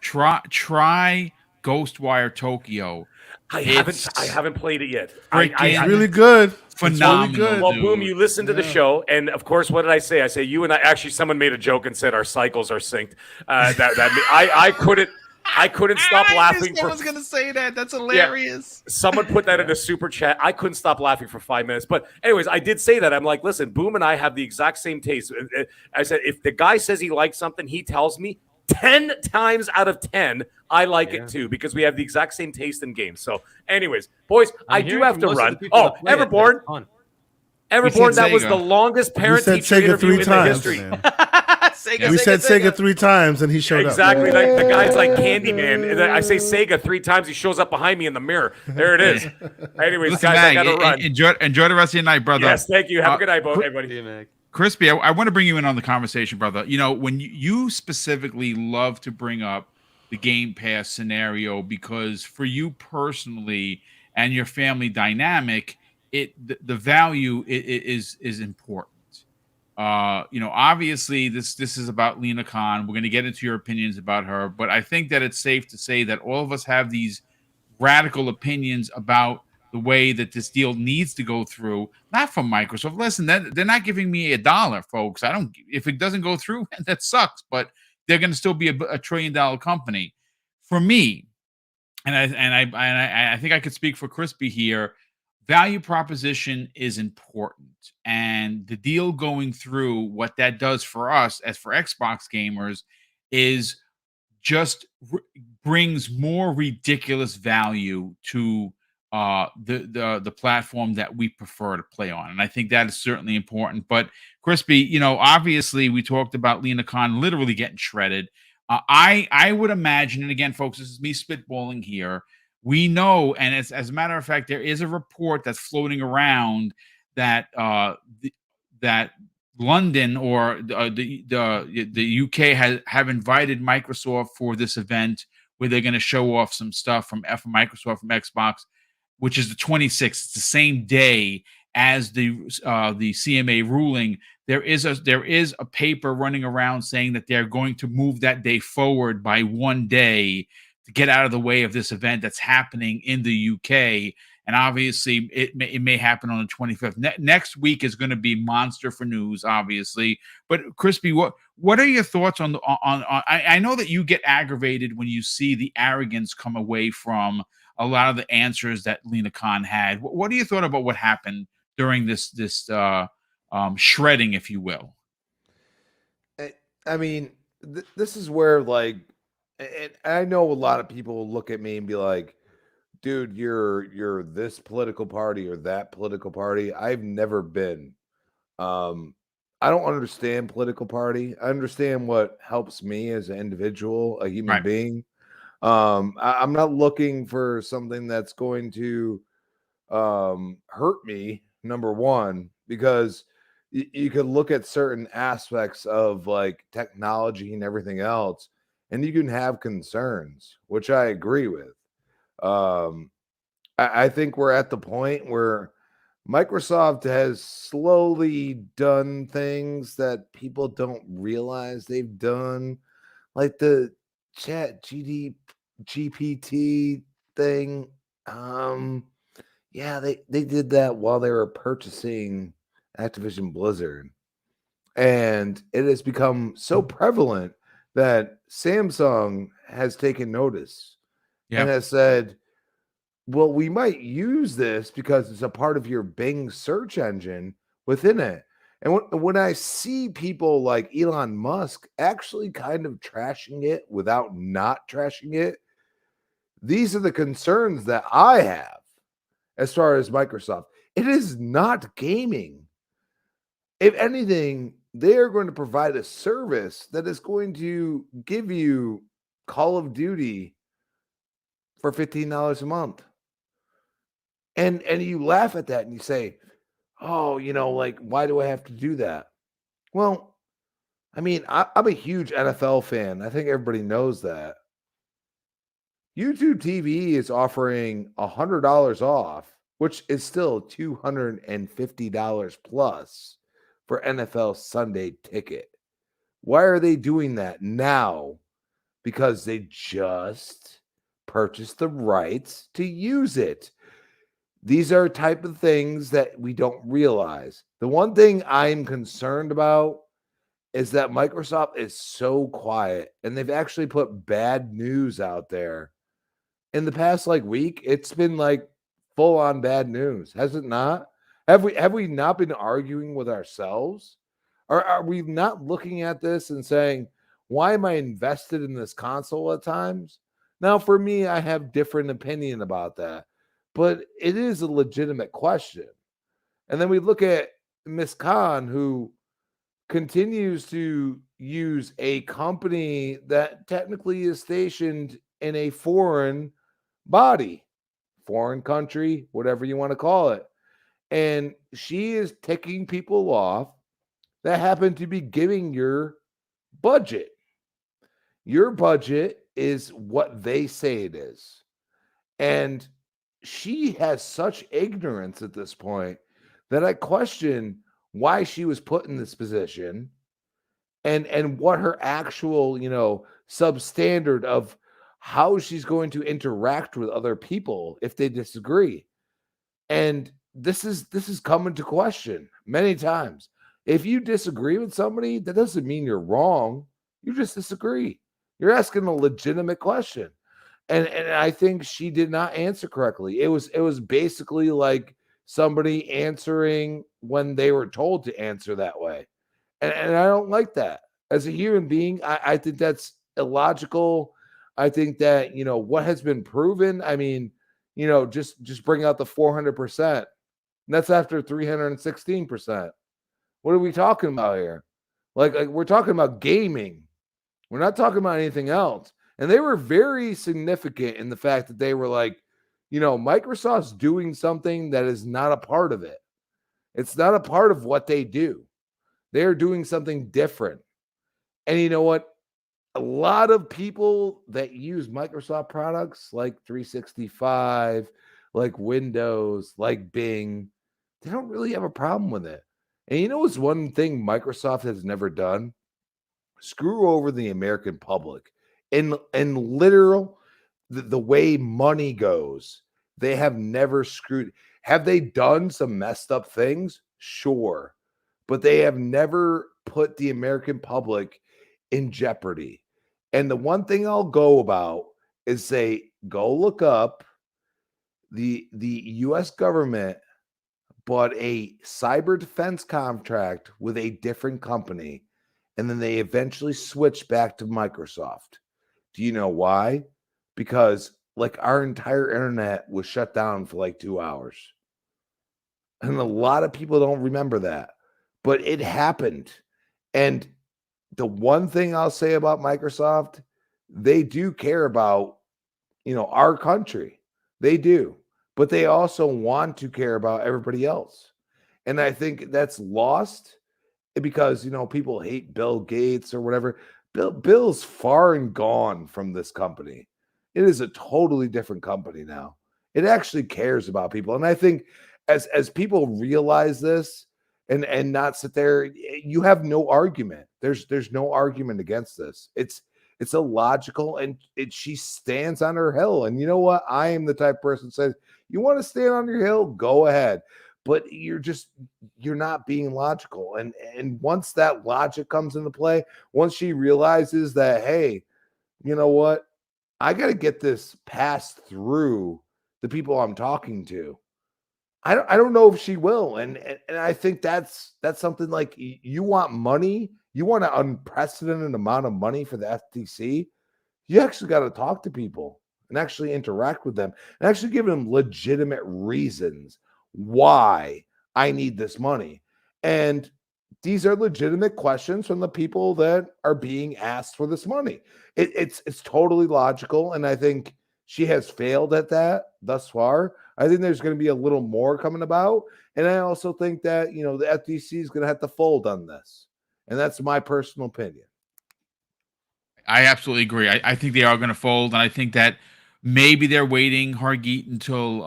try Ghostwire Tokyo. I haven't played it yet. It's really good. Phenomenal. Really good. Well, Boom, you listened to the show, and of course, what did I say? I say you and I. Actually, someone made a joke and said our cycles are synced. I couldn't stop laughing. Someone's gonna say that. That's hilarious. Yeah. Someone put that in a super chat. I couldn't stop laughing for 5 minutes. But anyways, I did say that. I'm like, listen, Boom and I have the exact same taste. I said, if the guy says he likes something, he tells me 10 times out of 10, I like it too, because we have the exact same taste in games. So anyways, boys, I do have to run. Oh, Everborn. Everborn, that was the longest parent-teacher interview in the history. We said Sega 3 times, and he showed up. Exactly. Like the guy's like Candyman. I say Sega 3 times, he shows up behind me in the mirror. There it is. Anyways, listen, guys, Mag, I got to run. Enjoy the rest of your night, brother. Yes, thank you. Have a good night, everybody. Crispy, I want to bring you in on the conversation, brother. When you specifically love to bring up the Game Pass scenario, because for you personally and your family dynamic, the value is important. Obviously this is about Lina Khan. We're going to get into your opinions about her, but I think that it's safe to say that all of us have these radical opinions about the way that this deal needs to go through, not from Microsoft. Listen, they're not giving me $1, folks. I don't. If it doesn't go through, that sucks. But they're going to still be a $1 trillion company. For me, and I think I could speak for Crispy here. Value proposition is important, and the deal going through, what that does for us as for Xbox gamers is just brings more ridiculous value to the platform that we prefer to play on, and I think that is certainly important. But Crispy, obviously we talked about Lina Khan literally getting shredded. I would imagine, and again, folks, this is me spitballing here. We know, and as a matter of fact, there is a report that's floating around that that London or the UK have invited Microsoft for this event where they're going to show off some stuff from Microsoft, from Xbox, which is the 26th. It's the same day as the CMA ruling. There is a paper running around saying that they're going to move that day forward by 1 day to get out of the way of this event that's happening in the UK. And obviously, it may happen on the 25th. Next week is going to be monster for news, obviously. But Crispy, what are your thoughts on I know that you get aggravated when you see the arrogance come away from a lot of the answers that Lina Khan had. What do you thought about what happened during this shredding, if you will? I mean, this is where, like, and I know a lot of people will look at me and be like, dude, you're this political party or that political party. I've never been. I don't understand political party. I understand what helps me as an individual, a human being. I'm not looking for something that's going to hurt me, number one, because you could look at certain aspects of like technology and everything else, and you can have concerns, which I agree with. I think we're at the point where Microsoft has slowly done things that people don't realize they've done, like the GPT thing. Yeah, they did that while they were purchasing Activision Blizzard. And it has become so prevalent that Samsung has taken notice and has said, well, we might use this because it's a part of your Bing search engine within it. And when I see people like Elon Musk actually kind of trashing it without not trashing it, these are the concerns that I have as far as Microsoft. It is not gaming. If anything, they are going to provide a service that is going to give you Call of Duty for $15 a month. And you laugh at that and you say, oh, like, why do I have to do that? Well, I mean, I'm a huge NFL fan. I think everybody knows that. YouTube TV is offering $100 off, which is still $250 plus for NFL Sunday ticket. Why are they doing that now? Because they just purchased the rights to use it. These are type of things that we don't realize. The one thing I'm concerned about is that Microsoft is so quiet, and they've actually put bad news out there. In the past week, it's been like full on bad news, has it not? Have we not been arguing with ourselves? Or are we not looking at this and saying, why am I invested in this console at times? Now, for me, I have different opinion about that, but it is a legitimate question. And then we look at Miss Khan, who continues to use a company that technically is stationed in a foreign body, foreign country, whatever you want to call it. And she is ticking people off that happen to be giving your budget. Your budget is what they say it is. And she has such ignorance at this point that I question why she was put in this position and what her actual, substandard of how she's going to interact with other people if they disagree. And this is come into question many times. If you disagree with somebody, that doesn't mean you're wrong. You just disagree. You're asking a legitimate question. And I think she did not answer correctly. It was basically like somebody answering when they were told to answer that way. And I don't like that. As a human being, I think that's illogical. I think that, what has been proven, I mean, just bring out the 400%. That's after 316%. What are we talking about here? Like we're talking about gaming. We're not talking about anything else. And they were very significant in the fact that they were like, Microsoft's doing something that is not a part of it. It's not a part of what they do. They're doing something different. And you know what? A lot of people that use Microsoft products like 365, like Windows, like Bing, they don't really have a problem with it. And you know what's one thing Microsoft has never done? Screw over the American public. In literal the way money goes, they have never screwed. Have they done some messed up things? Sure. But they have never put the American public in jeopardy. And the one thing I'll go about is say, go look up the US government bought a cyber defense contract with a different company, and then they eventually switched back to Microsoft. Do you know why? Because like our entire internet was shut down for like 2 hours. And a lot of people don't remember that, but it happened. And the one thing I'll say about Microsoft, they do care about, our country. They do, but they also want to care about everybody else. And I think that's lost because, people hate Bill Gates or whatever. Bill's far and gone from this company. It is a totally different company now. It actually cares about people. And I think as people realize this and not sit there, you have no argument. There's no argument against this. It's illogical, and she stands on her hill. And you know what? I am the type of person that says, you want to stand on your hill, go ahead. But you're not being logical. And once that logic comes into play, once she realizes that, hey, you know what? I got to get this passed through the people I'm talking to. I don't know if she will. And I think that's something like, you want money, you want an unprecedented amount of money for the FTC. You actually got to talk to people and actually interact with them and actually give them legitimate reasons why I need this money. And these are legitimate questions from the people that are being asked for this money. It's totally logical. And I think she has failed at that thus far. I think there's going to be a little more coming about. And I also think that, the FTC is going to have to fold on this. And that's my personal opinion. I absolutely agree. I think they are going to fold, and I think that maybe they're waiting, Hargeet, until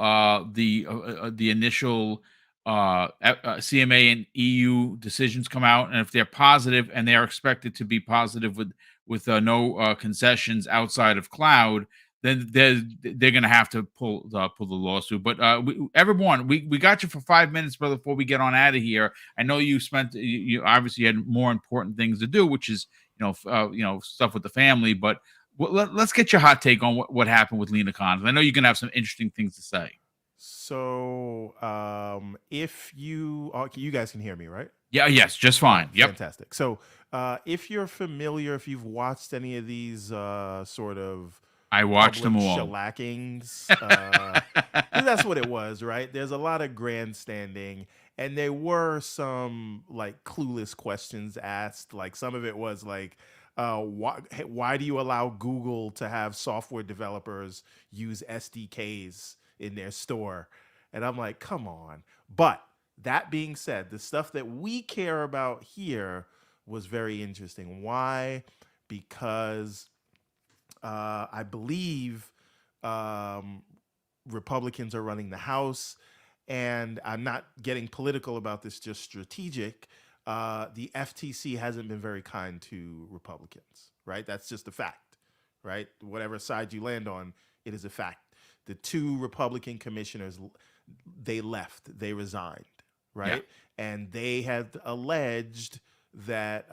the initial CMA and EU decisions come out, and if they're positive, and they are expected to be positive with no concessions outside of cloud, then they're going to have to pull the lawsuit. But everyone, we got you for 5 minutes, brother, before we get on out of here. I know you obviously had more important things to do, which is stuff with the family, but let's get your hot take on what happened with Lina Khan. I know you're gonna have some interesting things to say. So, if you guys can hear me, right? Yeah, yes, just fine. Yep. Fantastic. So, if you're familiar, if you've watched any of these sort of I watched them all. Shellackings. That's what it was, right? There's a lot of grandstanding, and there were some like clueless questions asked. Like some of it was like, why do you allow Google to have software developers use SDKs in their store? And I'm like, come on. But that being said, the stuff that we care about here was very interesting. Why? Because I believe Republicans are running the House, and I'm not getting political about this, just strategic. The FTC hasn't been very kind to Republicans, right? That's just a fact, right? Whatever side you land on, it is a fact. the 2 Republican commissioners, they left, they resigned, right? And they had alleged that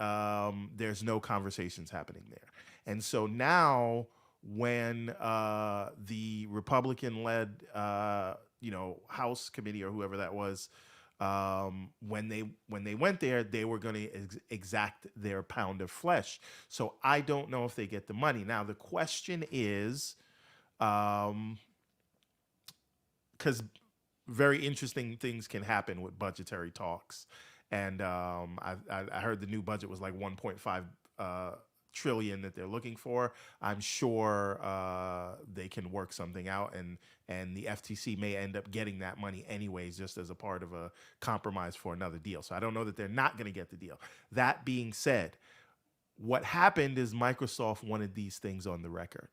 there's no conversations happening there. And so now when the Republican-led, House committee or whoever that was, when they went there, they were going to exact their pound of flesh. So I don't know if they get the money. Now the question is, because very interesting things can happen with budgetary talks, and I heard the new budget was like 1.5 trillion that they're looking for. I'm sure they can work something out, and the FTC may end up getting that money anyways, just as a part of a compromise for another deal. So I don't know that they're not going to get the deal. That being said, what happened is Microsoft wanted these things on the record,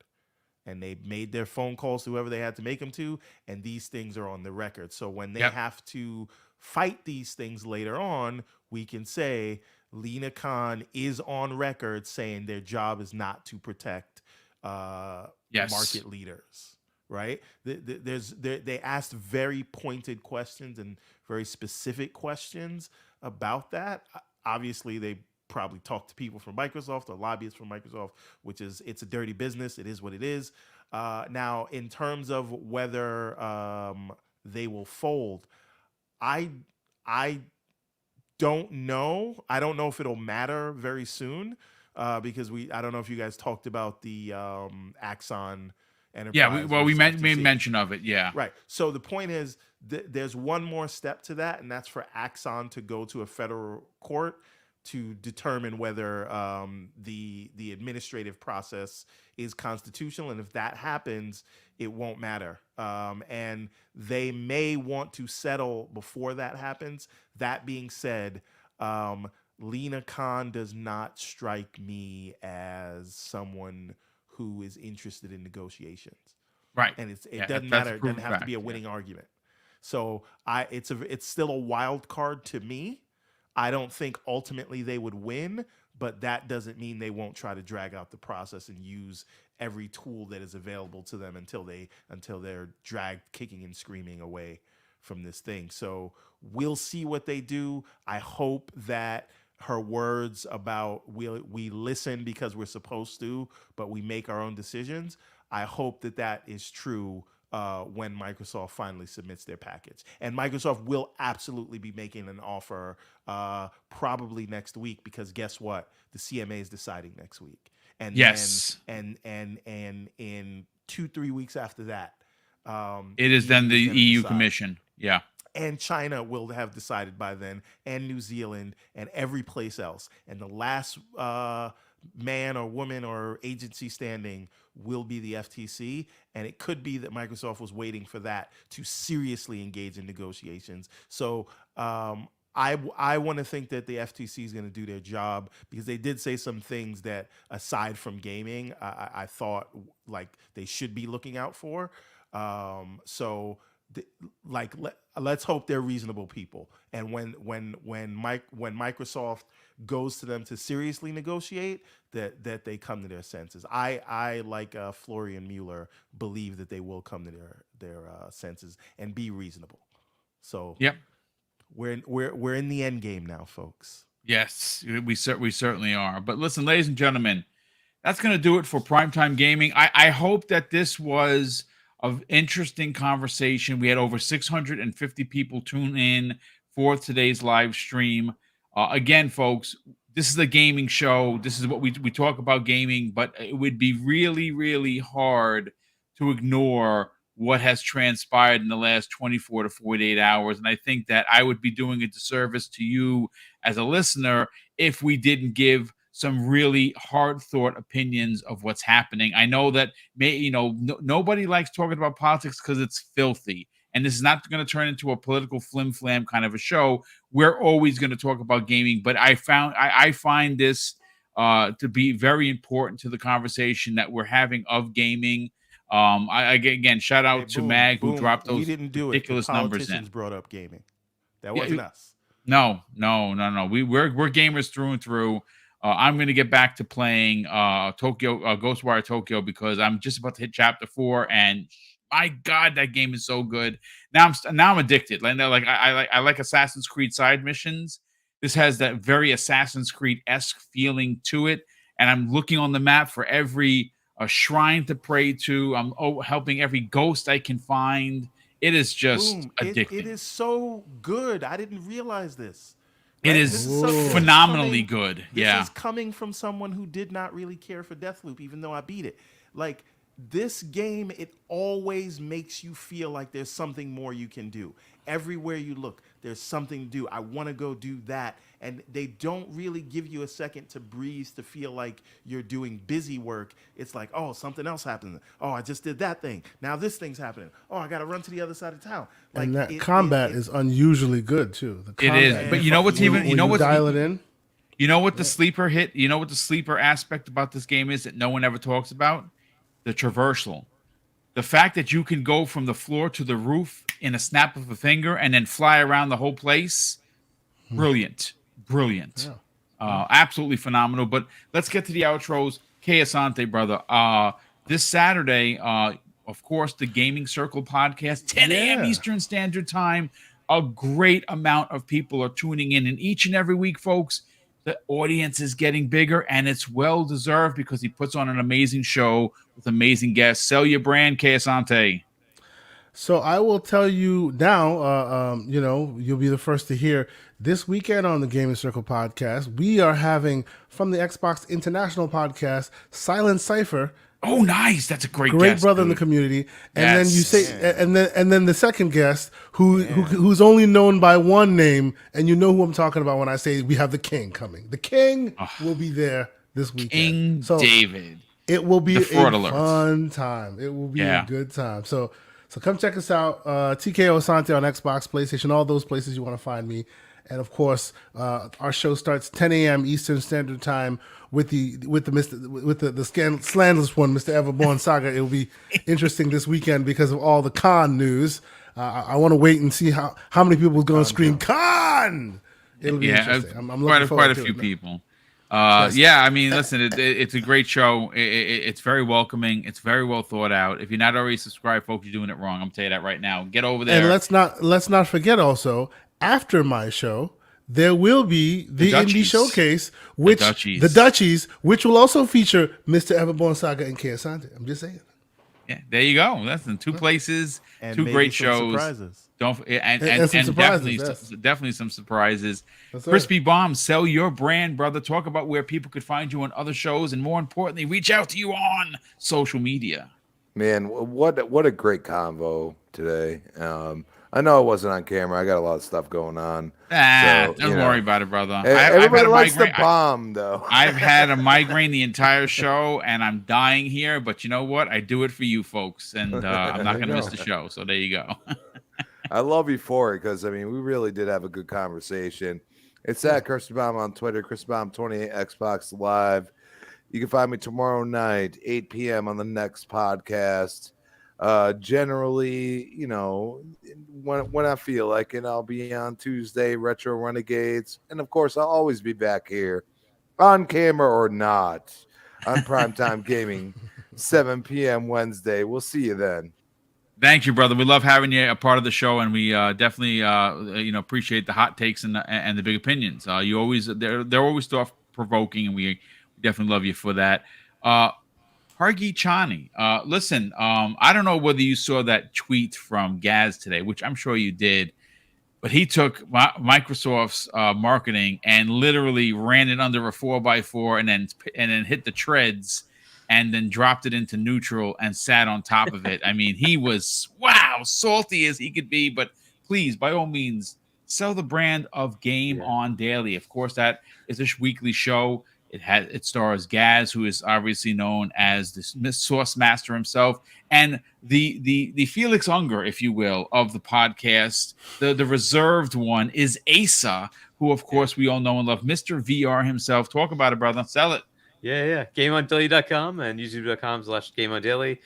and they made their phone calls to whoever they had to make them to, and these things are on the record. So when they have to fight these things later on, we can say Lina Khan is on record saying their job is not to protect market leaders, right? They asked very pointed questions and very specific questions about that. Obviously, they probably talk to people from Microsoft or lobbyists from Microsoft, which is, it's a dirty business. It is what it is. Now, in terms of whether they will fold, I don't know. I don't know if it'll matter very soon because I don't know if you guys talked about the Axon Enterprise. Yeah, we made mention of it. Yeah. Right. So the point is, there's one more step to that, and that's for Axon to go to a federal court to determine whether the administrative process is constitutional. And if that happens, it won't matter. And they may want to settle before that happens. That being said, Lina Khan does not strike me as someone who is interested in negotiations. Right. And it doesn't matter. It doesn't have to be a winning argument. So it's still a wild card to me. I don't think ultimately they would win, but that doesn't mean they won't try to drag out the process and use every tool that is available to them until they're dragged kicking and screaming away from this thing. So we'll see what they do. I hope that her words about we listen because we're supposed to, but we make our own decisions, I hope that is true when Microsoft finally submits their package. And Microsoft will absolutely be making an offer probably next week, because guess what? The CMA is deciding next week. And then, and in 2-3 weeks after that, it is then the EU Commission. Yeah. And China will have decided by then, and New Zealand, and every place else. And the last man or woman or agency standing will be the FTC. And it could be that Microsoft was waiting for that to seriously engage in negotiations. So I want to think that the FTC is going to do their job, because they did say some things that, aside from gaming, I thought like they should be looking out for. Let's hope they're reasonable people. And when Microsoft goes to them to seriously negotiate, that they come to their senses. I like Florian Mueller, believe that they will come to their senses and be reasonable. So yep, we're in the end game now, folks. Yes, we certainly are. But listen, ladies and gentlemen, that's going to do it for Primetime Gaming. I hope that this was of interesting conversation. We had over 650 people tune in for today's live stream. Again, folks, this is a gaming show. This is what we talk about gaming, but it would be really, really hard to ignore what has transpired in the last 24 to 48 hours. And I think that I would be doing a disservice to you as a listener if we didn't give some really hard thought opinions of what's happening. I know that nobody likes talking about politics because it's filthy, and this is not going to turn into a political flim flam kind of a show. We're always going to talk about gaming, but I find this to be very important to the conversation that we're having of gaming. Again, shout out to Mag who dropped those ridiculous numbers in. Politicians brought up gaming. That wasn't us. No. We're gamers through and through. I'm going to get back to playing Ghostwire Tokyo, because I'm just about to hit chapter 4, and My God, that game is so good. Now I'm addicted. I like Assassin's Creed side missions. This has that very Assassin's Creed-esque feeling to it, and I'm looking on the map for every shrine to pray to. I'm helping every ghost I can find. It is just addicting. It is so good. I didn't realize this. It Right? is phenomenally good. This is coming from someone who did not really care for Deathloop, even though I beat it. Like, this game, it always makes you feel like there's something more you can do. Everywhere you look, there's something to do. I want to go do that. And they don't really give you a second to breathe, to feel like you're doing busy work. It's like, oh, something else happened. Oh, I just did that thing. Now this thing's happening. Oh, I got to run to the other side of town. Like, and that combat is unusually good too. It is. But you know what's even, you know what's dial it in. You know what the sleeper hit? You know what the sleeper aspect about this game is that no one ever talks about? The traversal. The fact that you can go from the floor to the roof in a snap of a finger and then fly around the whole place. Brilliant. Absolutely phenomenal. But let's get to the outros. Que Asante, brother. This Saturday, of course, the Gaming Circle podcast, 10 a.m. Eastern Standard Time. A great amount of people are tuning in. And each and every week, folks, the audience is getting bigger, and it's well-deserved because he puts on an amazing show with amazing guests. Sell your brand, Que Asante. So I will tell you now, you'll be the first to hear. This weekend on the Gaming Circle podcast, we are having, from the Xbox International podcast, Silent Cypher. Oh, nice! That's a great guest, brother in the community. And then you say, and then the second guest, who's only known by one name, and you know who I'm talking about when I say we have the King coming. The King will be there this weekend. King David. It will be a fun time. It will be a good time. So come check us out. TKO Asante on Xbox, PlayStation, all those places you want to find me. And of course, our show starts 10 a.m. Eastern Standard Time with the slanderless one, Mr. Everborn Saga. It will be interesting this weekend because of all the Khan news. I want to wait and see how many people are going to scream Khan. It'll be interesting. I'm looking forward quite a few people. I mean, listen, it's a great show. It's very welcoming. It's very well thought out. If you're not already subscribed, folks, you're doing it wrong. I'm gonna tell you that right now. Get over there. And let's not forget also, after my show, there will be the Indie Showcase, which the Dutchies, which will also feature Mr. Everborn Saga and Que Asante. I'm just saying. Yeah, there you go. That's in two places, and two great shows. Surprises. Definitely some surprises. Crispy Bomb, sell your brand, brother. Talk about where people could find you on other shows, and more importantly, reach out to you on social media. Man, what a great convo today. I know I wasn't on camera. I got a lot of stuff going on. Don't worry about it, brother. Everybody likes the bomb, though. I've had a migraine the entire show, and I'm dying here. But you know what? I do it for you folks, and I'm not going to miss the show. So there you go. I love you for it because, I mean, we really did have a good conversation. It's at Crispy Bomb on Twitter, Crispy Bomb 28 Xbox Live. You can find me tomorrow night, 8 p.m. on the next podcast. Generally, when I feel like it, I'll be on Tuesday, Retro Renegades. And of course, I'll always be back here on camera or not on Primetime Gaming, 7 p.m. Wednesday. We'll see you then. Thank you, brother. We love having you a part of the show, and we definitely, appreciate the hot takes and the big opinions. They're always thought provoking, and we definitely love you for that. Hargi Chani, listen, I don't know whether you saw that tweet from Gaz today, which I'm sure you did, but he took Microsoft's marketing and literally ran it under a 4x4 and then hit the treads and then dropped it into neutral and sat on top of it. I mean, he was, salty as he could be, but please, by all means, sell the brand of Game On Daily. Of course, that is a weekly show. It stars Gaz, who is obviously known as the Source Master himself, and the Felix Unger, if you will, of the podcast. The reserved one is Asa, who of course we all know and love, Mr. VR himself. Talk about it, brother. Sell it. Yeah. GameOnDaily.com and YouTube.com/GameOnDaily.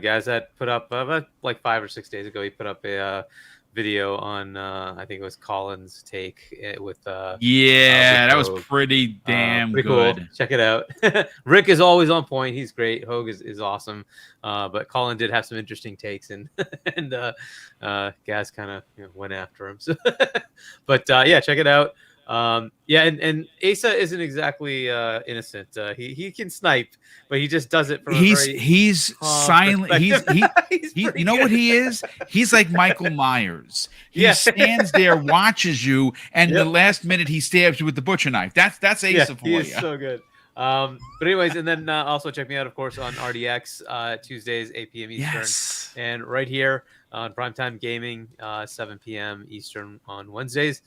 Gaz had put up about like 5 or 6 days ago. He put up a video on I think it was Colin's take with that with was Hogue. pretty damn pretty good. Cool. Check it out. Rick is always on point. He's great. Hogue is awesome. But Colin did have some interesting takes, and Gaz kind of went after him. So but yeah, check it out. And Asa isn't exactly innocent. He can snipe, but he just does it from he's silent. He's you know good. what he is? He's like Michael Myers. He stands there, watches you, and the last minute he stabs you with the butcher knife. That's Asa for you. He is so good. But anyways, and then also check me out, of course, on RDX Tuesdays 8 p.m. Eastern, and right here on Primetime Gaming 7 p.m. Eastern on Wednesdays.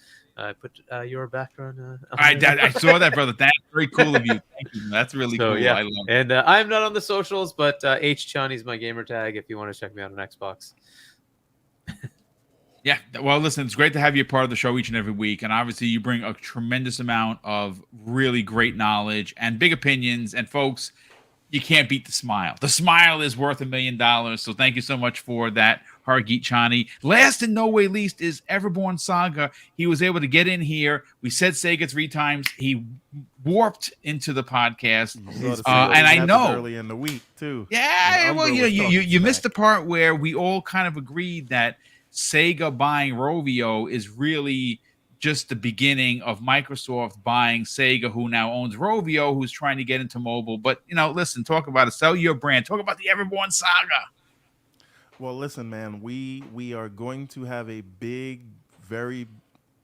Put your background. I saw that, brother. That's very cool of you. Thank you. That's really cool. Yeah. I love it. And I'm not on the socials, but H Chani is my gamer tag if you want to check me out on Xbox. Yeah, well, listen, it's great to have you a part of the show each and every week, and obviously you bring a tremendous amount of really great knowledge and big opinions, and folks, you can't beat the smile. The smile is worth $1 million, so thank you so much for that, Hargeet Chani. Last and no way least is Everborn Saga. He was able to get in here. We said Sega 3 times. He warped into the podcast, and I know early in the week too. Yeah, well, you missed the part where we all kind of agreed that Sega buying Rovio is really just the beginning of Microsoft buying Sega, who now owns Rovio, who's trying to get into mobile. But, listen, talk about it. Sell your brand. Talk about the Everborn Saga. Well, listen, man, we are going to have a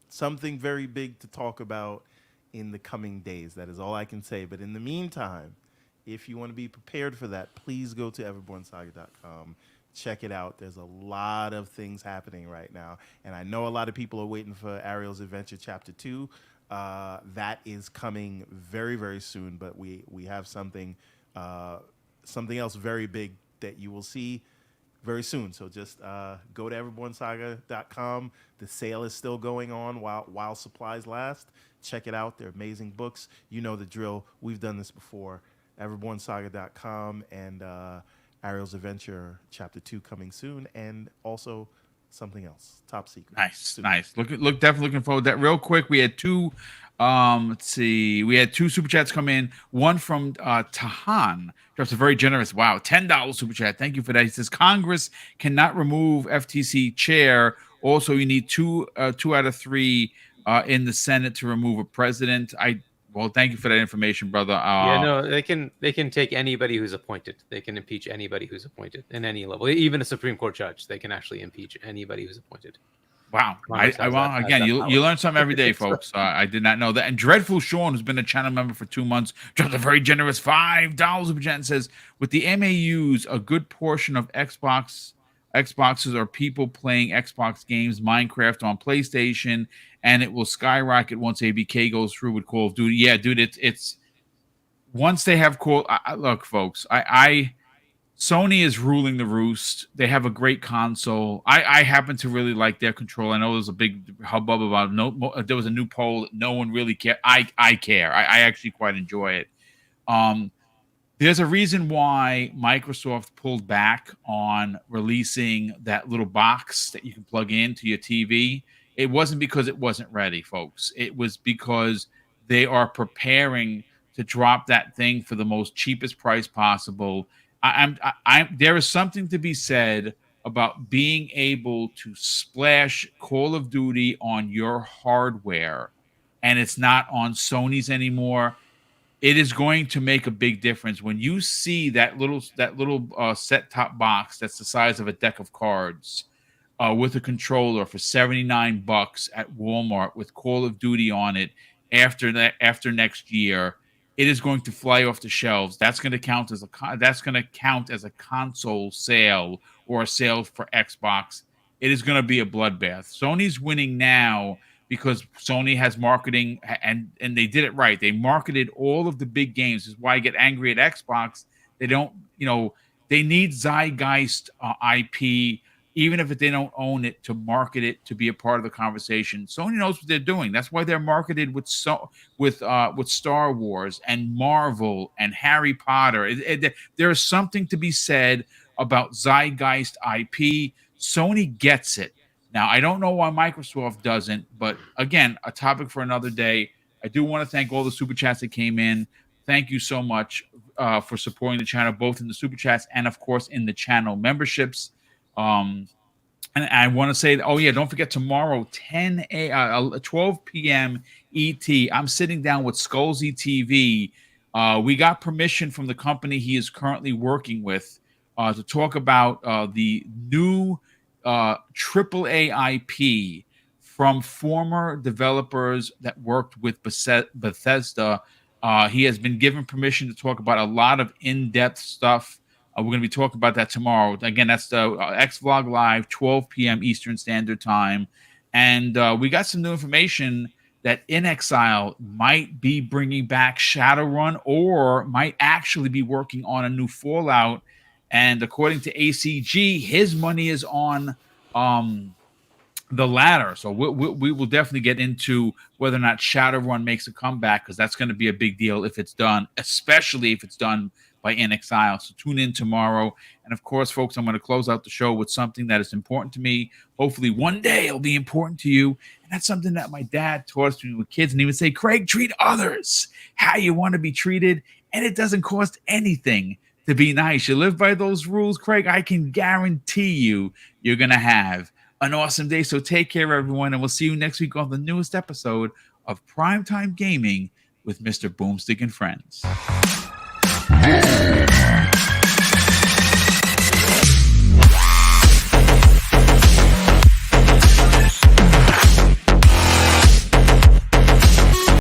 something very big to talk about in the coming days. That is all I can say. But in the meantime, if you want to be prepared for that, please go to everbornsaga.com. Check it out. There's a lot of things happening right now. And I know a lot of people are waiting for Ariel's Adventure Chapter 2. That is coming very, very soon. But we have something else very big that you will see very soon. So just go to everbornsaga.com. The sale is still going on while supplies last. Check it out. They're amazing books. You know the drill. We've done this before. everbornsaga.com and Ariel's Adventure Chapter 2 coming soon, and also something else, top secret. Nice. Definitely looking forward to that. Real quick, we had two. We had two super chats come in. One from Tahan, drops a very generous, $10 super chat. Thank you for that. He says Congress cannot remove FTC chair. Also, you need two out of three in the Senate to remove a president. Well, thank you for that information, brother. They can take anybody who's appointed. They can impeach anybody who's appointed in any level. Even a Supreme Court judge, they can actually impeach anybody who's appointed. Wow. You learn something every day, folks. I did not know that. And Dreadful Sean, who's been a channel member for 2 months, dropped a very generous $5 super chat and says, with the MAUs, a good portion of Xboxes are people playing Xbox games, Minecraft on PlayStation, and it will skyrocket once ABK goes through with Call of Duty. Yeah, dude, it's once they have look, folks, Sony is ruling the roost. They have a great console. I happen to really like their control. I know there's a big hubbub about there was a new poll that no one really cared. I care. I actually quite enjoy it. There's a reason why Microsoft pulled back on releasing that little box that you can plug into your TV. It wasn't because it wasn't ready, folks. It was because they are preparing to drop that thing for the most cheapest price possible. There is something to be said about being able to splash Call of Duty on your hardware, and it's not on Sony's anymore. It is going to make a big difference when you see that little set-top box that's the size of a deck of cards with a controller for $79 at Walmart with Call of Duty on it after next year. It is going to fly off the shelves. That's going to count as a console sale or a sale for Xbox. It is going to be a bloodbath. Sony's winning now because Sony has marketing, and they did it right. They marketed all of the big games. This is why I get angry at Xbox. They don't, they need Zeitgeist IP, even if they don't own it, to market it, to be a part of the conversation. Sony knows what they're doing. That's why they're marketed with Star Wars and Marvel and Harry Potter. There is something to be said about Zeitgeist IP. Sony gets it. Now, I don't know why Microsoft doesn't, but again, a topic for another day. I do want to thank all the super chats that came in. Thank you so much for supporting the channel, both in the super chats and, of course, in the channel memberships. And I want to say, don't forget tomorrow, 12 p.m. ET. I'm sitting down with Skullsy TV. We got permission from the company he is currently working with to talk about the new AAA IP from former developers that worked with Bethesda. He has been given permission to talk about a lot of in-depth stuff. We're going to be talking about that tomorrow. Again, that's the X-Vlog Live, 12 p.m. Eastern Standard Time. And we got some new information that inXile might be bringing back Shadowrun or might actually be working on a new Fallout. And according to ACG, his money is on the latter. So we will definitely get into whether or not Shadowrun makes a comeback, because that's going to be a big deal if it's done, especially if it's done by inXile. So tune in tomorrow. And of course, folks, I'm going to close out the show with something that is important to me. Hopefully one day it'll be important to you. And that's something that my dad taught us when we were kids. And he would say, Craig, treat others how you want to be treated. And it doesn't cost anything to be nice. You live by those rules, Craig, I can guarantee you're going to have an awesome day. So take care, everyone. And we'll see you next week on the newest episode of Primetime Gaming with Mr. Boomstick and Friends.